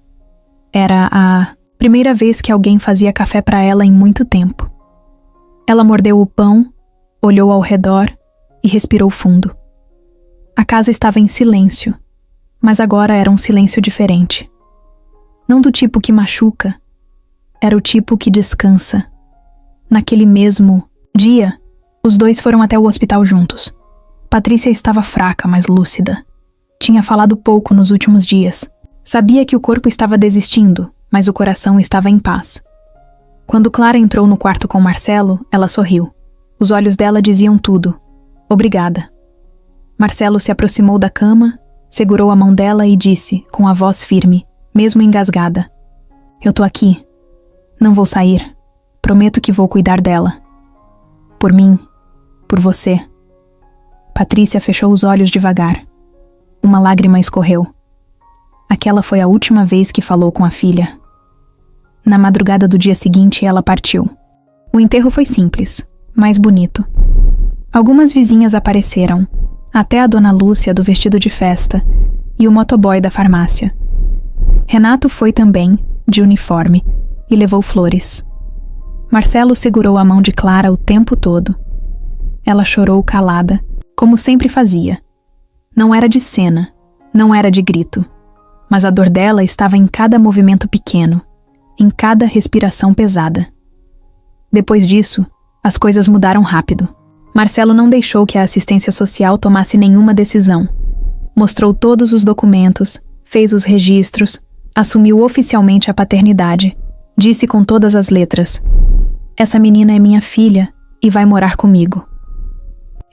Era a primeira vez que alguém fazia café para ela em muito tempo. Ela mordeu o pão, olhou ao redor e respirou fundo. A casa estava em silêncio, mas agora era um silêncio diferente. Não do tipo que machuca, era o tipo que descansa. Naquele mesmo dia, os dois foram até o hospital juntos. Patrícia estava fraca, mas lúcida. Tinha falado pouco nos últimos dias. Sabia que o corpo estava desistindo, mas o coração estava em paz. Quando Clara entrou no quarto com Marcelo, ela sorriu. Os olhos dela diziam tudo. Obrigada. Marcelo se aproximou da cama, segurou a mão dela e disse, com a voz firme, mesmo engasgada: Eu tô aqui. Não vou sair. Prometo que vou cuidar dela. Por mim. Por você. Patrícia fechou os olhos devagar. Uma lágrima escorreu. Aquela foi a última vez que falou com a filha. Na madrugada do dia seguinte, ela partiu. O enterro foi simples, mas bonito. Algumas vizinhas apareceram, até a dona Lúcia do vestido de festa e o motoboy da farmácia. Renato foi também, de uniforme, e levou flores. Marcelo segurou a mão de Clara o tempo todo. Ela chorou calada, como sempre fazia. Não era de cena, não era de grito, mas a dor dela estava em cada movimento pequeno, em cada respiração pesada. Depois disso, as coisas mudaram rápido. Marcelo não deixou que a assistência social tomasse nenhuma decisão. Mostrou todos os documentos, fez os registros, assumiu oficialmente a paternidade. Disse com todas as letras: Essa menina é minha filha e vai morar comigo.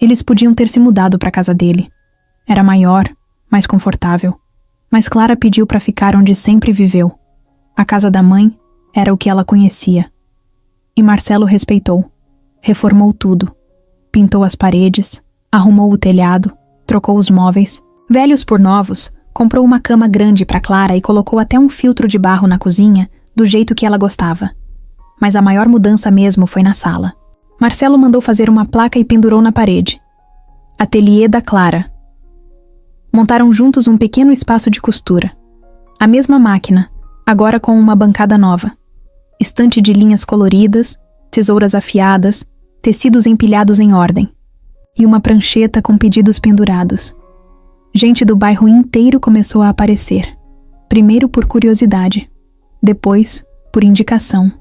Eles podiam ter se mudado para a casa dele. Era maior, mais confortável. Mas Clara pediu para ficar onde sempre viveu. A casa da mãe era o que ela conhecia. E Marcelo respeitou. Reformou tudo. Pintou as paredes, arrumou o telhado, trocou os móveis. Velhos por novos, comprou uma cama grande para Clara e colocou até um filtro de barro na cozinha, do jeito que ela gostava. Mas a maior mudança mesmo foi na sala. Marcelo mandou fazer uma placa e pendurou na parede. Ateliê da Clara. Montaram juntos um pequeno espaço de costura. A mesma máquina, agora com uma bancada nova. Estante de linhas coloridas, tesouras afiadas, tecidos empilhados em ordem. E uma prancheta com pedidos pendurados. Gente do bairro inteiro começou a aparecer. Primeiro por curiosidade, depois por indicação.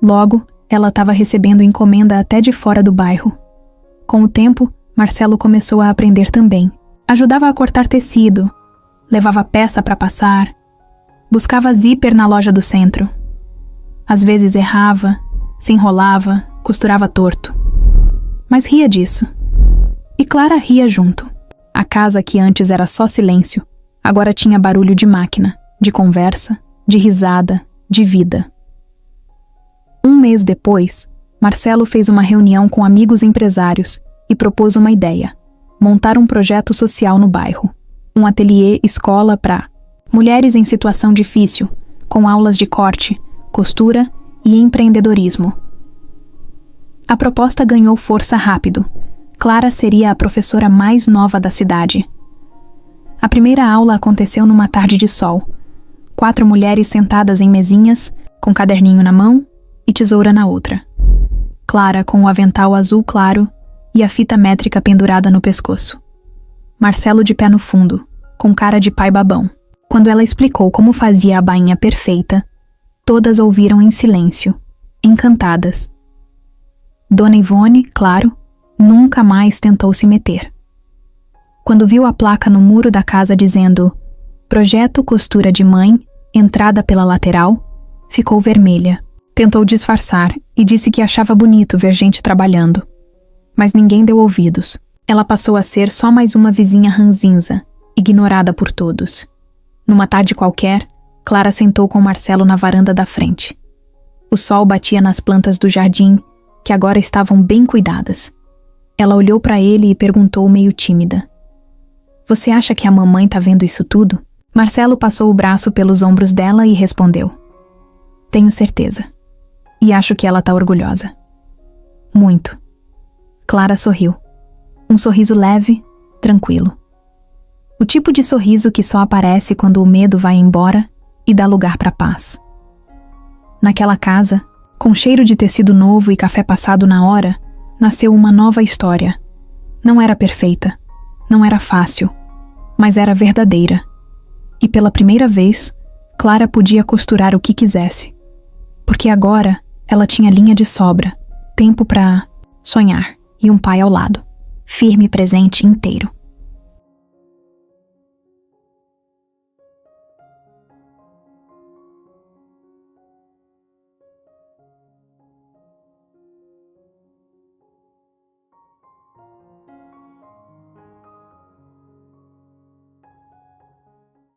Logo, ela estava recebendo encomenda até de fora do bairro. Com o tempo, Marcelo começou a aprender também. Ajudava a cortar tecido, levava peça para passar, buscava zíper na loja do centro. Às vezes errava, se enrolava, costurava torto. Mas ria disso. E Clara ria junto. A casa que antes era só silêncio, agora tinha barulho de máquina, de conversa, de risada, de vida. 1 mês depois, Marcelo fez uma reunião com amigos empresários e propôs uma ideia: montar um projeto social no bairro. Um ateliê escola para mulheres em situação difícil, com aulas de corte, costura e empreendedorismo. A proposta ganhou força rápido. Clara seria a professora mais nova da cidade. A primeira aula aconteceu numa tarde de sol. 4 mulheres sentadas em mesinhas, com caderninho na mão e tesoura na outra. Clara com o avental azul claro e a fita métrica pendurada no pescoço. Marcelo de pé no fundo, com cara de pai babão. Quando ela explicou como fazia a bainha perfeita, todas ouviram em silêncio, encantadas. Dona Ivone, claro, nunca mais tentou se meter. Quando viu a placa no muro da casa dizendo Projeto Costura de Mãe, entrada pela lateral, ficou vermelha. Tentou disfarçar e disse que achava bonito ver gente trabalhando. Mas ninguém deu ouvidos. Ela passou a ser só mais uma vizinha ranzinza, ignorada por todos. Numa tarde qualquer, Clara sentou com Marcelo na varanda da frente. O sol batia nas plantas do jardim, que agora estavam bem cuidadas. Ela olhou para ele e perguntou meio tímida. Você acha que a mamãe tá vendo isso tudo? Marcelo passou o braço pelos ombros dela e respondeu. Tenho certeza. E acho que ela tá orgulhosa. Muito. Clara sorriu. Um sorriso leve, tranquilo. O tipo de sorriso que só aparece quando o medo vai embora e dá lugar para paz. Naquela casa, com cheiro de tecido novo e café passado na hora, nasceu uma nova história. Não era perfeita, não era fácil, mas era verdadeira. E pela primeira vez, Clara podia costurar o que quisesse. Porque agora ela tinha linha de sobra, tempo para sonhar e um pai ao lado, firme e presente inteiro.